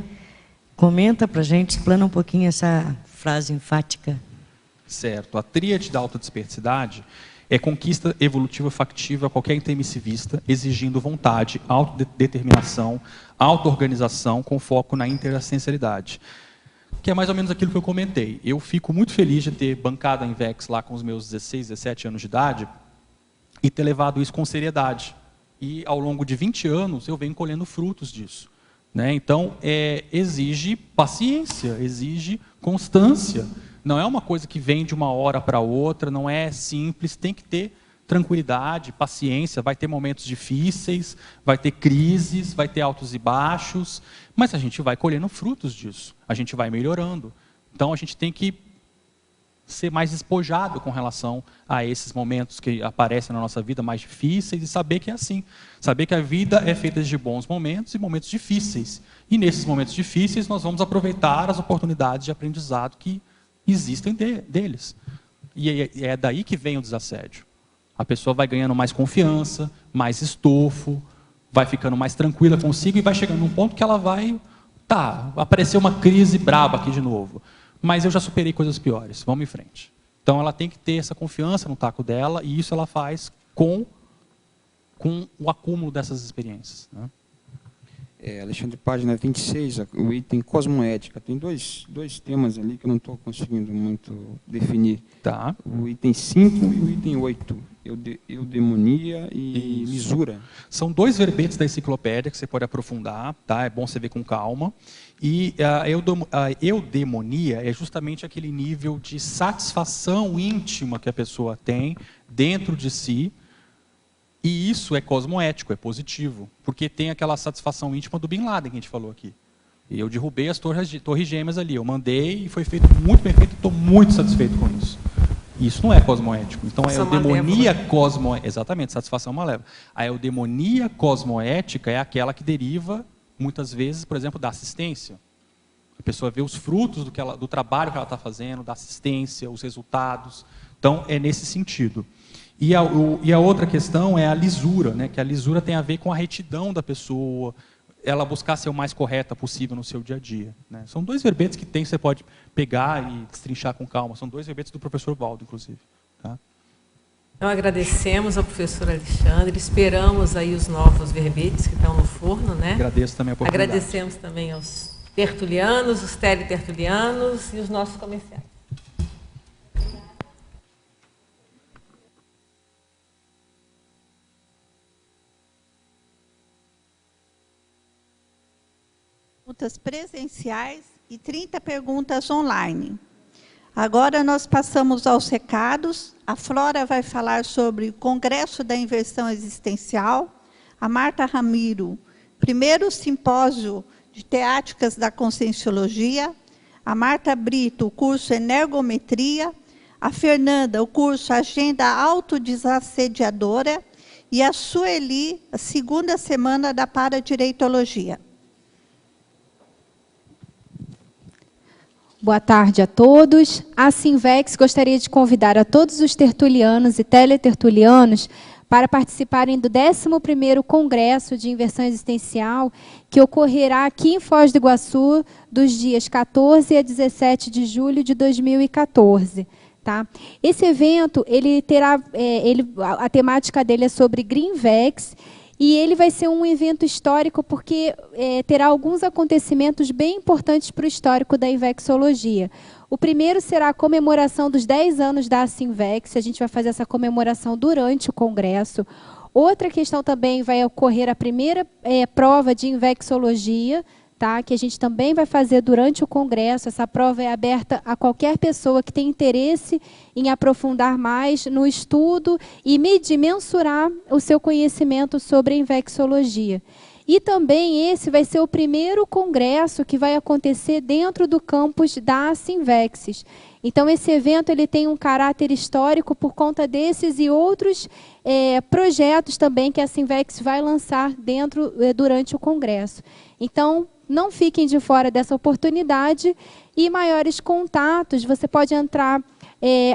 Comenta para a gente, explana um pouquinho essa frase enfática. Certo. A tríade da autodesperticidade é conquista evolutiva factível a qualquer intermissivista, exigindo vontade, autodeterminação, auto-organização com foco na interessencialidade. Que é mais ou menos aquilo que eu comentei. Eu fico muito feliz de ter bancado a Invex lá com os meus 16, 17 anos de idade e ter levado isso com seriedade. E ao longo de 20 anos eu venho colhendo frutos disso. Né? Então, exige paciência, exige constância. Não é uma coisa que vem de uma hora para outra, não é simples, tem que ter tranquilidade, paciência, vai ter momentos difíceis, vai ter crises, vai ter altos e baixos, mas a gente vai colhendo frutos disso, a gente vai melhorando. Então, a gente tem que ser mais despojado com relação a esses momentos que aparecem na nossa vida mais difíceis e saber que é assim. Saber que a vida é feita de bons momentos e momentos difíceis. E nesses momentos difíceis nós vamos aproveitar as oportunidades de aprendizado que existem deles. E é daí que vem o desassédio. A pessoa vai ganhando mais confiança, mais estofo, vai ficando mais tranquila consigo e vai chegando num ponto que ela vai... Tá, apareceu uma crise braba aqui de novo, mas eu já superei coisas piores, vamos em frente. Então ela tem que ter essa confiança no taco dela e isso ela faz com o acúmulo dessas experiências. Né? Alexandre, página 26, o item cosmoética. Tem dois temas ali que eu não estou conseguindo muito definir. Tá. O item 5 e o item 8. Eudemonia e lisura. São 2 verbetes da enciclopédia que você pode aprofundar, tá? É bom você ver com calma. E a eudemonia é justamente aquele nível de satisfação íntima que a pessoa tem dentro de si. E isso é cosmoético, é positivo, porque tem aquela satisfação íntima do Bin Laden que a gente falou aqui. E eu derrubei as torres gêmeas ali, eu mandei e foi feito muito bem feito, estou muito satisfeito com isso. Isso não é cosmoético. Então a eudemonia cosmoética, exatamente, satisfação malévola. A eudemonia cosmoética é aquela que deriva, muitas vezes, por exemplo, da assistência. A pessoa vê os frutos do trabalho que ela está fazendo, da assistência, os resultados. Então é nesse sentido. E a outra questão é a lisura, né? Que a lisura tem a ver com a retidão da pessoa, ela buscar ser o mais correta possível no seu dia a dia. Né? São 2 verbetes que você pode pegar e destrinchar com calma. São 2 verbetes do professor Valdo, inclusive. Tá? Então, agradecemos ao professor Alexandre, esperamos aí os novos verbetes que estão no forno. Né? Agradeço também a oportunidade. Agradecemos também aos tertulianos, os teletertulianos e os nossos comerciais. Perguntas presenciais e 30 perguntas online. Agora nós passamos aos recados. A Flora vai falar sobre o Congresso da Inversão Existencial. A Marta Ramiro, primeiro simpósio de teáticas da Conscienciologia. A Marta Brito, o curso Energometria. A Fernanda, o curso Agenda Autodesassediadora. E a Sueli, a segunda semana da Paradireitologia. Boa tarde a todos. A Sinvex gostaria de convidar a todos os tertulianos e teletertulianos para participarem do 11º Congresso de Inversão Existencial, que ocorrerá aqui em Foz do Iguaçu, dos dias 14 a 17 de julho de 2014. Tá? Esse evento, ele terá, a temática dele é sobre Greenvex, e ele vai ser um evento histórico porque terá alguns acontecimentos bem importantes para o histórico da Invexologia. O primeiro será a comemoração dos 10 anos da Sinvex. A gente vai fazer essa comemoração durante o congresso. Outra questão também vai ocorrer a primeira prova de Invexologia, tá? Que a gente também vai fazer durante o congresso. Essa prova é aberta a qualquer pessoa que tenha interesse em aprofundar mais no estudo e medir, mensurar o seu conhecimento sobre a Invexologia. E também esse vai ser o primeiro congresso que vai acontecer dentro do campus da Sinvexes. Então, esse evento ele tem um caráter histórico por conta desses e outros projetos também que a Sinvex vai lançar durante o congresso. Então, não fiquem de fora dessa oportunidade. E maiores contatos, você pode entrar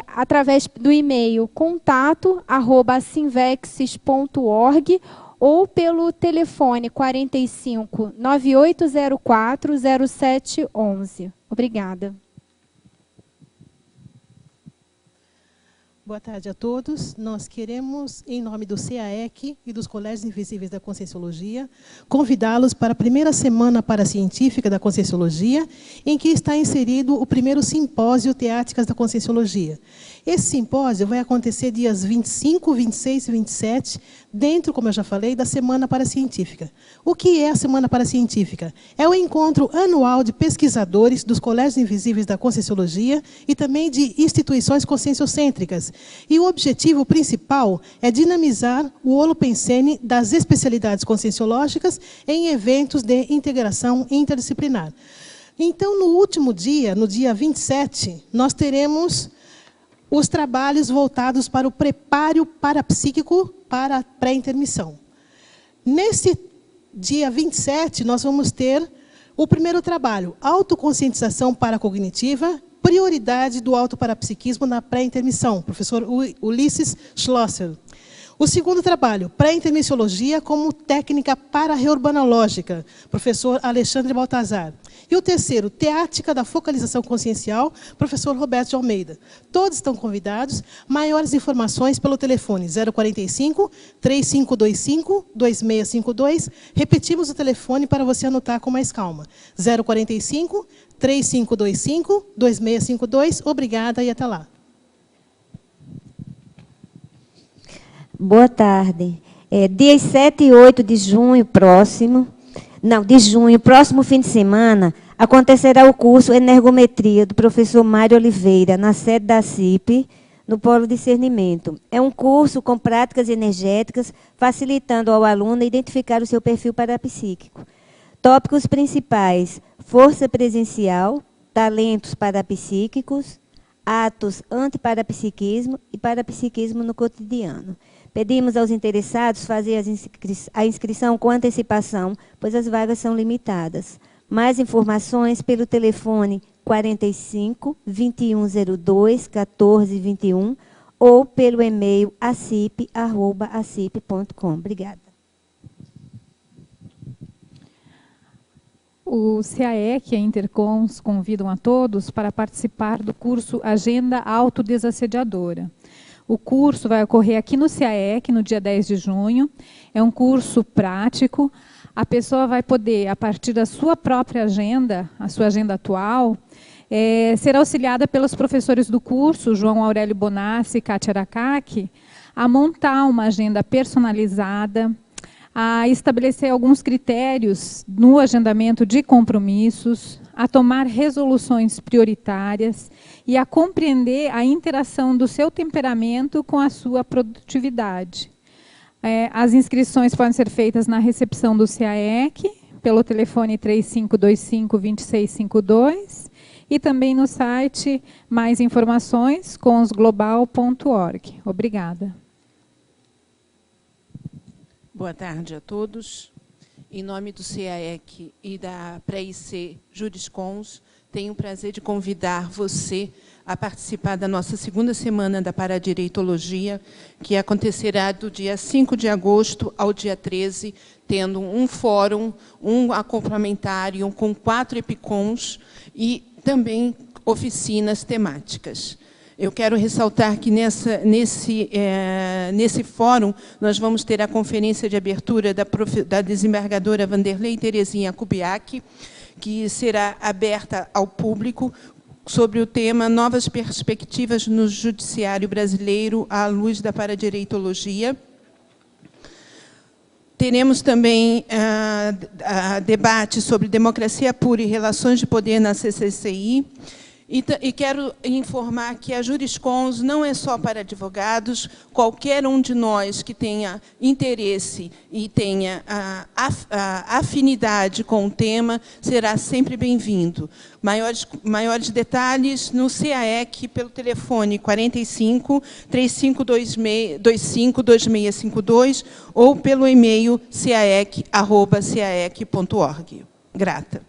através do e-mail contato@sinvexes.org ou pelo telefone 45 9804 0711. Obrigada. Boa tarde a todos. Nós queremos, em nome do CAEC e dos Colégios Invisíveis da Conscienciologia, convidá-los para a primeira semana paracientífica da Conscienciologia, em que está inserido o primeiro simpósio Teáticas da Conscienciologia. Esse simpósio vai acontecer dias 25, 26 e 27, dentro, como eu já falei, da Semana Paracientífica. O que é a Semana Paracientífica? É o encontro anual de pesquisadores dos Colégios Invisíveis da Conscienciologia e também de instituições conscienciocêntricas. E o objetivo principal é dinamizar o holopensene das especialidades conscienciológicas em eventos de integração interdisciplinar. Então, no último dia, no dia 27, nós teremos os trabalhos voltados para o preparo parapsíquico para a pré-intermissão. Nesse dia 27, nós vamos ter o primeiro trabalho, autoconscientização paracognitiva prioridade do autoparapsiquismo na pré-intermissão, professor Ulisses Schlosser. O segundo trabalho, pré-intermissiologia como técnica para-reurbanológica, professor Alexandre Baltazar. E o terceiro, teática da focalização consciencial, professor Roberto de Almeida. Todos estão convidados. Maiores informações pelo telefone 045-3525-2652. Repetimos o telefone para você anotar com mais calma. 045-3525-2652. Obrigada e até lá. Boa tarde. Dias 7 e 8 de junho próximo, próximo fim de semana, acontecerá o curso Energometria do professor Mário Oliveira, na sede da CIP, no Polo Discernimento. É um curso com práticas energéticas, facilitando ao aluno identificar o seu perfil parapsíquico. Tópicos principais: força presencial, talentos parapsíquicos, atos antiparapsiquismo e parapsiquismo no cotidiano. Pedimos aos interessados fazer a inscrição com antecipação, pois as vagas são limitadas. Mais informações pelo telefone 45 2102 1421 ou pelo e-mail acip@acip.com. Obrigada. O CAEC e a Intercons convidam a todos para participar do curso Agenda Autodesassediadora. O curso vai ocorrer aqui no CAEC, no dia 10 de junho. É um curso prático. A pessoa vai poder, a partir da sua própria agenda, a sua agenda atual, ser auxiliada pelos professores do curso, João Aurélio Bonassi e Kátia Aracaki, a montar uma agenda personalizada, a estabelecer alguns critérios no agendamento de compromissos, a tomar resoluções prioritárias e a compreender a interação do seu temperamento com a sua produtividade. As inscrições podem ser feitas na recepção do CAEC, pelo telefone 3525-2652, e também no site mais informações, consglobal.org. Obrigada. Boa tarde a todos. Em nome do CAEC e da Pré-IC Juriscons, tenho o prazer de convidar você a participar da nossa segunda semana da Paradireitologia, que acontecerá do dia 5 de agosto ao dia 13, tendo um fórum, um acompanhamentário com 4 epicons e também oficinas temáticas. Eu quero ressaltar que nesse fórum nós vamos ter a conferência de abertura da desembargadora Vanderlei Terezinha Kubiak, que será aberta ao público sobre o tema Novas Perspectivas no Judiciário Brasileiro à luz da Paradireitologia. Teremos também debate sobre democracia pura e relações de poder na CCCI. E quero informar que a Juriscons não é só para advogados. Qualquer um de nós que tenha interesse e tenha afinidade com o tema será sempre bem-vindo. Maiores detalhes no CAEC pelo telefone 45 3525-2652 ou pelo e-mail caec@caec.org. Grata.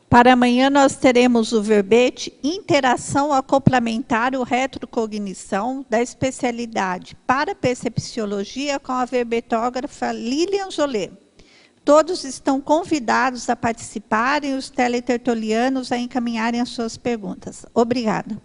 Para amanhã nós teremos o verbete Interação Acoplamentário Retrocognição da especialidade Parapercepciologia com a verbetógrafa Lilian Jolê. Todos estão convidados a participarem, os teletertulianos a encaminharem as suas perguntas. Obrigada.